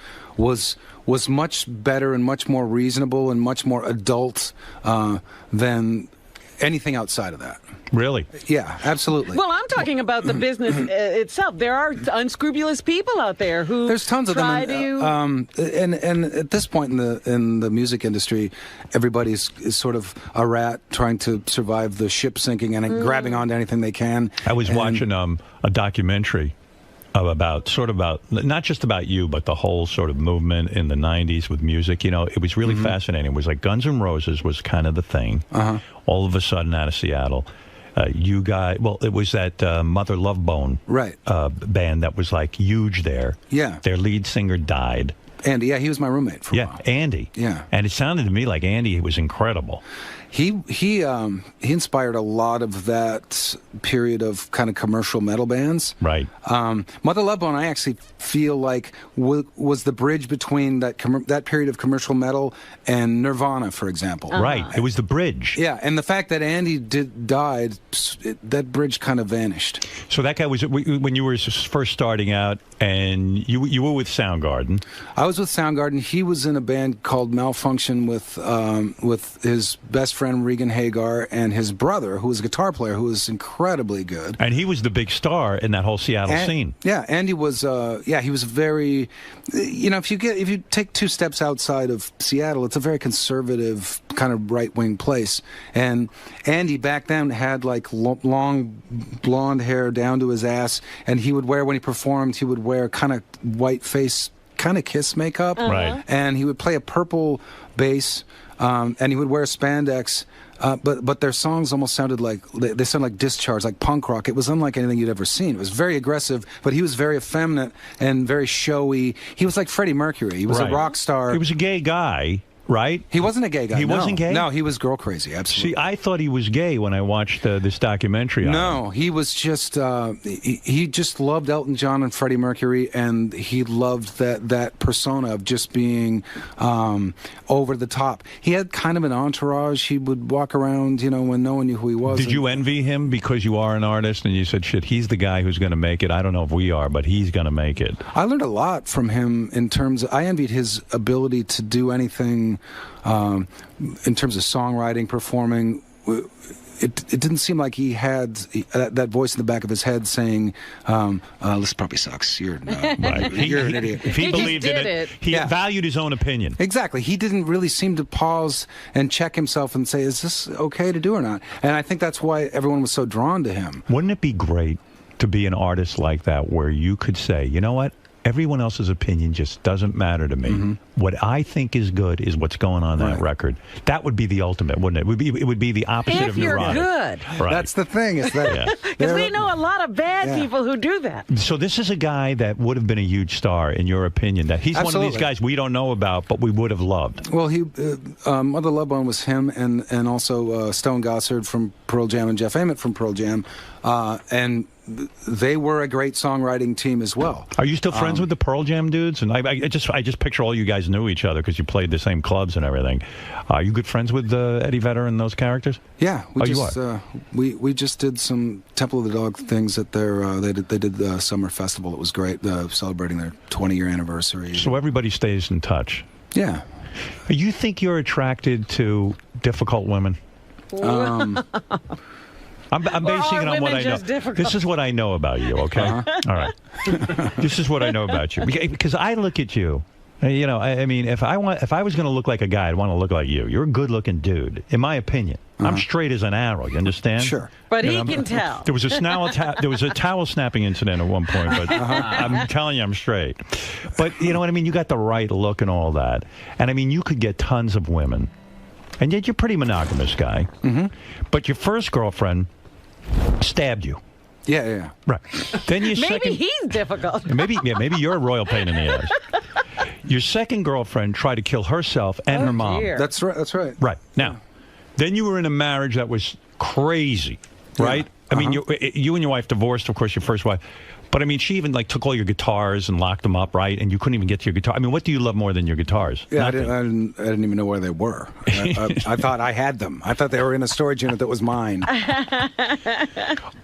much better and much more reasonable and much more adult than anything outside of that. Really? Yeah, absolutely. Well, I'm talking about the business itself. There are unscrupulous people out there who there's tons of them. And at this point in the music industry, everybody's is sort of a rat trying to survive the ship sinking and grabbing onto anything they can. I was watching a documentary about not just about you, but the whole sort of movement in the 90s with music. You know, it was really fascinating. It was like Guns N' Roses was kind of the thing. All of a sudden, out of Seattle, it was that Mother Love Bone band that was like huge there. Yeah. Their lead singer died. Andy, yeah, he was my roommate for a while. Andy. Yeah. And it sounded to me like Andy was incredible. He inspired a lot of that period of kind of commercial metal bands. Right. Mother Love Bone, I actually feel like was the bridge between that period of commercial metal and Nirvana, for example. Right. It was the bridge. Yeah, and the fact that Andy died, that bridge kind of vanished. So that guy was when you were first starting out, and you were with Soundgarden. I was with Soundgarden. He was in a band called Malfunction with his best friend Regan Hagar and his brother, who was a guitar player who was incredibly good. And he was the big star in that whole Seattle scene. Yeah, Andy was. He was very. If you take two steps outside of Seattle, it's a very conservative kind of right-wing place. And Andy back then had like long blonde hair down to his ass, and he would wear, when he performed, he would wear kind of white face, kind of Kiss makeup. Right. And he would play a purple bass. And he would wear spandex, but their songs almost sounded like they sounded like Discharge, like punk rock. It was unlike anything you'd ever seen. It was very aggressive, but he was very effeminate and very showy. He was like Freddie Mercury. He was a rock star. He was a gay guy. Right? He wasn't a gay guy. He wasn't gay? No, he was girl crazy, absolutely. See, I thought he was gay when I watched this documentary on him. No, he was just, he just loved Elton John and Freddie Mercury, and he loved that persona of just being over the top. He had kind of an entourage. He would walk around, when no one knew who he was. Did you envy him because you are an artist and you said, shit, he's the guy who's going to make it? I don't know if we are, but he's going to make it. I learned a lot from him in terms of, I envied his ability to do anything in terms of songwriting, performing. It didn't seem like he had that voice in the back of his head saying, "This probably sucks. You're right. You're an idiot." If he believed in it, he valued his own opinion. Exactly. He didn't really seem to pause and check himself and say, "Is this okay to do or not?" And I think that's why everyone was so drawn to him. Wouldn't it be great to be an artist like that, where you could say, you know what? Everyone else's opinion just doesn't matter to me. What I think is good is what's going on that record. That would be the ultimate, wouldn't it? It would be the opposite of neurotic. If you're good. Right. That's the thing. Is that because we know a lot of bad people who do that. So this is a guy that would have been a huge star, in your opinion. That he's one of these guys we don't know about, but we would have loved. Well, Mother Love Bone was him, and also Stone Gossard from Pearl Jam and Jeff Ament from Pearl Jam, and they were a great songwriting team as well. Are you still friends with the Pearl Jam dudes? And I just picture all you guys knew each other because you played the same clubs and everything. Are you good friends with Eddie Vedder and those characters? Yeah, you are. We just did some Temple of the Dog things at their they did the summer festival. It was great, celebrating their 20-year anniversary. So everybody stays in touch. Yeah. You think you're attracted to difficult women? I'm basing it on what I know. This is what I know about you, okay? All right. This is what I know about you. Because I look at you, I mean, if I was going to look like a guy, I'd want to look like you. You're a good-looking dude, in my opinion. I'm straight as an arrow, you understand? Sure. But he can tell. There was a towel snapping incident at one point, but I'm telling you I'm straight. But you know what I mean? You got the right look and all that. And I mean, you could get tons of women. And yet you're a pretty monogamous guy. But your first girlfriend stabbed you. Yeah. Right. Then your maybe he's difficult. Maybe you're a royal pain in the ass. Your second girlfriend tried to kill herself and her mom. Dear. That's right. Right. Now, then you were in a marriage that was crazy, right? I mean, you and your wife divorced, of course, your first wife. But, I mean, she even, like, took all your guitars and locked them up, right? And you couldn't even get to your guitar. I mean, what do you love more than your guitars? Yeah, I didn't even know where they were. I thought I had them. I thought they were in a storage unit that was mine.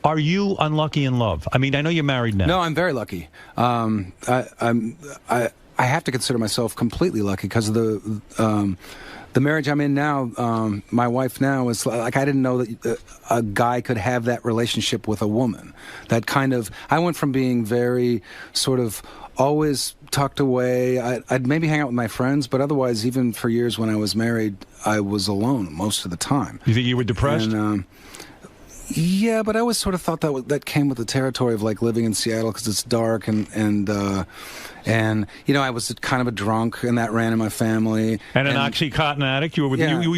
Are you unlucky in love? I mean, I know you're married now. No, I'm very lucky. I have to consider myself completely lucky because of the marriage I'm in now. My wife now is like, I didn't know that a guy could have that relationship with a woman. That kind of, I went from being very sort of always tucked away. I'd maybe hang out with my friends, but otherwise, even for years when I was married, I was alone most of the time. You think you were depressed? And, yeah, but I always sort of thought that came with the territory of like living in Seattle because it's dark and you know, I was kind of a drunk and that ran in my family. And an Oxycontin addict. You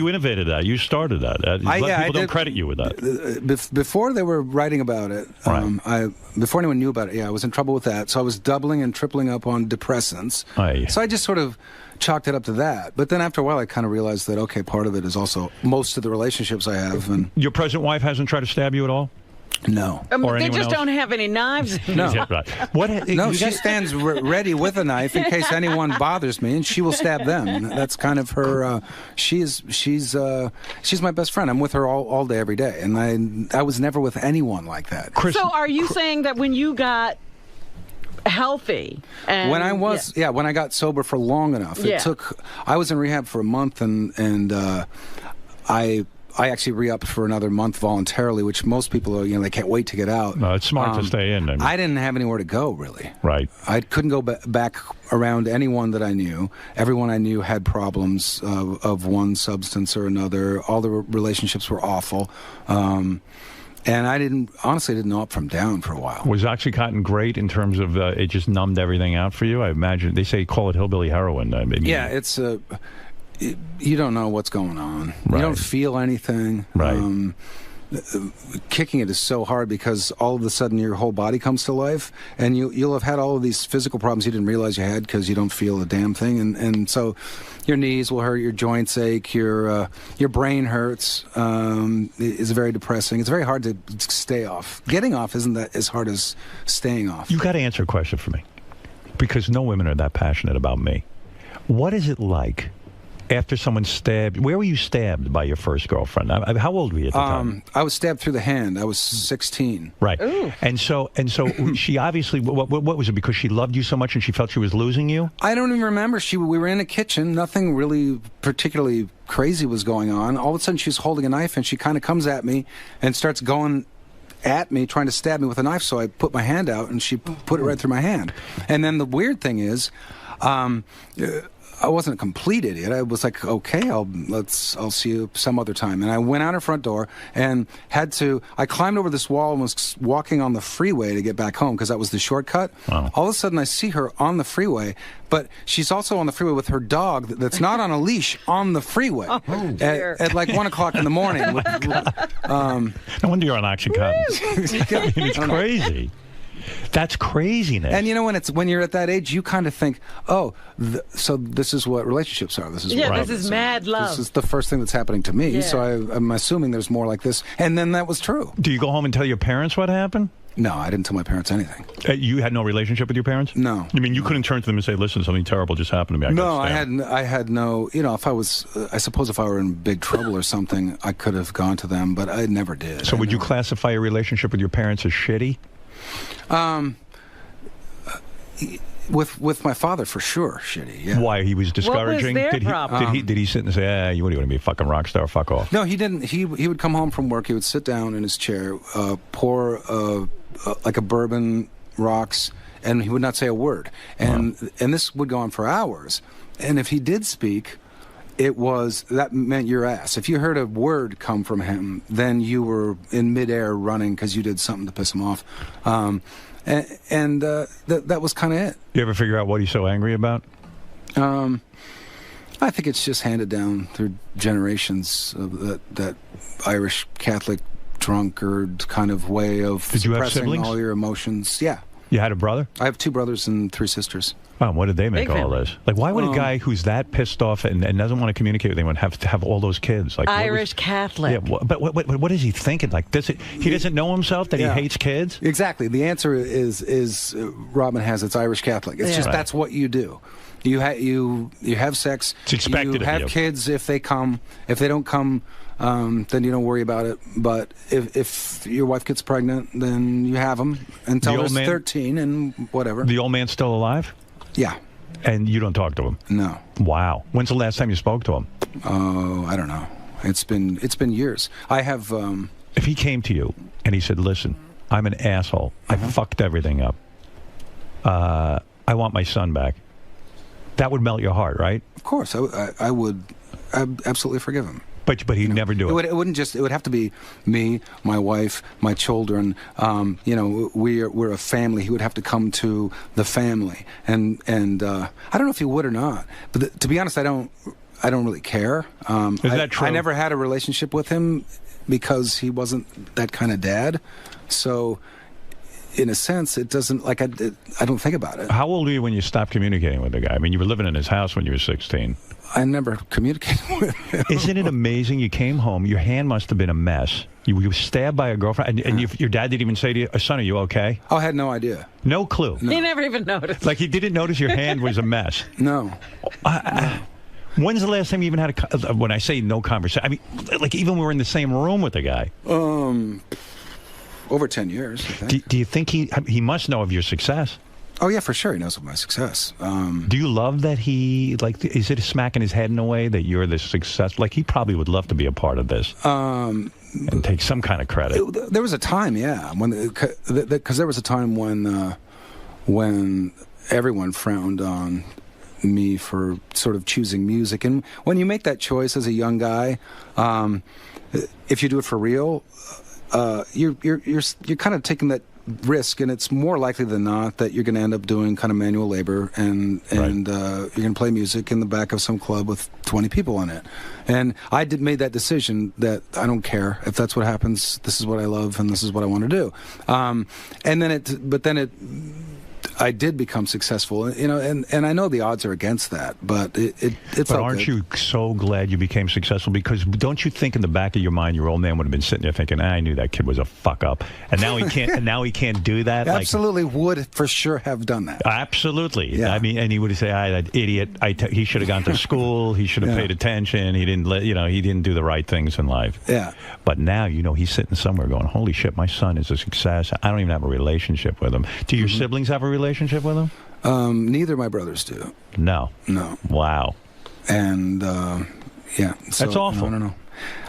innovated that. You started that. People don't credit you with that. Before they were writing about it, before anyone knew about it, I was in trouble with that. So I was doubling and tripling up on depressants. So I just sort of chalked it up to that. But then after a while, I kind of realized that, okay, part of it is also most of the relationships I have. And your present wife hasn't tried to stab you at all? No. Or they just else? don't have any knives. No. Yeah, right. No, she stands ready with a knife in case anyone bothers me, and she will stab them. That's kind of her. She's my best friend. I'm with her all day, every day, and I was never with anyone like that. So are you saying that when you got healthy and when I got sober for long enough, I was in rehab for a month, and I actually re-upped for another month voluntarily, which most people, they can't wait to get out. No, it's smart to stay in. I didn't have anywhere to go, really. Right. I couldn't go back around anyone that I knew. Everyone I knew had problems of one substance or another. All the relationships were awful. And I honestly didn't know up from down for a while. Was Oxycontin great in terms of it just numbed everything out for you? I imagine they say call it hillbilly heroin. I mean, yeah, it's you don't know what's going on. Right. You don't feel anything. Right. Kicking it is so hard because all of a sudden your whole body comes to life, and you'll have had all of these physical problems you didn't realize you had because you don't feel a damn thing, and so your knees will hurt, your joints ache, your brain hurts. It's very depressing. It's very hard to stay off. Getting off isn't that as hard as staying off. You got to answer a question for me, because no women are that passionate about me. What is it like after someone stabbed? Where were you stabbed by your first girlfriend? How old were you at the time? I was stabbed through the hand. I was 16. Right. Ooh. And so she obviously, what was it? Because she loved you so much and she felt she was losing you? I don't even remember. We were in a kitchen. Nothing really particularly crazy was going on. All of a sudden, she's holding a knife and she kind of comes at me and starts going at me, trying to stab me with a knife. So I put my hand out and she put it right through my hand. And then the weird thing is, I wasn't a complete idiot. I was like, okay, I'll see you some other time. And I went out her front door and I climbed over this wall and was walking on the freeway to get back home because that was the shortcut. Wow. All of a sudden I see her on the freeway, but she's also on the freeway with her dog that's not on a leash on the freeway at like 1 o'clock in the morning. No wonder you're on Oxycontin. I mean, it's crazy. That's craziness. And when you're at that age, you kind of think, oh, so this is what relationships are. This is this is mad love. This is the first thing that's happening to me. Yeah. So I'm assuming there's more like this. And then that was true. Do you go home and tell your parents what happened? No, I didn't tell my parents anything. You had no relationship with your parents? No. You mean you couldn't turn to them and say, listen, something terrible just happened to me? I had no, if I was, I suppose if I were in big trouble or something, I could have gone to them, but I never did. So would you classify your relationship with your parents as shitty? With my father, for sure, shitty. Yeah. Why? He was discouraging? What was their problem? Did he sit and say, you want to be a fucking rock star? Fuck off. No, he didn't. He would come home from work. He would sit down in his chair, pour like a bourbon, rocks, and he would not say a word. And this would go on for hours. And if he did speak, that meant your ass. If you heard a word come from him, then you were in midair running because you did something to piss him off. That was kind of it. You ever figure out what he's so angry about? I think it's just handed down through generations of that Irish Catholic drunkard kind of way of Did you have suppressing siblings? all your emotions. Yeah. You had a brother? I have 2 brothers and 3 sisters. Oh, what did they make Big all family. this? Like, why would a guy who's that pissed off and doesn't want to communicate with anyone have to have all those kids? Like Irish Catholic. Yeah, but what is he thinking? Like, he doesn't know himself that Yeah. he hates kids? Exactly. The answer is Robin has it's Irish Catholic. It's Yeah. just Right. that's what you do. You have sex. It's expected You of have you. kids if they come. If they don't come, then you don't worry about it. But if your wife gets pregnant, then you have them until The old they're man- 13 and whatever. The old man's still alive? Yeah. And you don't talk to him? No. Wow. When's the last time you spoke to him? Oh, I don't know. It's been years. I have. If he came to you and he said, "Listen, I'm an asshole. I fucked everything up. I want my son back." That would melt your heart, right? Of course, I would absolutely forgive him. But he'd never do it. It wouldn't just. It would have to be me, my wife, my children. We're a family. He would have to come to the family, and I don't know if he would or not. But to be honest, I don't really care. Is that true? I never had a relationship with him because he wasn't that kind of dad. So, in a sense, it doesn't like I don't think about it. How old were you when you stopped communicating with the guy? I mean, you were living in his house when you were 16. I never communicated with him. Isn't it amazing? You came home, your hand must have been a mess. You were stabbed by a girlfriend, and your dad didn't even say to you, "Son, are you okay?" Oh, I had no idea. No clue. He never even noticed. Like he didn't notice your hand was a mess. No. When's the last time you even had when I say no conversation, I mean, like even we were in the same room with the guy? Over 10 years. I think. Do you think he must know of your success? Oh yeah, for sure. He knows of my success. Do you love that he, like, is it a smack in his head in a way that you're the success? Like, he probably would love to be a part of this and take some kind of credit. There was a time, yeah, because there was a time when everyone frowned on me for sort of choosing music, and when you make that choice as a young guy, if you do it for real, you're kind of taking that risk, and it's more likely than not that you're going to end up doing kind of manual labor, and you're going to play music in the back of some club with 20 people in it. And I made that decision that I don't care if that's what happens. This is what I love, and this is what I want to do. I did become successful, and I know the odds are against that, but it But felt aren't good. you so glad you became successful? Because don't you think in the back of your mind, your old man would have been sitting there thinking, "I knew that kid was a fuck up," and now he can't. And now he can't do that. Absolutely would for sure have done that. Absolutely. Yeah. I mean, and he would say, "That idiot! He should have gone to school. He should have paid attention. He didn't he didn't do the right things in life." Yeah. But now, he's sitting somewhere going, "Holy shit, my son is a success. I don't even have a relationship with him." Do your siblings have a relationship with him? Neither of my brothers do. No. Wow. And yeah, so, That's awful. I don't know.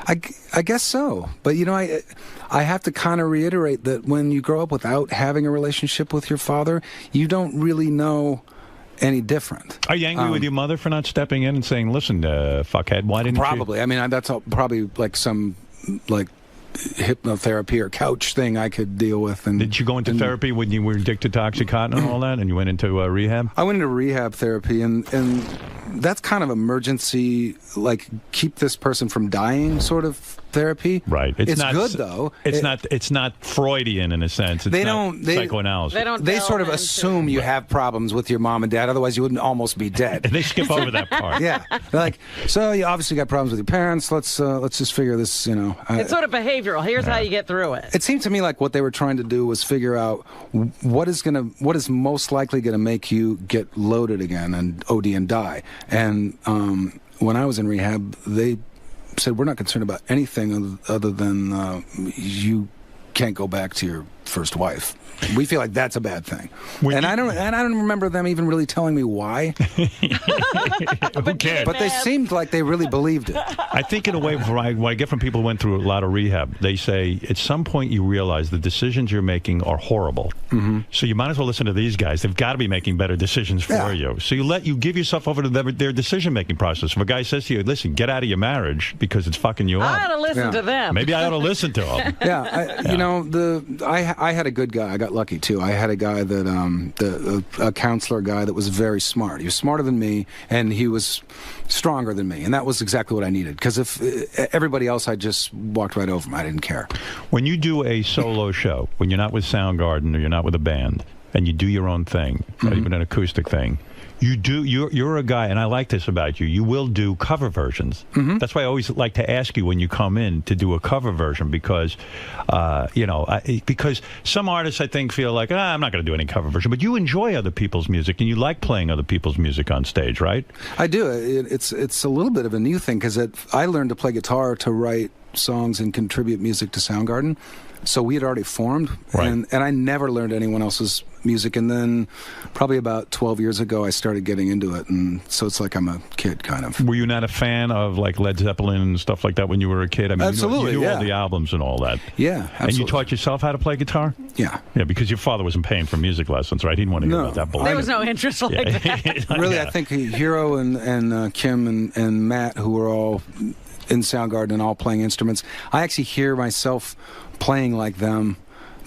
I guess so, but I have to kind of reiterate that when you grow up without having a relationship with your father, you don't really know any different. Are you angry with your mother for not stepping in and saying, "Listen, fuckhead, why didn't you?" Probably. I mean, that's probably like some hypnotherapy or couch thing I could deal with. And did you go into therapy when you were addicted to Oxycontin and all that, and you went into rehab? I went into rehab therapy, and that's kind of emergency, like keep this person from dying sort of therapy. Right. It's not good though. It's not Freudian in a sense. It's not psychoanalysis. They sort of assume you have problems with your mom and dad, otherwise you wouldn't almost be dead. And they skip over that part. Yeah. They're like, so you obviously got problems with your parents. Let's just figure this. It's sort of behavioral. Here's how you get through it. It seemed to me like what they were trying to do was figure out what is most likely going to make you get loaded again and OD and die. And when I was in rehab, they said, "We're not concerned about anything other than you can't go back to your first wife. We feel like that's a bad thing." And I don't remember them even really telling me why. Who cares? But they seemed like they really believed it. I think in a way, what I get from people who went through a lot of rehab, they say at some point you realize the decisions you're making are horrible. So you might as well listen to these guys. They've got to be making better decisions for you. So you give yourself over to their decision-making process. If a guy says to you, "Listen, get out of your marriage because it's fucking you up," I ought to listen to them. Maybe I ought to listen to him. Yeah, I had a good guy. I got lucky too. I had a guy that a counselor guy that was very smart. He was smarter than me, and he was stronger than me, and that was exactly what I needed. Because if everybody else, I just walked right over him. I didn't care. When you do a solo show, when you're not with Soundgarden or you're not with a band, and you do your own thing, even an acoustic thing, you're a guy, and I like this about you. You will do cover versions. That's why I always like to ask you when you come in to do a cover version, because because some artists I think feel like I'm not going to do any cover version, but you enjoy other people's music and you like playing other people's music on stage, right? I do. It's a little bit of a new thing because I learned to play guitar to write songs and contribute music to Soundgarden. So we had already formed, and I never learned anyone else's music. And then probably about 12 years ago, I started getting into it. And so it's like I'm a kid, kind of. Were you not a fan of like Led Zeppelin and stuff like that when you were a kid? I mean, absolutely, you knew all the albums and all that. Yeah, absolutely. And you taught yourself how to play guitar? Yeah. Yeah, because your father wasn't paying for music lessons, right? He didn't want to hear about that bullshit. There was no interest like that. Really, I think Hero and Kim and Matt, who were all in Soundgarden and all playing instruments, I actually hear myself playing like them.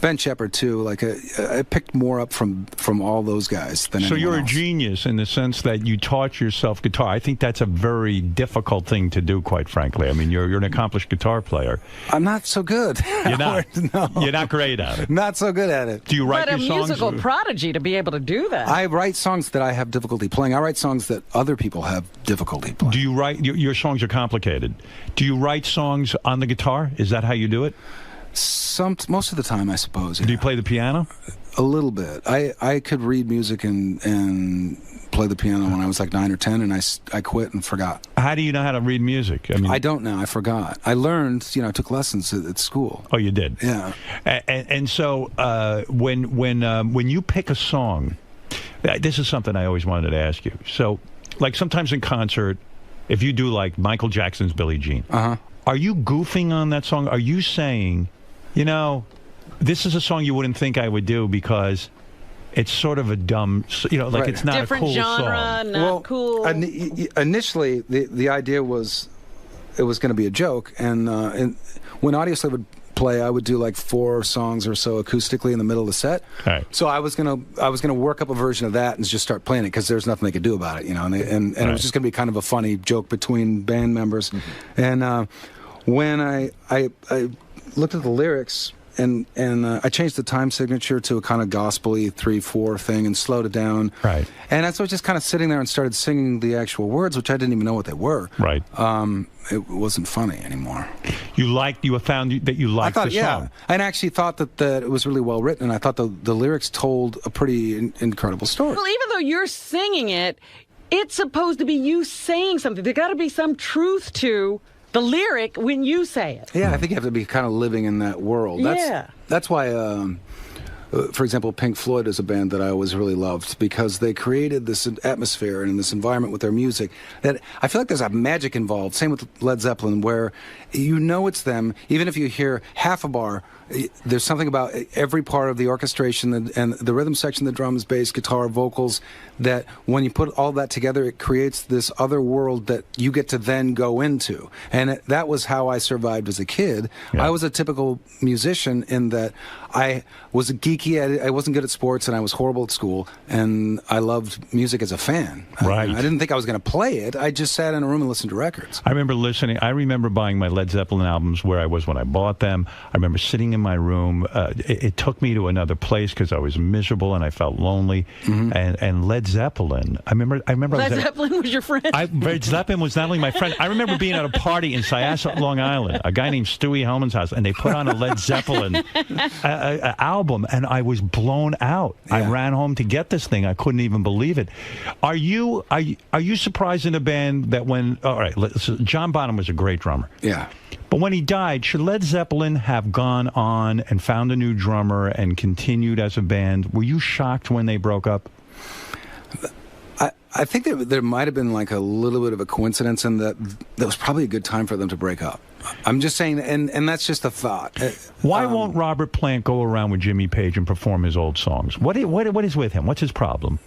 Ben Shepherd too. Like I picked more up from all those guys than So you're else. a genius in the sense that you taught yourself guitar. I think that's a very difficult thing to do, quite frankly. I mean, you're an accomplished guitar player. I'm not so good. You're not. No. You're not great at it. Not so good at it. Do you write your songs? But a musical prodigy to be able to do that. I write songs that I have difficulty playing. I write songs that other people have difficulty playing. Do you write your songs are complicated? Do you write songs on the guitar? Is that how you do it? Most of the time, I suppose. Yeah. Do you play the piano? A little bit. I could read music and play the piano when I was like 9 or 10, and I quit and forgot. How do you know how to read music? I mean, I don't know. I forgot. I learned. I took lessons at school. Oh, you did? Yeah. And so when you pick a song, this is something I always wanted to ask you. So, like sometimes in concert, if you do like Michael Jackson's Billie Jean, are you goofing on that song? Are you saying, this is a song you wouldn't think I would do because it's sort of a dumb, like it's not different a cool genre, song. not cool. Initially, the idea was it was going to be a joke, and when Audioslave would play, I would do like 4 songs or so acoustically in the middle of the set. Right. So I was gonna work up a version of that and just start playing it because there's nothing they could do about it, and it was just gonna be kind of a funny joke between band members. And when I looked at the lyrics and I changed the time signature to a kind of gospel-y 3/4 thing and slowed it down. Right. And I was just kind of sitting there and started singing the actual words, which I didn't even know what they were. Right. It wasn't funny anymore. You found that you liked the song. I actually thought that it was really well written, and I thought the lyrics told a pretty incredible story. Well, even though you're singing it, it's supposed to be you saying something. There's got to be some truth to the lyric when you say it. Yeah, I think you have to be kind of living in that world. That's why, for example, Pink Floyd is a band that I always really loved because they created this atmosphere and this environment with their music that I feel like there's a magic involved. Same with Led Zeppelin, where it's them. Even if you hear half a bar, there's something about every part of the orchestration and the rhythm section, the drums, bass, guitar, vocals, that when you put all that together, it creates this other world that you get to then go into. And that was how I survived as a kid. Yeah. I was a typical musician in that I was geeky. I wasn't good at sports, and I was horrible at school, and I loved music as a fan. Right. I didn't think I was going to play it. I just sat in a room and listened to records. I remember buying my Led Zeppelin albums where I was when I bought them. I remember sitting in my room. It took me to another place because I was miserable and I felt lonely. And Led Zeppelin, I remember Led Zeppelin was your friend? Led Zeppelin was not only my friend. I remember being at a party in Syosset, Long Island, a guy named Stewie Hellman's house, and they put on a Led Zeppelin album, and I was blown out. Yeah. I ran home to get this thing. I couldn't even believe it. Are you surprised in a band that when John Bonham was a great drummer. Yeah. But when he died, should Led Zeppelin have gone on and found a new drummer and continued as a band? Were you shocked when they broke up? I think there might have been like a little bit of a coincidence in that was probably a good time for them to break up. I'm just saying, and that's just a thought. Why won't Robert Plant go around with Jimmy Page and perform his old songs? What is with him? What's his problem?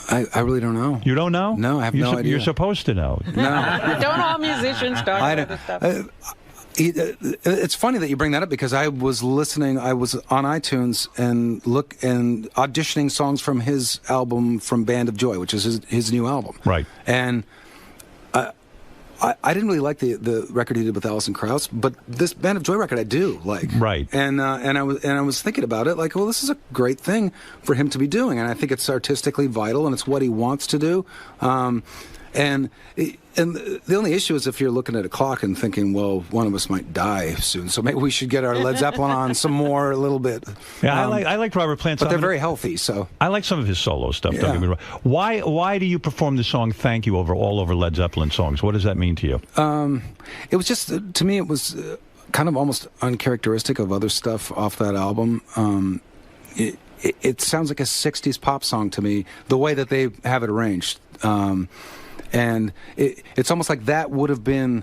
I really don't know. You don't know? No, I have no idea. You're supposed to know. No. Don't all musicians talk about this stuff? It's funny that you bring that up because I was listening. I was on iTunes and auditioning songs from his album from Band of Joy, which is his new album. Right. And I didn't really like the record he did with Alison Krauss, but this Band of Joy record I do like. Right. And I was thinking about it, like, well, this is a great thing for him to be doing, and I think it's artistically vital, and it's what he wants to do. And the only issue is if you're looking at a clock and thinking, well, one of us might die soon, so maybe we should get our Led Zeppelin on some more, a little bit. Yeah, I like Robert Plant. But they're very healthy, so. I like some of his solo stuff, don't get me wrong. Why do you perform the song Thank You all over Led Zeppelin songs? What does that mean to you? It was just, to me, it was kind of almost uncharacteristic of other stuff off that album. It sounds like a 60s pop song to me, the way that they have it arranged. And it's almost like that would have been,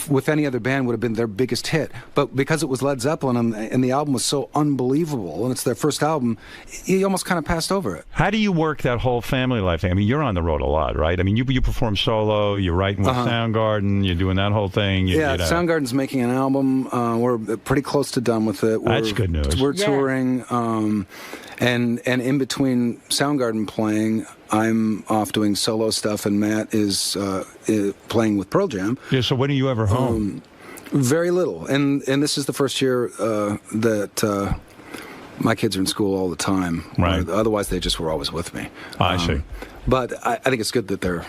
with any other band, would have been their biggest hit. But because it was Led Zeppelin and the album was so unbelievable, and it's their first album, he almost kind of passed over it. How do you work that whole family life thing? I mean, you're on the road a lot, right? I mean, you perform solo, you're writing with Soundgarden, you're doing that whole thing. Soundgarden's making an album. We're pretty close to done with it. That's good news. We're touring, and in between Soundgarden playing, I'm off doing solo stuff, and Matt is playing with Pearl Jam. Yeah, so when are you ever home? Very little. And this is the first year that my kids are in school all the time. Right. Otherwise, they just were always with me. I see. But I think it's good that they're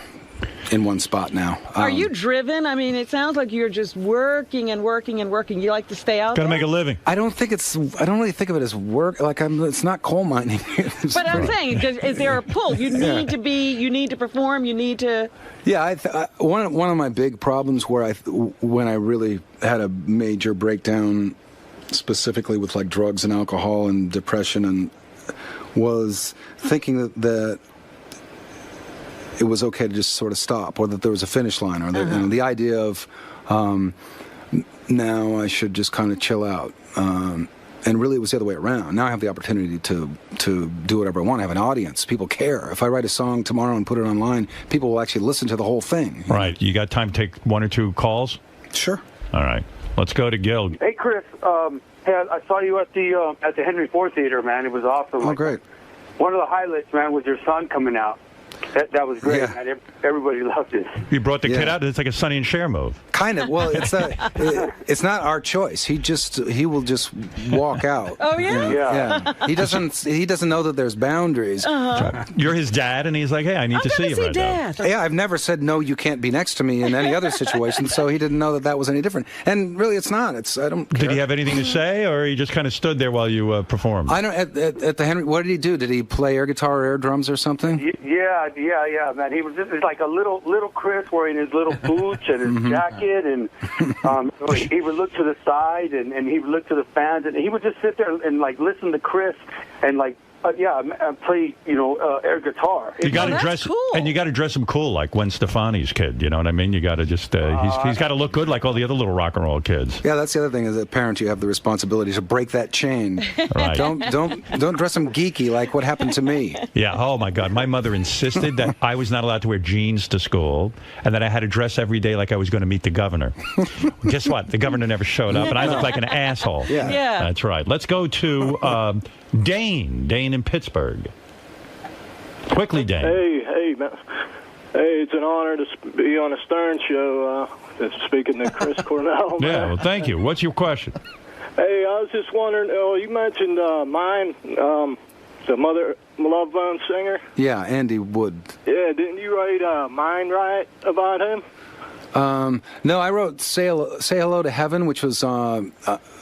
in one spot now. Are you driven? I mean, it sounds like you're just working and working and working. You like to stay out Got to there? make a living. I don't really think of it as work. Like it's not coal mining. But I'm saying, is there a pull? You need to you need to perform, you need to... Yeah, one of my big problems when I really had a major breakdown, specifically with like drugs and alcohol and depression, and was thinking that it was okay to just sort of stop, or that there was a finish line, or the idea of now I should just kind of chill out. And really, it was the other way around. Now I have the opportunity to do whatever I want. I have an audience. People care. If I write a song tomorrow and put it online, people will actually listen to the whole thing. Right. You got time to take one or two calls? Sure. All right. Let's go to Gil. Hey, Chris. Hey, I saw you at the Henry Ford Theater, man. It was awesome. Oh, great. One of the highlights, man, was your son coming out. That was great, man. Everybody loved it. You brought the kid out? It's like a Sonny and Cher move. Kind of. Well, it's not our choice. He will just walk out. Oh, yeah? Yeah. He doesn't know that there's boundaries. You're his dad, and he's like, hey, I need to see you right now. Yeah, I've never said, no, you can't be next to me in any other situation, so he didn't know that was any different. And really, it's not. I don't care. Did he have anything to say, or he just kind of stood there while you performed? I don't. At the Henry, what did he do? Did he play air guitar or air drums or something? Yeah, man. He was just like a little Chris wearing his little boots and his jacket, and he would look to the side and he would look to the fans, and he would just sit there and like listen to Chris and like play air guitar. You got to dress, cool. And you got to dress him cool, like Gwen Stefani's kid. You know what I mean? You got to just he's got to look good like all the other little rock and roll kids. Yeah, that's the other thing. As a parent, you have the responsibility to break that chain. Right. Don't dress him geeky like what happened to me. Yeah. Oh my God, my mother insisted that I was not allowed to wear jeans to school, and that I had to dress every day like I was going to meet the governor. Guess what? The governor never showed up, and I looked like an asshole. Yeah. That's right. Let's go to Dane in Pittsburgh. Quickly, Dane. Hey, man. Hey, it's an honor to be on a Stern show. Speaking to Chris Cornell. Man. Yeah, well, thank you. What's your question? Hey, I was just wondering. You mentioned Mine, the Mother Love Bone singer. Yeah, Andy Wood. Yeah, didn't you write Mine right about him? No, I wrote Say Hello to Heaven, which was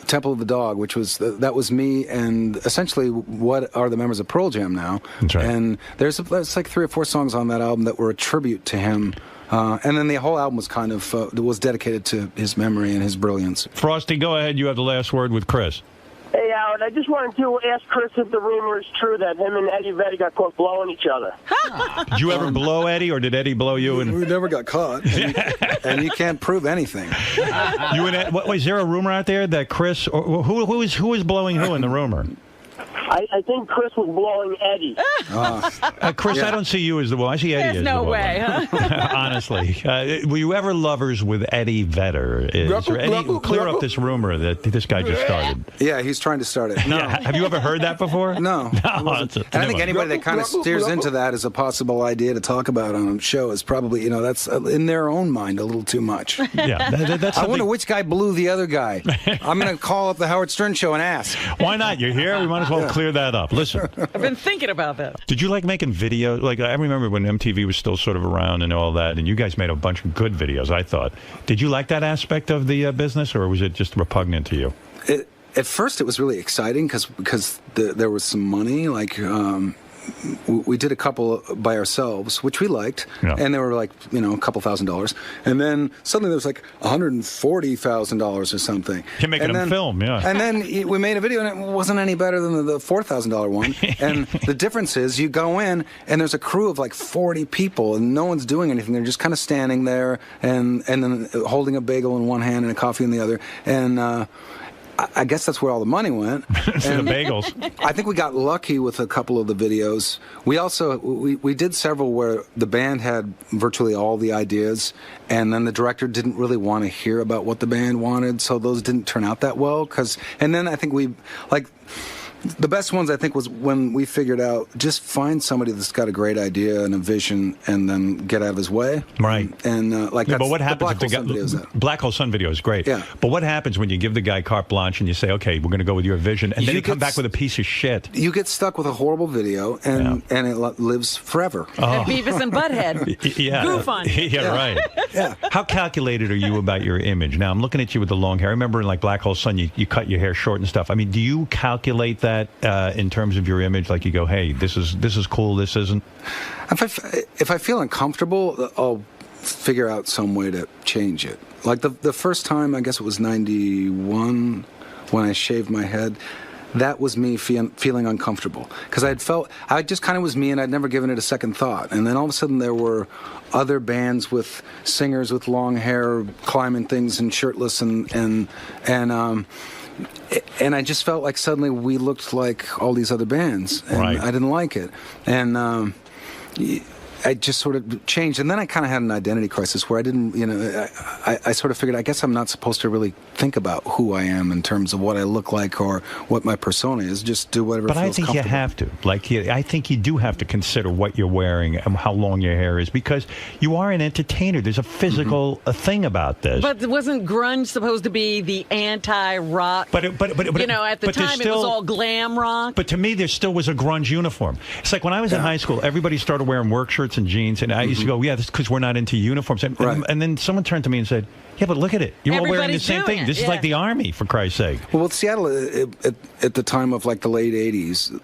Temple of the Dog, which was that was me, and essentially what are the members of Pearl Jam now. That's right. And there's like 3 or 4 songs on that album that were a tribute to him. And then the whole album was kind of was dedicated to his memory and his brilliance. Frosty, go ahead. You have the last word with Chris. Hey, Howard, I just wanted to ask Chris if the rumor is true that him and Eddie Vedder got caught blowing each other. Did you ever blow Eddie, or did Eddie blow you? And we never got caught, and you can't prove anything. You and Ed, is there a rumor out there that Chris, or who is blowing who in the rumor? I think Chris was blowing Eddie. Chris, I don't see you as the one. I see Eddie as the one. No way, huh? Honestly. Were you ever lovers with Eddie Vedder? Clear up this rumor that this guy just started. Yeah, he's trying to start it. No. Yeah. Have you ever heard that before? No. I think anybody that kind of steers into that as a possible idea to talk about on a show is probably, that's in their own mind a little too much. Yeah, that's I wonder which guy blew the other guy. I'm going to call up the Howard Stern show and ask. Why not? You're here. We might as well clear that up. Listen. I've been thinking about that. Did you like making videos? Like, I remember when MTV was still sort of around and all that, and you guys made a bunch of good videos, I thought. Did you like that aspect of the business, or was it just repugnant to you? At first, it was really exciting because there was some money. Like, we did a couple by ourselves, which we liked, and they were like, a couple $1,000s. And then suddenly there was like $140,000 or something. You're making them film, yeah. And then we made a video, and it wasn't any better than the $4,000 one. And the difference is you go in, and there's a crew of like 40 people, and no one's doing anything. They're just kind of standing there and then holding a bagel in one hand and a coffee in the other. And I guess that's where all the money went. And the bagels. I think we got lucky with a couple of the videos. We also we did several where the band had virtually all the ideas, and then the director didn't really want to hear about what the band wanted, so those didn't turn out that well. And then I think the best ones, I think, was when we figured out just find somebody that's got a great idea and a vision, and then get out of his way. Right. And that's but what happens if the Black Hole Sun video is great. Yeah. But what happens when you give the guy carte blanche and you say, okay, we're going to go with your vision, and then you come back with a piece of shit? You get stuck with a horrible video, and it lives forever. And Beavis and Butthead. Yeah. Goof on. Yeah, right. Yeah. How calculated are you about your image? Now, I'm looking at you with the long hair. I remember in like Black Hole Sun, you cut your hair short and stuff. I mean, do you calculate that in terms of your image? Like you go, hey, this is cool, this isn't? If I feel uncomfortable, I'll figure out some way to change it. Like the first time, I guess it was 91, when I shaved my head, that was me feeling uncomfortable. Because I just kind of was me, and I'd never given it a second thought. And then all of a sudden there were other bands with singers with long hair climbing things and shirtless, and I just felt like suddenly we looked like all these other bands, and I didn't like it. And I just sort of changed, and then I kind of had an identity crisis where I didn't, I sort of figured, I guess I'm not supposed to really think about who I am in terms of what I look like or what my persona is. Just do whatever feels comfortable. But I think you have to. Like, I think you do have to consider what you're wearing and how long your hair is, because you are an entertainer. There's a physical thing about this. But wasn't grunge supposed to be the anti-rock? But at the time it was all glam rock. But to me, there still was a grunge uniform. It's like when I was in high school, everybody started wearing work shirts and jeans, and I used to go, yeah, that's because we're not into uniforms. And then someone turned to me and said, yeah, but look at it. You're all wearing the same thing. This is like the Army, for Christ's sake. Well, with Seattle, at the time of like the late 80s,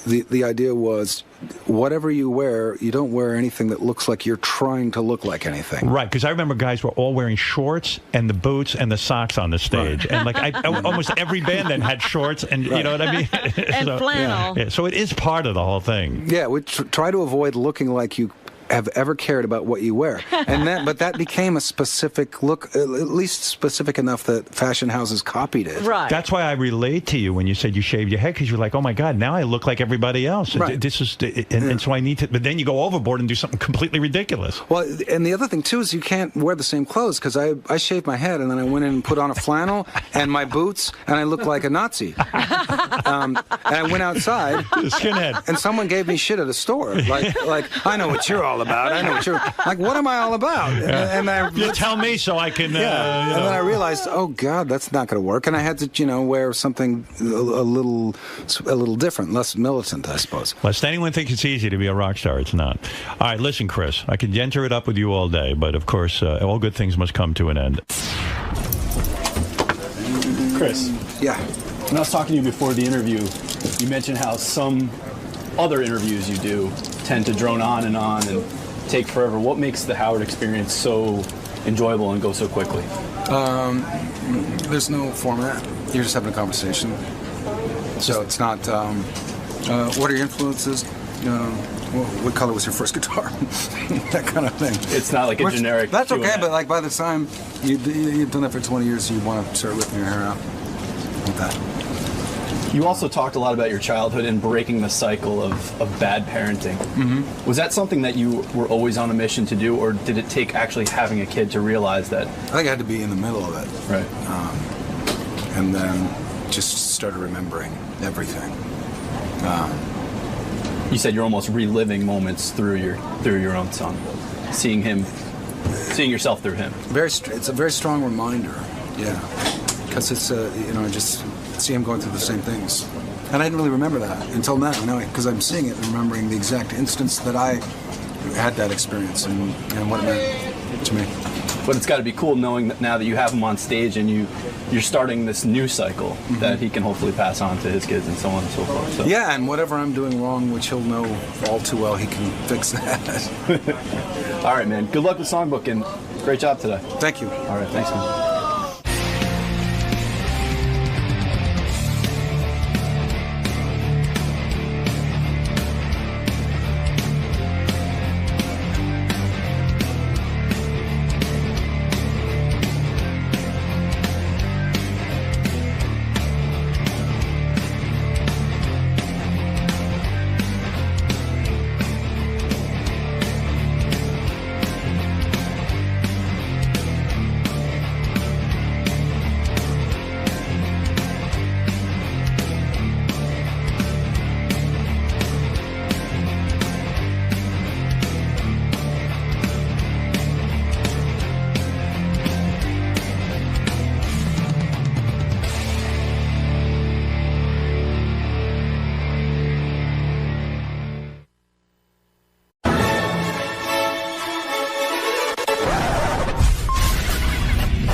the idea was whatever you wear, you don't wear anything that looks like you're trying to look like anything. Right, because I remember guys were all wearing shorts and the boots and the socks on the stage. And like almost every band then had shorts, and you know what I mean? And flannel. Yeah, so it is part of the whole thing. Yeah, we try to avoid looking like you have ever cared about what you wear, but that became a specific look, at least specific enough that fashion houses copied it. Right. That's why I relate to you when you said you shaved your head, because you're like, oh my God, now I look like everybody else. Right. This is, and so I need to. But then you go overboard and do something completely ridiculous. Well, and the other thing too is you can't wear the same clothes, because I shaved my head and then I went in and put on a flannel and my boots, and I looked like a Nazi. And I went outside, skinhead, and someone gave me shit at a store, like I know what you're all about. I know what you're like. What am I all about? And you tell me so I can. And then I realized, oh God, that's not going to work. And I had to, wear something a little different, less militant, I suppose. Lest anyone thinks it's easy to be a rock star, it's not. All right, listen, Chris. I could enter it up with you all day, but of course, all good things must come to an end. Chris. Yeah. When I was talking to you before the interview, you mentioned how some other interviews you do tend to drone on and take forever. What makes the Howard experience so enjoyable and go so quickly? There's no format. You're just having a conversation. So it's not, what are your influences? What color was your first guitar? That kind of thing. It's not like a generic That's okay, Q&A. but like by the time you've done that for 20 years, you want to start ripping your hair out like that. You also talked a lot about your childhood and breaking the cycle of bad parenting. Mm-hmm. Was that something that you were always on a mission to do, or did it take actually having a kid to realize that? I think I had to be in the middle of it. Right. And then just started remembering everything. You said you're almost reliving moments through your own son, seeing yourself through him. It's a very strong reminder, yeah, because it's I just see him going through the same things, and I didn't really remember that until now, because I'm seeing it and remembering the exact instance that I had that experience and what it meant to me. But it's got to be cool knowing that now that you have him on stage and you're starting this new cycle that he can hopefully pass on to his kids and so on and so forth. So. Yeah, and whatever I'm doing wrong, which he'll know all too well, he can fix that. All right, man. Good luck with Songbook, and great job today. Thank you. All right, thanks, man.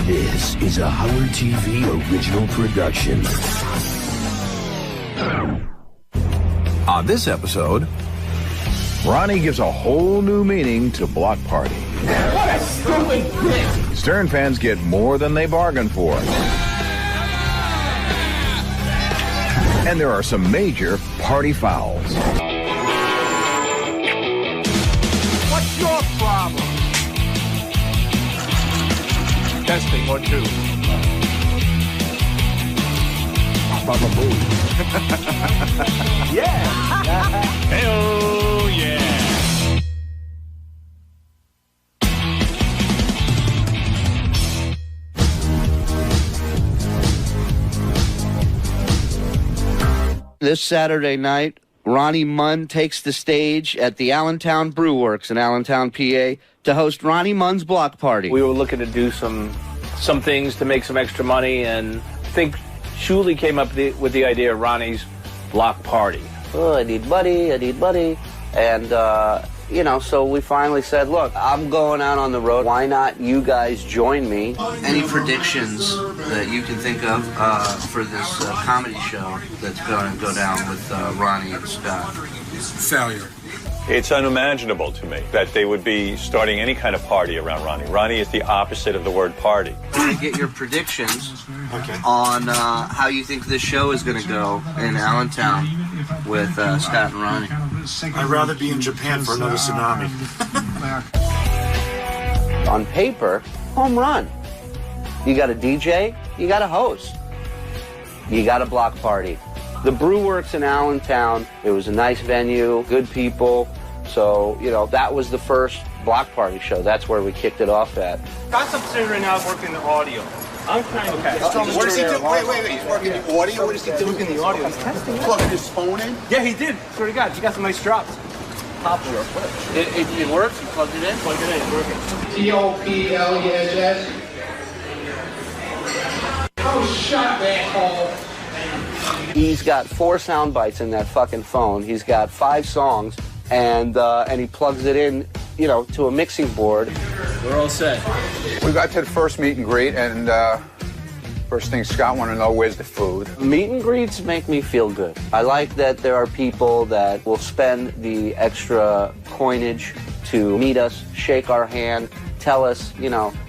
This is a Howard TV original production. On this episode, Ronnie gives a whole new meaning to block party. What a stupid bitch! Stern fans get more than they bargained for. And there are some major party fouls. What's your problem? Testing, 1, 2. Baba Booey. Yeah. Hey-oh, yeah. This Saturday night, Ronnie Munn takes the stage at the Allentown Brew Works in Allentown, PA, to host Ronnie Munn's block party. We were looking to do some things to make some extra money, and I think Shuley came up with the idea of Ronnie's block party. Oh, I need money. And, so we finally said, look, I'm going out on the road. Why not you guys join me? Any predictions that you can think of for this comedy show that's going to go down with Ronnie and Scott? Failure. It's unimaginable to me that they would be starting any kind of party around Ronnie. Ronnie is the opposite of the word party. To get your predictions on how you think this show is going to go in Allentown with Scott and Ronnie. I'd rather be in Japan for another tsunami. On paper, home run. You got a DJ, you got a host, you got a block party. The Brew Works in Allentown, it was a nice venue, good people. So, that was the first block party show. That's where we kicked it off at. Scott's upstairs right now working the audio. I'm trying to... Okay. What is he doing? Wait. He's working the audio? What is he doing? Working the audio. He's testing. Plugging his phone in? Yeah, he did. Swear to God, he got some nice drops. Pop real quick. It works? You plugged it in? Plugged it in. It's working. TOPLESS. Oh, shut up, asshole. He's got 4 sound bites in that fucking phone. He's got 5 songs, and he plugs it in, to a mixing board. We're all set. We got to the first meet and greet, and first thing Scott wanted to know, where's the food? Meet and greets make me feel good. I like that there are people that will spend the extra coinage to meet us, shake our hand, tell us,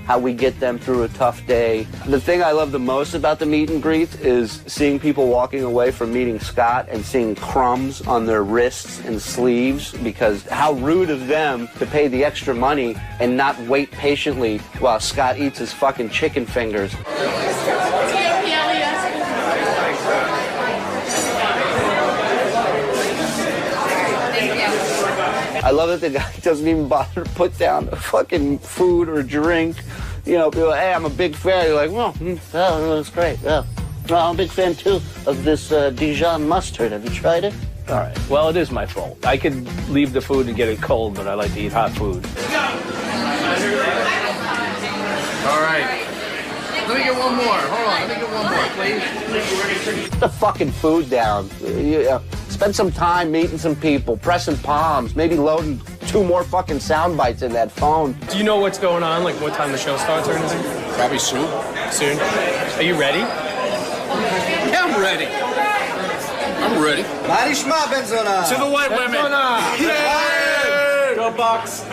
how we get them through a tough day. The thing I love the most about the meet and greets is seeing people walking away from meeting Scott and seeing crumbs on their wrists and sleeves, because how rude of them to pay the extra money and not wait patiently while Scott eats his fucking chicken fingers. love that the guy doesn't even bother to put down a fucking food or drink. You know, be like, hey, I'm a big fan. You're like, well, that looks great. Yeah. Well, I'm a big fan, too, of this Dijon mustard. Have you tried it? All right. Well, it is my fault. I could leave the food and get it cold, but I like to eat hot food. All right. Let me get one more. Hold on. Let me get one more, please. Put the fucking food down. Spend some time meeting some people, pressing palms, maybe loading 2 more fucking sound bites in that phone. Do you know what's going on, like what time the show starts or anything? Probably soon. Soon. Are you ready? Yeah, I'm ready. I'm ready. To the white women. Go Bucks.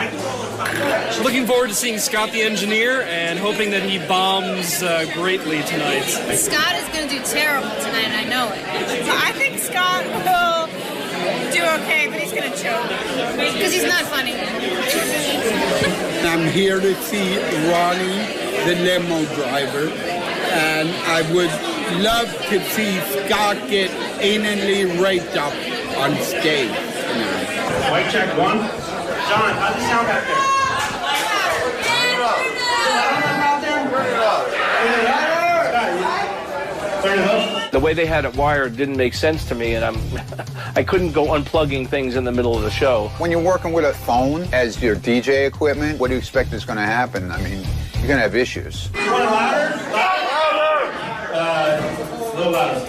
Looking forward to seeing Scott the engineer and hoping that he bombs greatly tonight. Scott is going to do terrible tonight, and I know it. So I think Scott will do okay, but he's going to choke because he's not funny. I'm here to see Ronnie, the limo driver, and I would love to see Scott get anally raped up on stage tonight. White check 1. John, how's the sound back there? The way they had it wired didn't make sense to me, and I couldn't go unplugging things in the middle of the show. When you're working with a phone as your DJ equipment, what do you expect is going to happen? I mean, you're going to have issues. You want it louder? Louder! A little louder.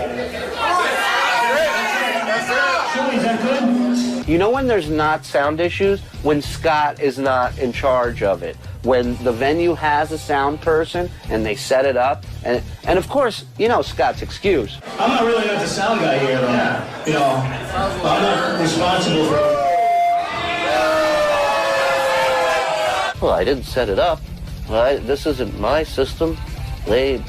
Shuli, is that good? You know when there's not sound issues? When Scott is not in charge of it. When the venue has a sound person and they set it up. And of course, you know Scott's excuse. I'm not really the sound guy here, though. You know, I'm not responsible for... Well, I didn't set it up. This isn't my system.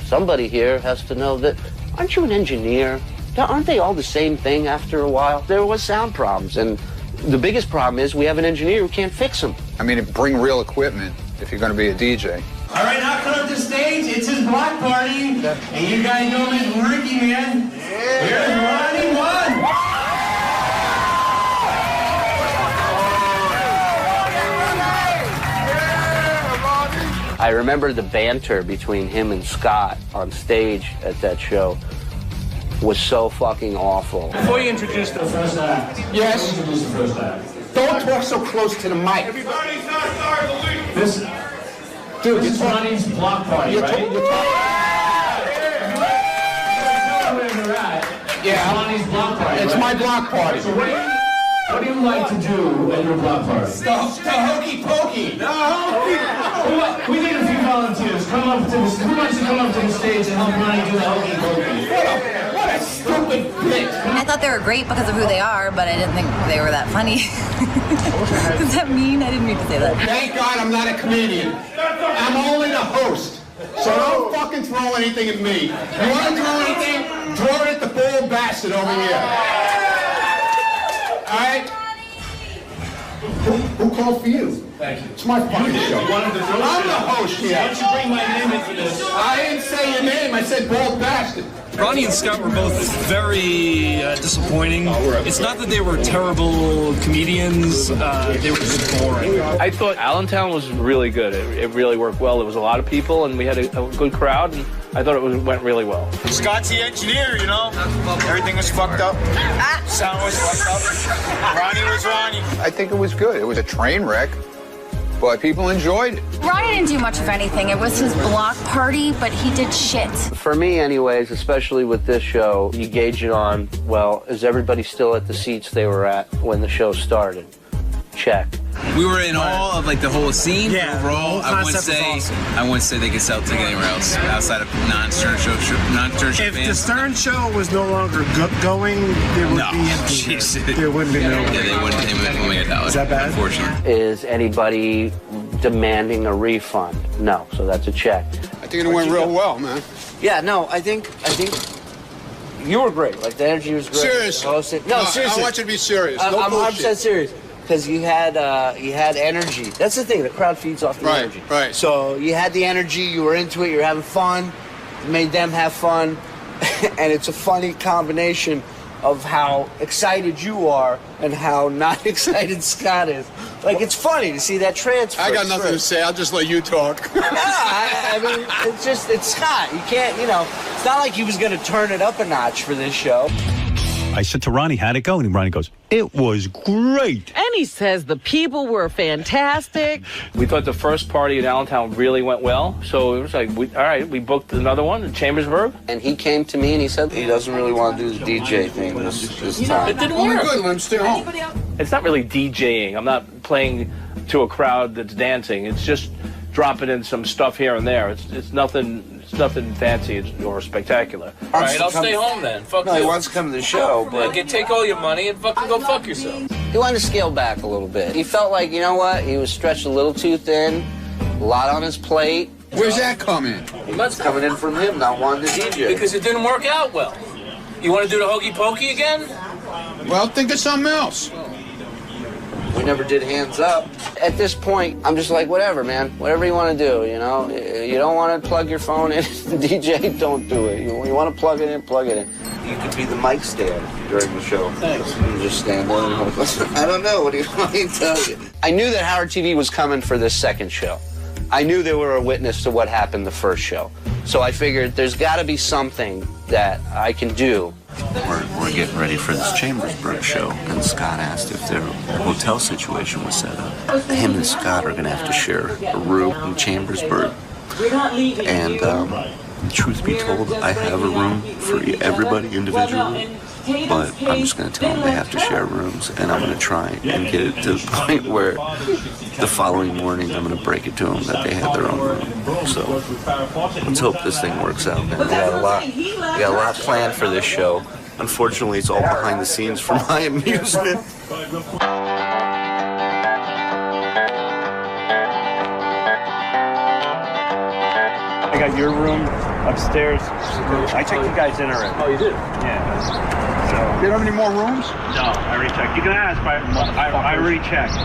Somebody here has to know that. Aren't you an engineer? Aren't they all the same thing after a while? There was sound problems, and the biggest problem is we have an engineer who can't fix them. I mean, bring real equipment if you're going to be a DJ. All right, now come up to stage. It's his block party. And you guys know him as Ricky, man. Here's Ronnie 1. I remember the banter between him and Scott on stage at that show was so fucking awful. Before you introduce the first act. Yes. Introduce the first act. Don't talk so close to the mic. Everybody's not sorry, this is Ronnie's block party, right? Yeah. Ronnie's block party. It's my block party. So what do you like to do at your block party? The hokey pokey. We need a few volunteers. Who wants to come up to the stage and help Ronnie do the hokey pokey? What a stupid bitch. I thought they were great because of who they are, but I didn't think they were that funny. Does that mean? I didn't mean to say that. Thank God I'm not a comedian. I'm only the host. So don't fucking throw anything at me. You want to throw anything? Throw it at the bald bastard over here. All right? Who called for you? Thank you. It's my fucking show. I'm the host here. Why don't you bring my name into this? I didn't say your name. I said bald bastard. Ronnie and Scott were both very disappointing. It's not that they were terrible comedians, they were just boring. I thought Allentown was really good. It really worked well. There was a lot of people, and we had a good crowd, and I thought it went really well. Scott's the engineer, you know? Everything was fucked up. Sound was fucked up. Ronnie was Ronnie. I think it was good. It was a train wreck, but people enjoyed it. Ronnie didn't do much of anything. It was his block party, but he did shit. For me, anyways, especially with this show, you gauge it on, well, is everybody still at the seats they were at when the show started? Check. We were in awe of like the whole scene. Yeah, overall, the whole concept was awesome. I wouldn't say they could sell ticket anywhere else outside of non-Stern show fans. If the Stern show was no longer going, there would be empty. There wouldn't be no. Yeah, they wouldn't get that. Is that bad? Unfortunately. Is anybody demanding a refund? No, so that's a check. I think it went real well, man. Yeah, no, I think you were great. Like the energy was great. Seriously. No, seriously. I want you to be serious. I'm No 100% bullshit. serious. Because you had energy. That's the thing. The crowd feeds off the energy. Right. So you had the energy. You were into it. You were having fun. You made them have fun, and it's a funny combination of how excited you are and how not excited Scott is. Like, it's funny to see that transfer. I got nothing to say. I'll just let you talk. I mean, it's Scott. You can't, it's not like he was going to turn it up a notch for this show. I said to Ronnie, how'd it go? And Ronnie goes, it was great. And he says the people were fantastic. We thought the first party in Allentown really went well. So it was like, all right, we booked another one in Chambersburg. And he came to me and he said he doesn't really want to do the DJ thing this time. It didn't work. Good, let him stay home. It's not really DJing. I'm not playing to a crowd that's dancing. It's just dropping in some stuff here and there. It's nothing fancy or spectacular. All right, I'll stay home then. Fuck you. He wants to come to the show, but take all your money and fucking go fuck yourself. He wanted to scale back a little bit. He felt like, you know what? He was stretched a little too thin, a lot on his plate. Where's that coming? That's coming in from him not wanting to DJ. Because it didn't work out well. You want to do the hokey pokey again? Well, think of something else. We never did hands up. At this point, I'm just like, whatever, man. Whatever you want to do, You don't want to plug your phone in, DJ, don't do it. You want to plug it in, plug it in. You could be the mic stand during the show. Thanks. You just stand there and I don't know, what do you want me to tell you? I knew that Howard TV was coming for this second show. I knew they were a witness to what happened the first show. So I figured there's got to be something that I can do. We're getting ready for this Chambersburg show, and Scott asked if their hotel situation was set up. Him and Scott are going to have to share a room in Chambersburg. And truth be told, I have a room for everybody individually, but I'm just going to tell them they have to share rooms, and I'm going to try and get it to the point where the following morning I'm going to break it to them that they had their own room. So let's hope this thing works out, man. We got a lot planned for this show. Unfortunately, it's all behind the scenes for my amusement. I got your room upstairs. I checked you guys in already. Oh, you did? Yeah. You don't have any more rooms? No, I already checked. You can ask, but I already checked.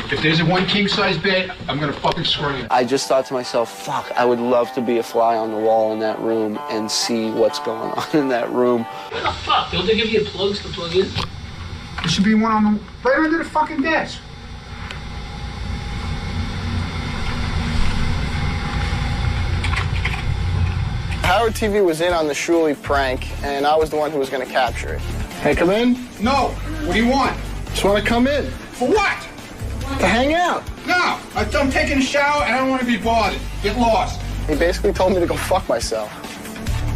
If there's a one king-size bed, I'm gonna fucking scream. I just thought to myself, fuck, I would love to be a fly on the wall in that room and see what's going on in that room. What the fuck? Don't they give you plugs to plug in? There should be one on right under the fucking desk. Howard TV was in on the Shuley prank, and I was the one who was going to capture it. Can I come in? No. What do you want? Just want to come in. For what? To hang out. No. I'm taking a shower and I don't want to be bothered. Get lost. He basically told me to go fuck myself.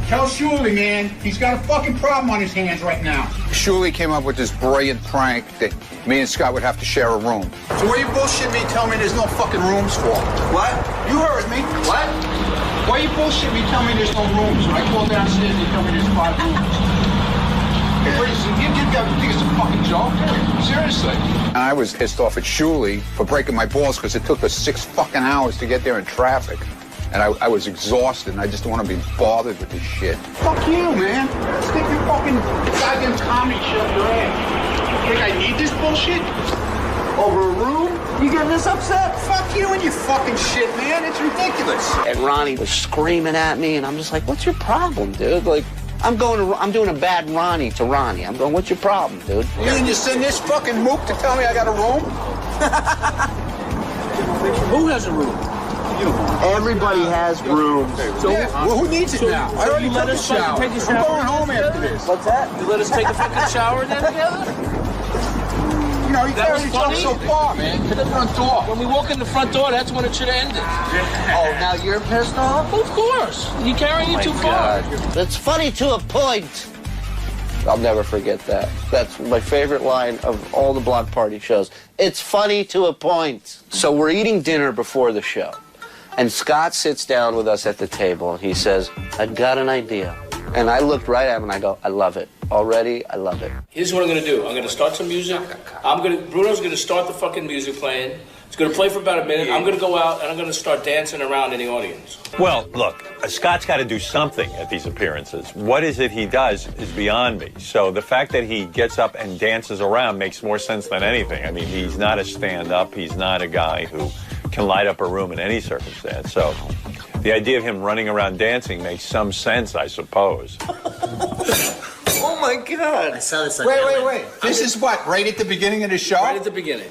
Tell Shuley, man, he's got a fucking problem on his hands right now. Shuley came up with this brilliant prank that me and Scott would have to share a room. So why you bullshit me telling me there's no fucking rooms for? What? You heard me. What? Why you bullshit me telling me there's no rooms? When I call downstairs, they tell me there's 5 rooms. Hey, you think it's a fucking joke? Seriously. I was pissed off at Shuley for breaking my balls because it took us 6 fucking hours to get there in traffic. And I was exhausted, and I just don't want to be bothered with this shit. Fuck you, man. Stick your fucking goddamn comedy show up your ass. You think I need this bullshit? Over a room? You getting this upset? Fuck you and your fucking shit, man. It's ridiculous. And Ronnie was screaming at me, and I'm just like, what's your problem, dude? Like, I'm doing a bad Ronnie to Ronnie. I'm going, what's your problem, dude? You send this fucking mook to tell me I got a room? Who has a room? Everybody has rooms. So, well, who needs it now? I already let took a us shower. take a shower. I'm going home after this. What's that? You let us take a fucking shower then together? You know, you That can't was only funny? go so far, man. To the front door. When we walk in the front door, that's when it should have ended. Oh, now you're pissed off? Of course. You carrying it too far. That's funny to a point. I'll never forget that. That's my favorite line of all the block party shows. It's funny to a point. So we're eating dinner before the show. And Scott sits down with us at the table, and he says, I've got an idea. And I looked right at him, and I go, I love it. Already, I love it. Here's what I'm going to do. I'm going to start some music. Bruno's going to start the fucking music playing. It's going to play for about a minute. I'm going to go out, and I'm going to start dancing around in the audience. Well, look, Scott's got to do something at these appearances. What is it he does is beyond me. So the fact that he gets up and dances around makes more sense than anything. I mean, he's not a stand-up. He's not a guy who can light up a room in any circumstance. So The idea of him running around dancing makes some sense, I suppose. Oh my God! I saw this. Wait. This is what? Right at the beginning of the show? Right at the beginning.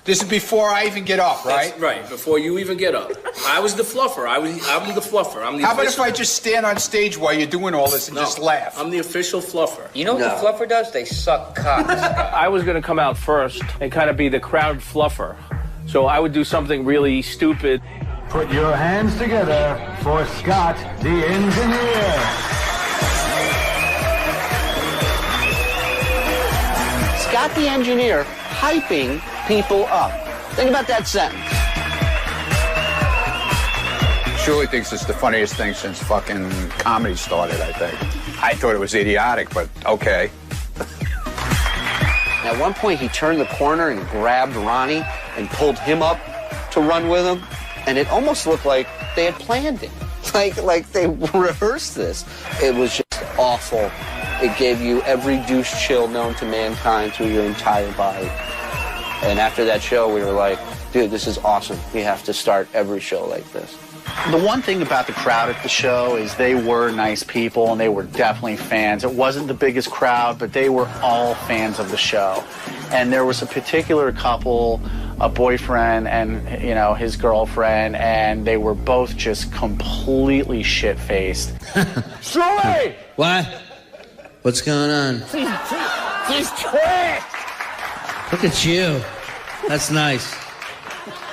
This is before I even get up, right? That's right, before you even get up. I was the fluffer. I'm the fluffer. I'm the How about if official- I just stand on stage while you're doing all this and just laugh? I'm the official fluffer. You know what the fluffer does? They suck cocks. I was going to come out first and kind of be the crowd fluffer. So I would do something really stupid. Put your hands together for Scott, the engineer. Scott the engineer hyping people up. Think about that sentence. Shirley thinks it's the funniest thing since fucking comedy started, I think. I thought it was idiotic, but okay. At one point, he turned the corner and grabbed Ronnie and pulled him up to run with him, and it almost looked like they had planned it. Like they rehearsed this. It was just awful. It gave you every douche chill known to mankind through your entire body. And after that show, we were like, dude, this is awesome. We have to start every show like this. The one thing about the crowd at the show is they were nice people and they were definitely fans. It wasn't the biggest crowd, but they were all fans of the show. And there was a particular couple, a boyfriend and, you know, his girlfriend, and they were both just completely shit-faced. Shirley! What? What's going on? She's trash! Look at you. That's nice.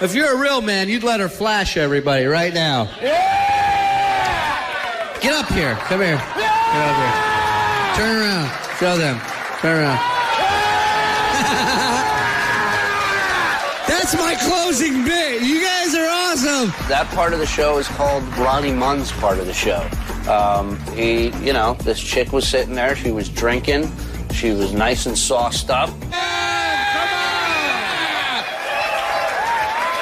If you're a real man, you'd let her flash everybody right now. Yeah! Get up here. Come here. Get up here. Turn around. Show them. Turn around. That's my closing bit. You guys are awesome. That part of the show is called Ronnie Munn's part of the show. This chick was sitting there. She was drinking. She was nice and sauced up.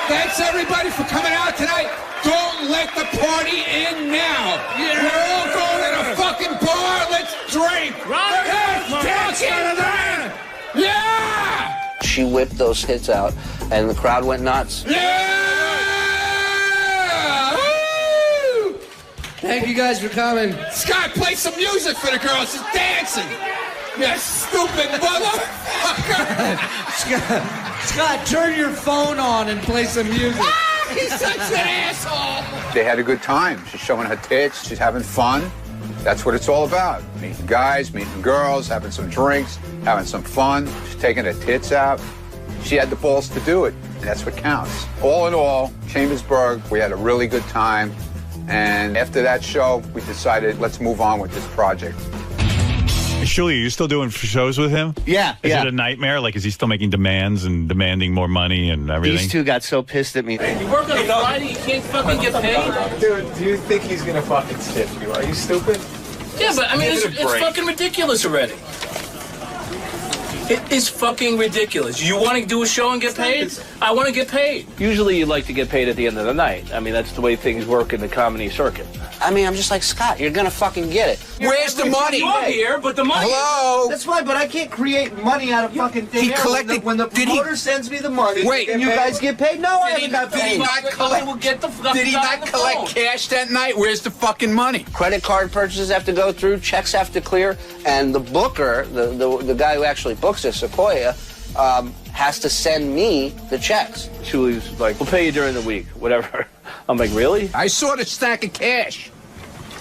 Thanks everybody for coming out tonight. Don't let the party end now. We're all going to the fucking bar. Let's drink. Yeah! She whipped those hits out, and the crowd went nuts. Yeah! Woo! Thank you guys for coming. Scott, play some music for the girls. It's dancing. You stupid motherfucker. Scott, turn your phone on and play some music. He's such an asshole. They had a good time. She's showing her tits. She's having fun. That's what it's all about. Meeting guys, meeting girls, having some drinks, having some fun. She's taking her tits out. She had the balls to do it, and that's what counts. All in all, Chambersburg, we had a really good time. And after that show, we decided, let's move on with this project. Shirley, are you still doing shows with him? Yeah. Is it a nightmare? Like, is he still making demands and demanding more money and everything? These two got so pissed at me. You work on a Friday, you can't fucking get paid? Dude, do you think he's gonna fucking stiff you? Are you stupid? Yeah, but I mean, Give it a it's break. fucking ridiculous already. It is fucking ridiculous. You want to do a show and get paid? I want to get paid. Usually you like to get paid at the end of the night. I mean, that's the way things work in the comedy circuit. I mean, I'm just like, Scott, you're going to fucking get it. Where's the money? You're here, but the money... Hello? That's fine, but I can't create money out of fucking thin He air. collected- When the did he- promoter sends me the money, Wait, and you guys get paid? No, I haven't got Did paid. he not collect? We'll get the Did he not collect cash that night? Where's the fucking money? Credit card purchases have to go through, checks have to clear, and the booker, the guy who actually books us, Sequoia, has to send me the checks. Julie's like, we'll pay you during the week, whatever. I'm like, really? I saw the stack of cash.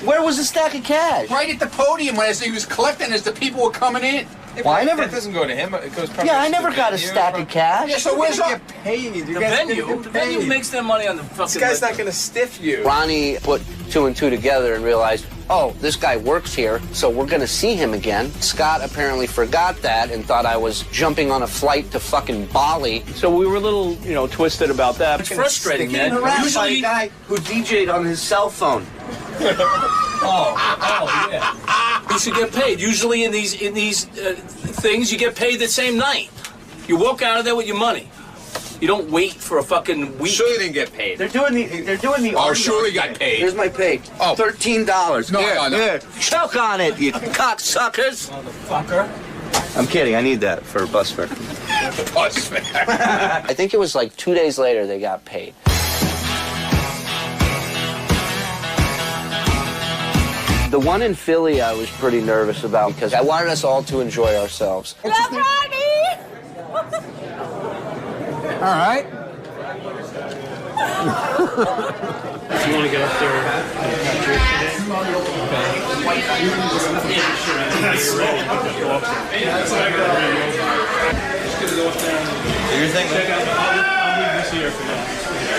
Where was the stack of cash? Right at the podium as he was collecting as the people were coming in. Well, I never. That doesn't go to him. It goes probably Yeah, I to never the got a venue. stack of cash. Yeah, so where's You're our... gonna get paid. You The guys venue? get The venue paid. makes their money on the fucking... This guy's not gonna stiff you. Ronnie put two and two together and realized, oh, this guy works here, so we're going to see him again. Scott apparently forgot that and thought I was jumping on a flight to fucking Bali. So we were a little, twisted about that. It's frustrating, man. Harassed by a Usually... guy who DJ'd on his cell phone. Oh, yeah. You should get paid. Usually in these things, you get paid the same night. You walk out of there with your money. You don't wait for a fucking week. Surely didn't get paid. They're doing the. Oh, surely got paid. Here's my pay. Oh. $13. No. Choke on it, you cocksuckers. Motherfucker. I'm kidding. I need that for bus fare. I think it was like 2 days later they got paid. The one in Philly I was pretty nervous about because I wanted us all to enjoy ourselves. Love Ronnie! All right. If you want to get up there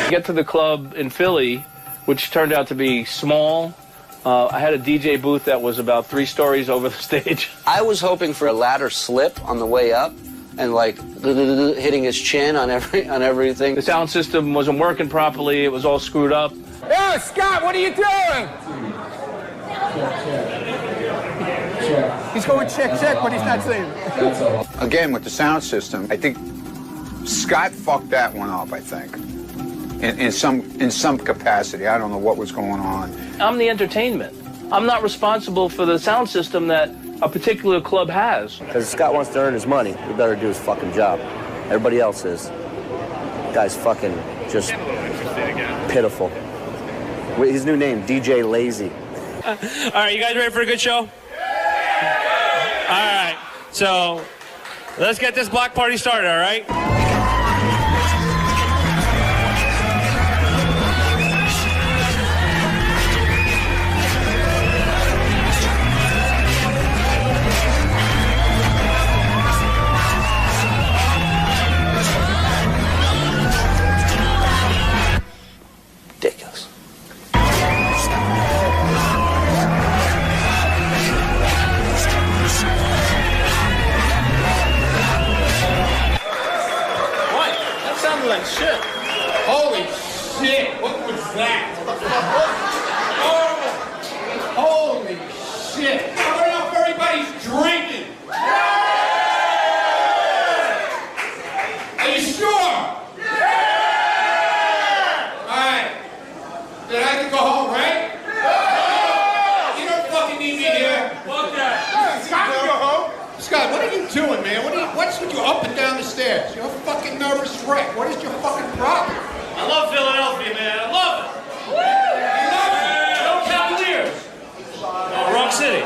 Get to the club in Philly, which turned out to be small. I had a DJ booth that was about 3 stories over the stage. I was hoping for a ladder slip on the way up and like hitting his chin on everything. The sound system wasn't working properly. It was all screwed up. Yo, Scott, what are you doing? He's going check, but he's not saying. Again, with the sound system, I think Scott fucked that one up, I think. In some capacity. I don't know what was going on. I'm the entertainment. I'm not responsible for the sound system that a particular club has. Because Scott wants to earn his money, he better do his fucking job. Everybody else is. Guy's fucking just pitiful. His new name, DJ Lazy. All right, you guys ready for a good show? All right, so let's get this block party started, all right? Ridiculous. What? That sounded like shit. Holy shit! What was that? Oh! Holy shit! Turn up, everybody's drinking. Are you sure? Then I can go home, right? You don't fucking need me here. Fuck that. Scott, can go home. Scott, what are you doing, man? What's with you up and down the stairs? You're a fucking nervous wreck. What is your fucking problem? I love Philadelphia, man. I love it. No Cavaliers. Oh, wrong city.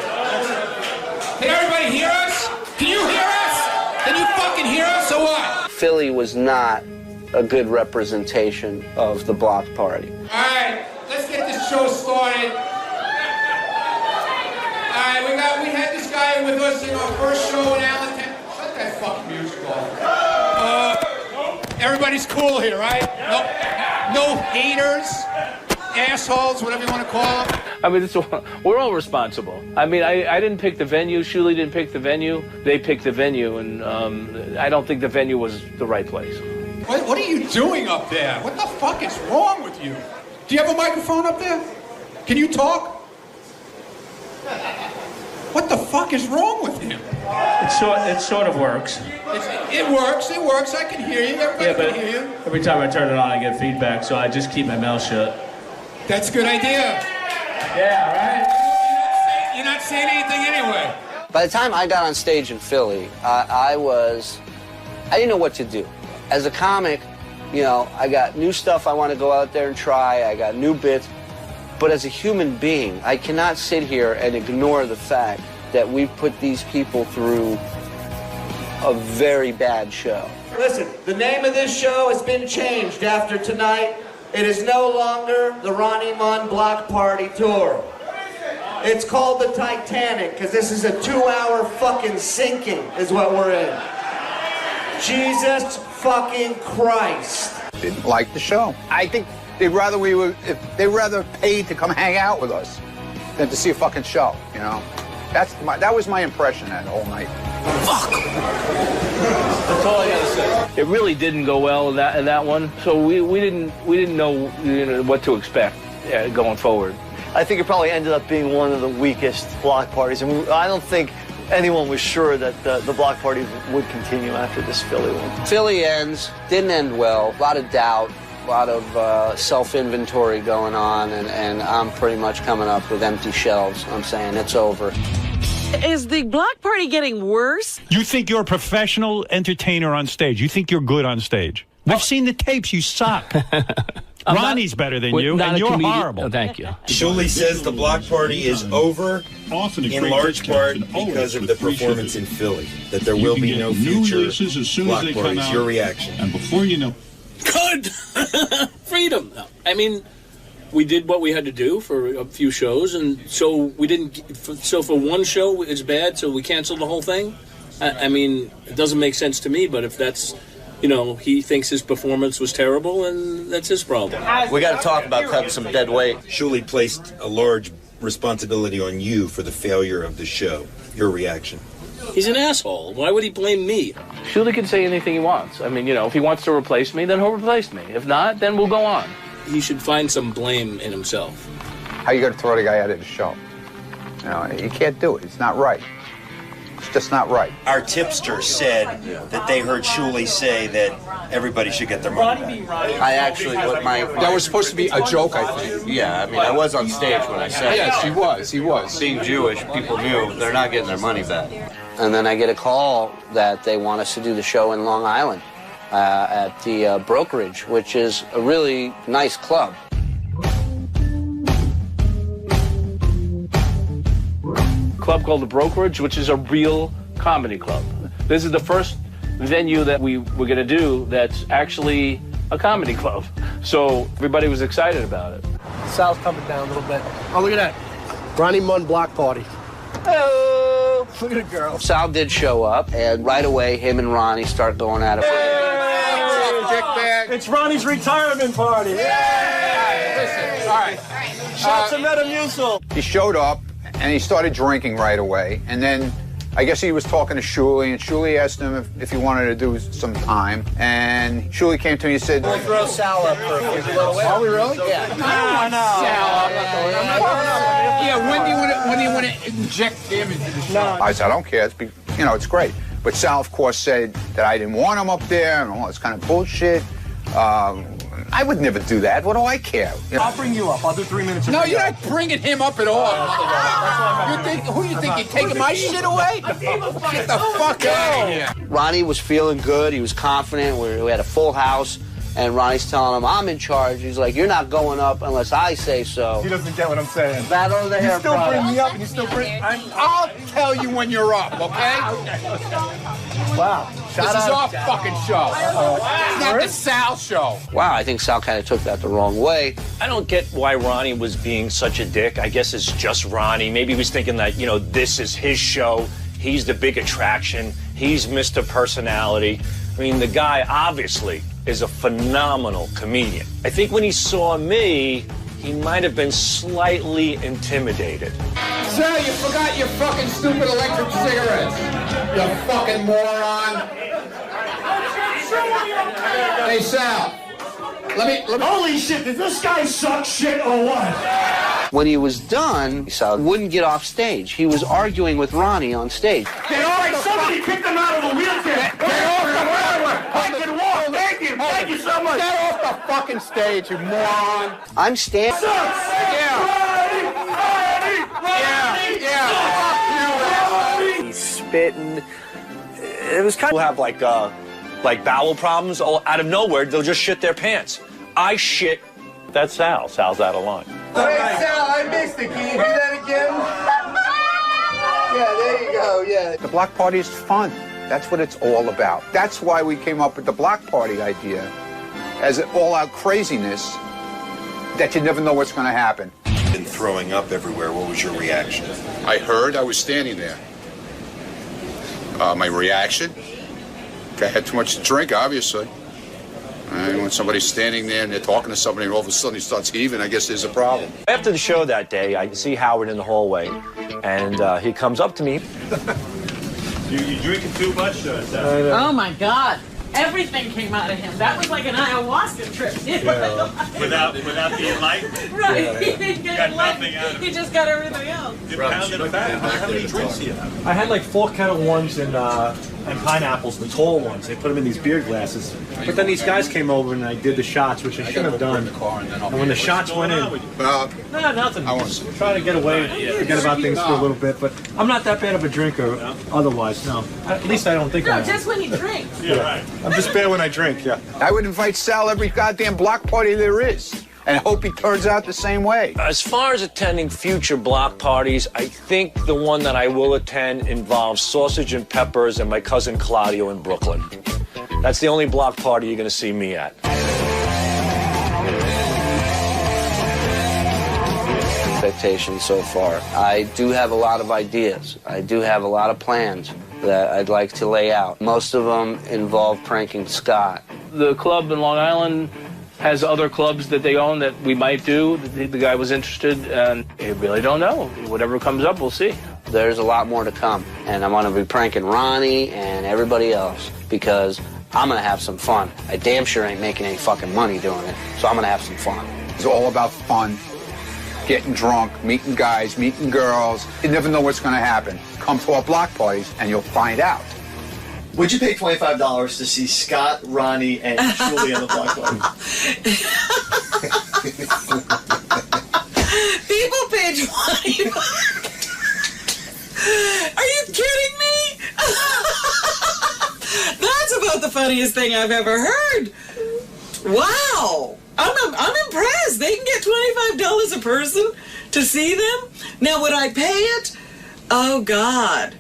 Can everybody hear us? Can you hear us? Can you fucking hear us or what? Philly was not a good representation of the block party. All right, let's get this show started. All right, we had this guy with us in our first show in Allentown. Shut that fucking music off. Everybody's cool here, right? No haters, assholes, whatever you want to call them. I mean, we're all responsible. I mean, I didn't pick the venue. Shuley didn't pick the venue. They picked the venue, and I don't think the venue was the right place. What are you doing up there? What the fuck is wrong with you? Do you have a microphone up there? Can you talk? What the fuck is wrong with you? It sort of works. It works. I can hear you. Everybody can hear you. Every time I turn it on, I get feedback, so I just keep my mouth shut. That's a good idea. Yeah, right? You're not saying anything anyway. By the time I got on stage in Philly, I didn't know what to do. As a comic, you know, I got new stuff I want to go out there and try. I got new bits. But as a human being, I cannot sit here and ignore the fact that we put these people through a very bad show. Listen, the name of this show has been changed after tonight. It is no longer the Ronnie Munn Block Party Tour. It's called the Titanic, because this is a 2-hour fucking sinking is what we're in. Jesus fucking Christ. Didn't like the show. I think they'd rather pay to come hang out with us than to see a fucking show, you know? That was my impression that whole night. Fuck! That's all I gotta say. It really didn't go well in that one, so we didn't know, what to expect going forward. I think it probably ended up being one of the weakest block parties, and I don't think anyone was sure that the block party would continue after this Philly one. Philly didn't end well. A lot of doubt, a lot of self-inventory going on, and I'm pretty much coming up with empty shelves. I'm saying it's over. Is the block party getting worse? You think you're a professional entertainer on stage. You think you're good on stage. We've seen the tapes. You suck. Ronnie's better than you, and you're horrible. Oh, thank you. Shuley says the block party is over in large part because of the performance in Philly, that there will be no future block parties. Your reaction? And before you know... Good! Freedom! No. I mean, we did what we had to do for a few shows, and so we didn't... So for one show, it's bad, so we canceled the whole thing? I mean, it doesn't make sense to me, but if that's... You know, he thinks his performance was terrible, and that's his problem. We got to talk about cutting some dead weight. Shuley placed a large responsibility on you for the failure of the show. Your reaction? He's an asshole. Why would he blame me? Shuley can say anything he wants. I mean, you know, if he wants to replace me, then he'll replace me. If not, then we'll go on. He should find some blame in himself. How you going to throw the guy out of the show? You know, you can't do it. It's not right. It's just not right. Our tipster said that they heard Shuley say that everybody should get their money back. I actually, That was supposed to be a joke, I think. Yeah, I mean, I was on stage when I said Yes, it. he was. Being Jewish, people knew they're not getting their money back. And then I get a call that they want us to do the show in Long Island at the Brokerage, which is a really nice club. Club called the Brokerage, which is a real comedy club. This is the first venue that we were going to do that's actually a comedy club. So everybody was excited about it. Sal's coming down a little bit. Oh, look at that. Ronnie Munn block party. Hello. Look at a girl. Sal did show up, and right away, him and Ronnie start going at it. It's Ronnie's retirement party. Listen, all right. Shots of Metamucil. He showed up, and he started drinking right away. And then I guess he was talking to Shuley, and Shuley asked him if he wanted to do some time. And Shuley came to me and said, We'll throw Sal up for a few. Are we really? Yeah. I don't want Sal. Yeah, when do you want to inject him into the show? I said, I don't care. It's great. But Sal, of course, said that I didn't want him up there and all this kind of bullshit. I would never do that. What do I care? You know? I'll bring you up. I'll do 3 minutes. No, you're not bringing him up at all. Who you think? You're taking my shit away? Get the fuck out of here. Ronnie was feeling good. He was confident. We had a full house. And Ronnie's telling him, I'm in charge. He's like, you're not going up unless I say so. He doesn't get what I'm saying. Battle of the hair still product. bring me up, and you still bring... I'll tell you when you're up, okay? Wow. This is our fucking show. It's not the Sal show. Wow, I think Sal kind of took that the wrong way. I don't get why Ronnie was being such a dick. I guess it's just Ronnie. Maybe he was thinking that, you know, this is his show. He's the big attraction. He's Mr. Personality. I mean, the guy obviously is a phenomenal comedian. I think when he saw me, he might have been slightly intimidated. Sal, you forgot your fucking stupid electric cigarettes. You fucking moron. Hey, Sal. Let me. Holy shit, did this guy suck shit or what? When he was done, Sal wouldn't get off stage. He was arguing with Ronnie on stage. Get off! Somebody kicked him out of the wheelchair! Get off the wheelchair! I can walk! Thank you! Thank you so much! Get off the fucking stage, you moron. I'm standing. He's spitting. It was kind of have like bowel problems out of nowhere. They'll just shit their pants. I shit. That's Sal. Sal's out of line. Hey, Sal, I missed it. Can you do that again? Yeah, there you go. Yeah. the block party is fun. That's what it's all about. That's why we came up with the block party idea as an all-out craziness that you never know what's going to happen. Been throwing up everywhere. What was your reaction? I heard. I was standing there. My reaction? I had too much to drink, obviously. And when somebody's standing there and they're talking to somebody and all of a sudden he starts heaving, I guess there's a problem. After the show that day, I see Howard in the hallway, and he comes up to me. You drinking too much, Oh my God. Everything came out of him. That was like an ayahuasca trip. Without the enlightenment. Right. Yeah. He didn't get Got enlightened. nothing out of it. He just got everything else. You pounded a bag. How many drinks do you have? I had like 4 Kettle Ones and and pineapples, the tall ones. They put them in these beer glasses. But then these guys came over and I did the shots, which I should have done. And when the shots went in, no, nothing. Just try to get away, forget about things for a little bit. But I'm not that bad of a drinker otherwise, no. At least I don't think I am. No, just when you drink. Yeah, right. I'm just bad when I drink, yeah. I would invite Sal every goddamn block party there is. And hope he turns out the same way. As far as attending future block parties, I think the one that I will attend involves Sausage and Peppers and my cousin Claudio in Brooklyn. That's the only block party you're going to see me at. Expectations so far. I do have a lot of ideas. I do have a lot of plans that I'd like to lay out. Most of them involve pranking Scott. The club in Long Island has other clubs that they own that we might do. The guy was interested, and I really don't know. Whatever comes up, we'll see. There's a lot more to come, and I'm going to be pranking Ronnie and everybody else because I'm going to have some fun. I damn sure ain't making any fucking money doing it, so I'm going to have some fun. It's all about fun, getting drunk, meeting guys, meeting girls. You never know what's going to happen. Come to our block parties, and you'll find out. Would you pay $25 to see Scott, Ronnie, and Julie on the block party? People pay $20. Are you kidding me? That's about the funniest thing I've ever heard. Wow. I'm impressed. They can get $25 a person to see them. Now, would I pay it? Oh, God.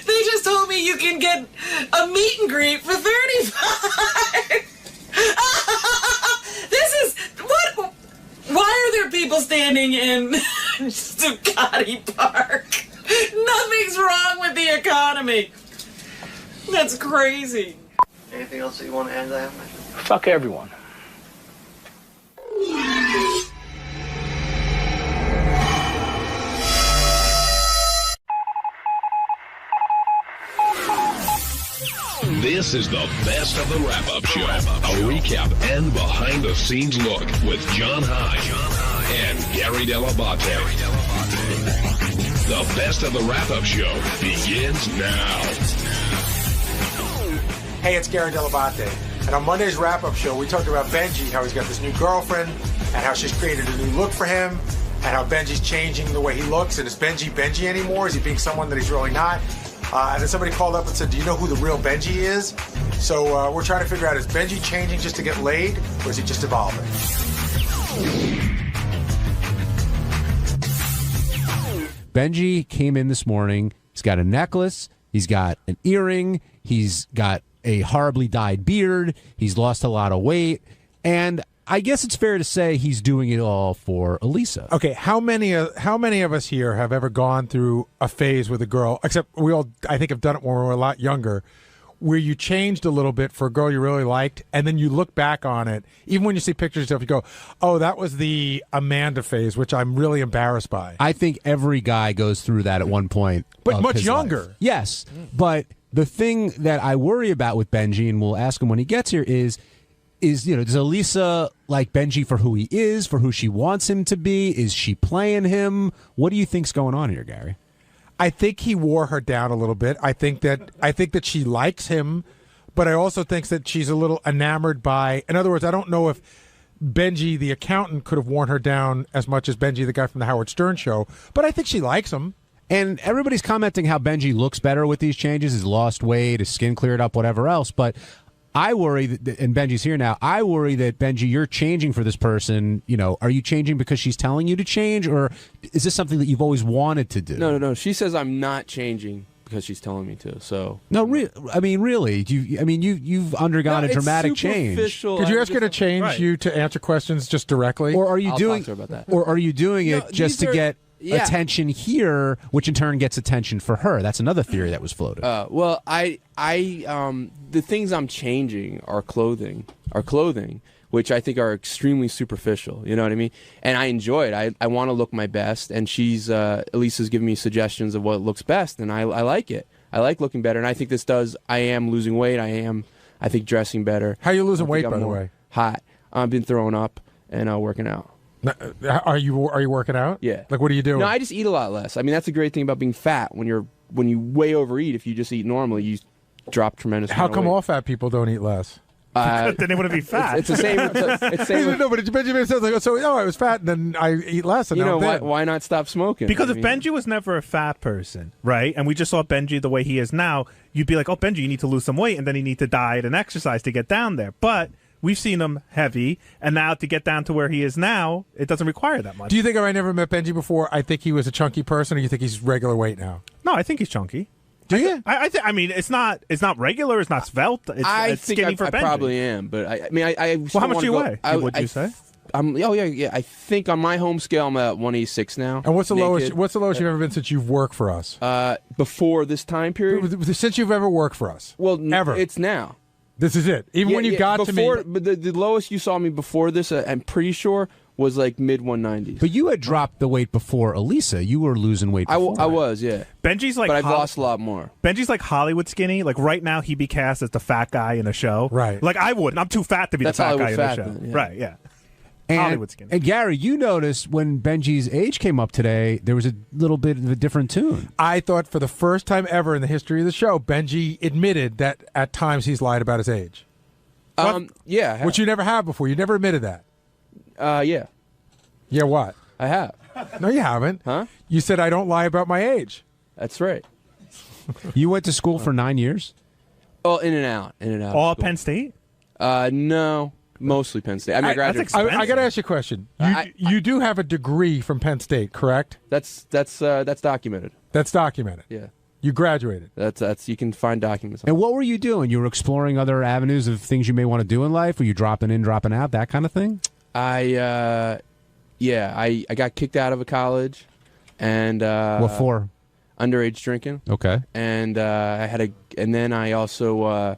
They just told me you can get a meet and greet for $35. This is what? Why are there people standing in Zuccotti Park? Nothing's wrong with the economy. That's crazy. Anything else that you want to add to that? Fuck everyone. This is the best of the wrap-up show. A recap and behind-the-scenes look with John High and Gary Dell'Abate. The best of the wrap-up show begins now. Hey, it's Gary Dell'Abate. And on Monday's wrap-up show, we talked about Benji, how he's got this new girlfriend, and how she's created a new look for him, and how Benji's changing the way he looks. And is Benji Benji anymore? Is he being someone that he's really not? And then somebody called up and said, do you know who the real Benji is? So we're trying to figure out, is Benji changing just to get laid, or is he just evolving? Benji came in this morning. He's got a necklace. He's got an earring. He's got a horribly dyed beard. He's lost a lot of weight. And I guess it's fair to say he's doing it all for Elisa. Okay, how many of us here have ever gone through a phase with a girl, except we all, I think, have done it when we were a lot younger, where you changed a little bit for a girl you really liked, and then you look back on it, even when you see pictures of stuff, you go, oh, that was the Amanda phase, which I'm really embarrassed by. I think every guy goes through that at one point. But much younger. Life. Yes, but the thing that I worry about with Benji, and we'll ask him when he gets here, is does Elisa like Benji for who he is, for who she wants him to be? Is she playing him? What do you think's going on here, Gary? I think he wore her down a little bit. I think that she likes him, but I also think that she's a little enamored by. In other words, I don't know if Benji the accountant could have worn her down as much as Benji the guy from the Howard Stern show, but I think she likes him. And everybody's commenting how Benji looks better with these changes. He's lost weight, his skin cleared up, whatever else, but I worry that, and Benji's here now, I worry that, Benji, you're changing for this person. Are you changing because she's telling you to change, or is this something that you've always wanted to do? No. She says I'm not changing because she's telling me to. So no, really, you've undergone a dramatic change. Could you ask her to change you to answer questions just directly, or are you doing? Talk to her about that. Or are you doing it just to get attention here, which in turn gets attention for her? That's another theory that was floated. Well, the things I'm changing are clothing, which I think are extremely superficial. You know what I mean? And I enjoy it. I want to look my best, and Elisa's giving me suggestions of what looks best, and I like it. I like looking better, and I think this does. I am losing weight. I think dressing better. How you losing weight, by the way? Hot. I've been throwing up and working out. Are you working out? Yeah. Like, what are you doing? No, I just eat a lot less. I mean, that's the great thing about being fat. When you way overeat, if you just eat normally, you drop tremendous. How amount of come weight. all fat people don't eat less? Then they wouldn't be fat. It's the same. It's same. No, but Benjamin says like, so I was fat and then I eat less. And You now know I'm thin. why not stop smoking? Because I if mean, Benji was never a fat person, right, and we just saw Benji the way he is now, you'd be like, oh, Benji, you need to lose some weight, and then you need to diet and exercise to get down there. But we've seen him heavy, and now to get down to where he is now, it doesn't require that much. Do you think if I never met Benji before, I think he was a chunky person, or you think he's regular weight now? No, I think he's chunky. Do you? I mean, it's not regular. It's not svelte. It's think skinny for I Benji. probably am, but I mean, I Well, how much do you weigh? Would you say? Yeah. I think on my home scale, I'm at 186 now. And what's the naked. lowest? What's the lowest you've ever been since you've worked for us? Before this time period? Since you've ever worked for us? Well, ever. It's now. This is it. Even when you got before, to me. But the lowest you saw me before this, I'm pretty sure, was like mid 190s. But you had dropped the weight before Elisa. You were losing weight before. I was, yeah. Benji's like, but I've lost a lot more. Benji's like Hollywood skinny. Like right now, he'd be cast as the fat guy in a show. Right. Like I wouldn't. I'm too fat to be That's the fat guy Hollywood in a fat show. then, yeah. Right. Yeah. And, Hollywood skinny. And Gary, you noticed when Benji's age came up today, there was a little bit of a different tune. I thought for the first time ever in the history of the show, Benji admitted that at times he's lied about his age. Yeah. Which you never have before. You never admitted that. Yeah. Yeah, what? I have. No, you haven't. Huh? You said I don't lie about my age. That's right. You went to school for 9 years? Oh, in and out. All Penn State? No. Mostly Penn State. I mean, I graduated. I got to ask you a question. You do have a degree from Penn State, correct? That's documented. That's documented. Yeah. You graduated. That's you can find documents. And what were you doing? You were exploring other avenues of things you may want to do in life? Were you dropping in, dropping out, that kind of thing? I got kicked out of a college, and what for? Underage drinking. Okay. And and then I also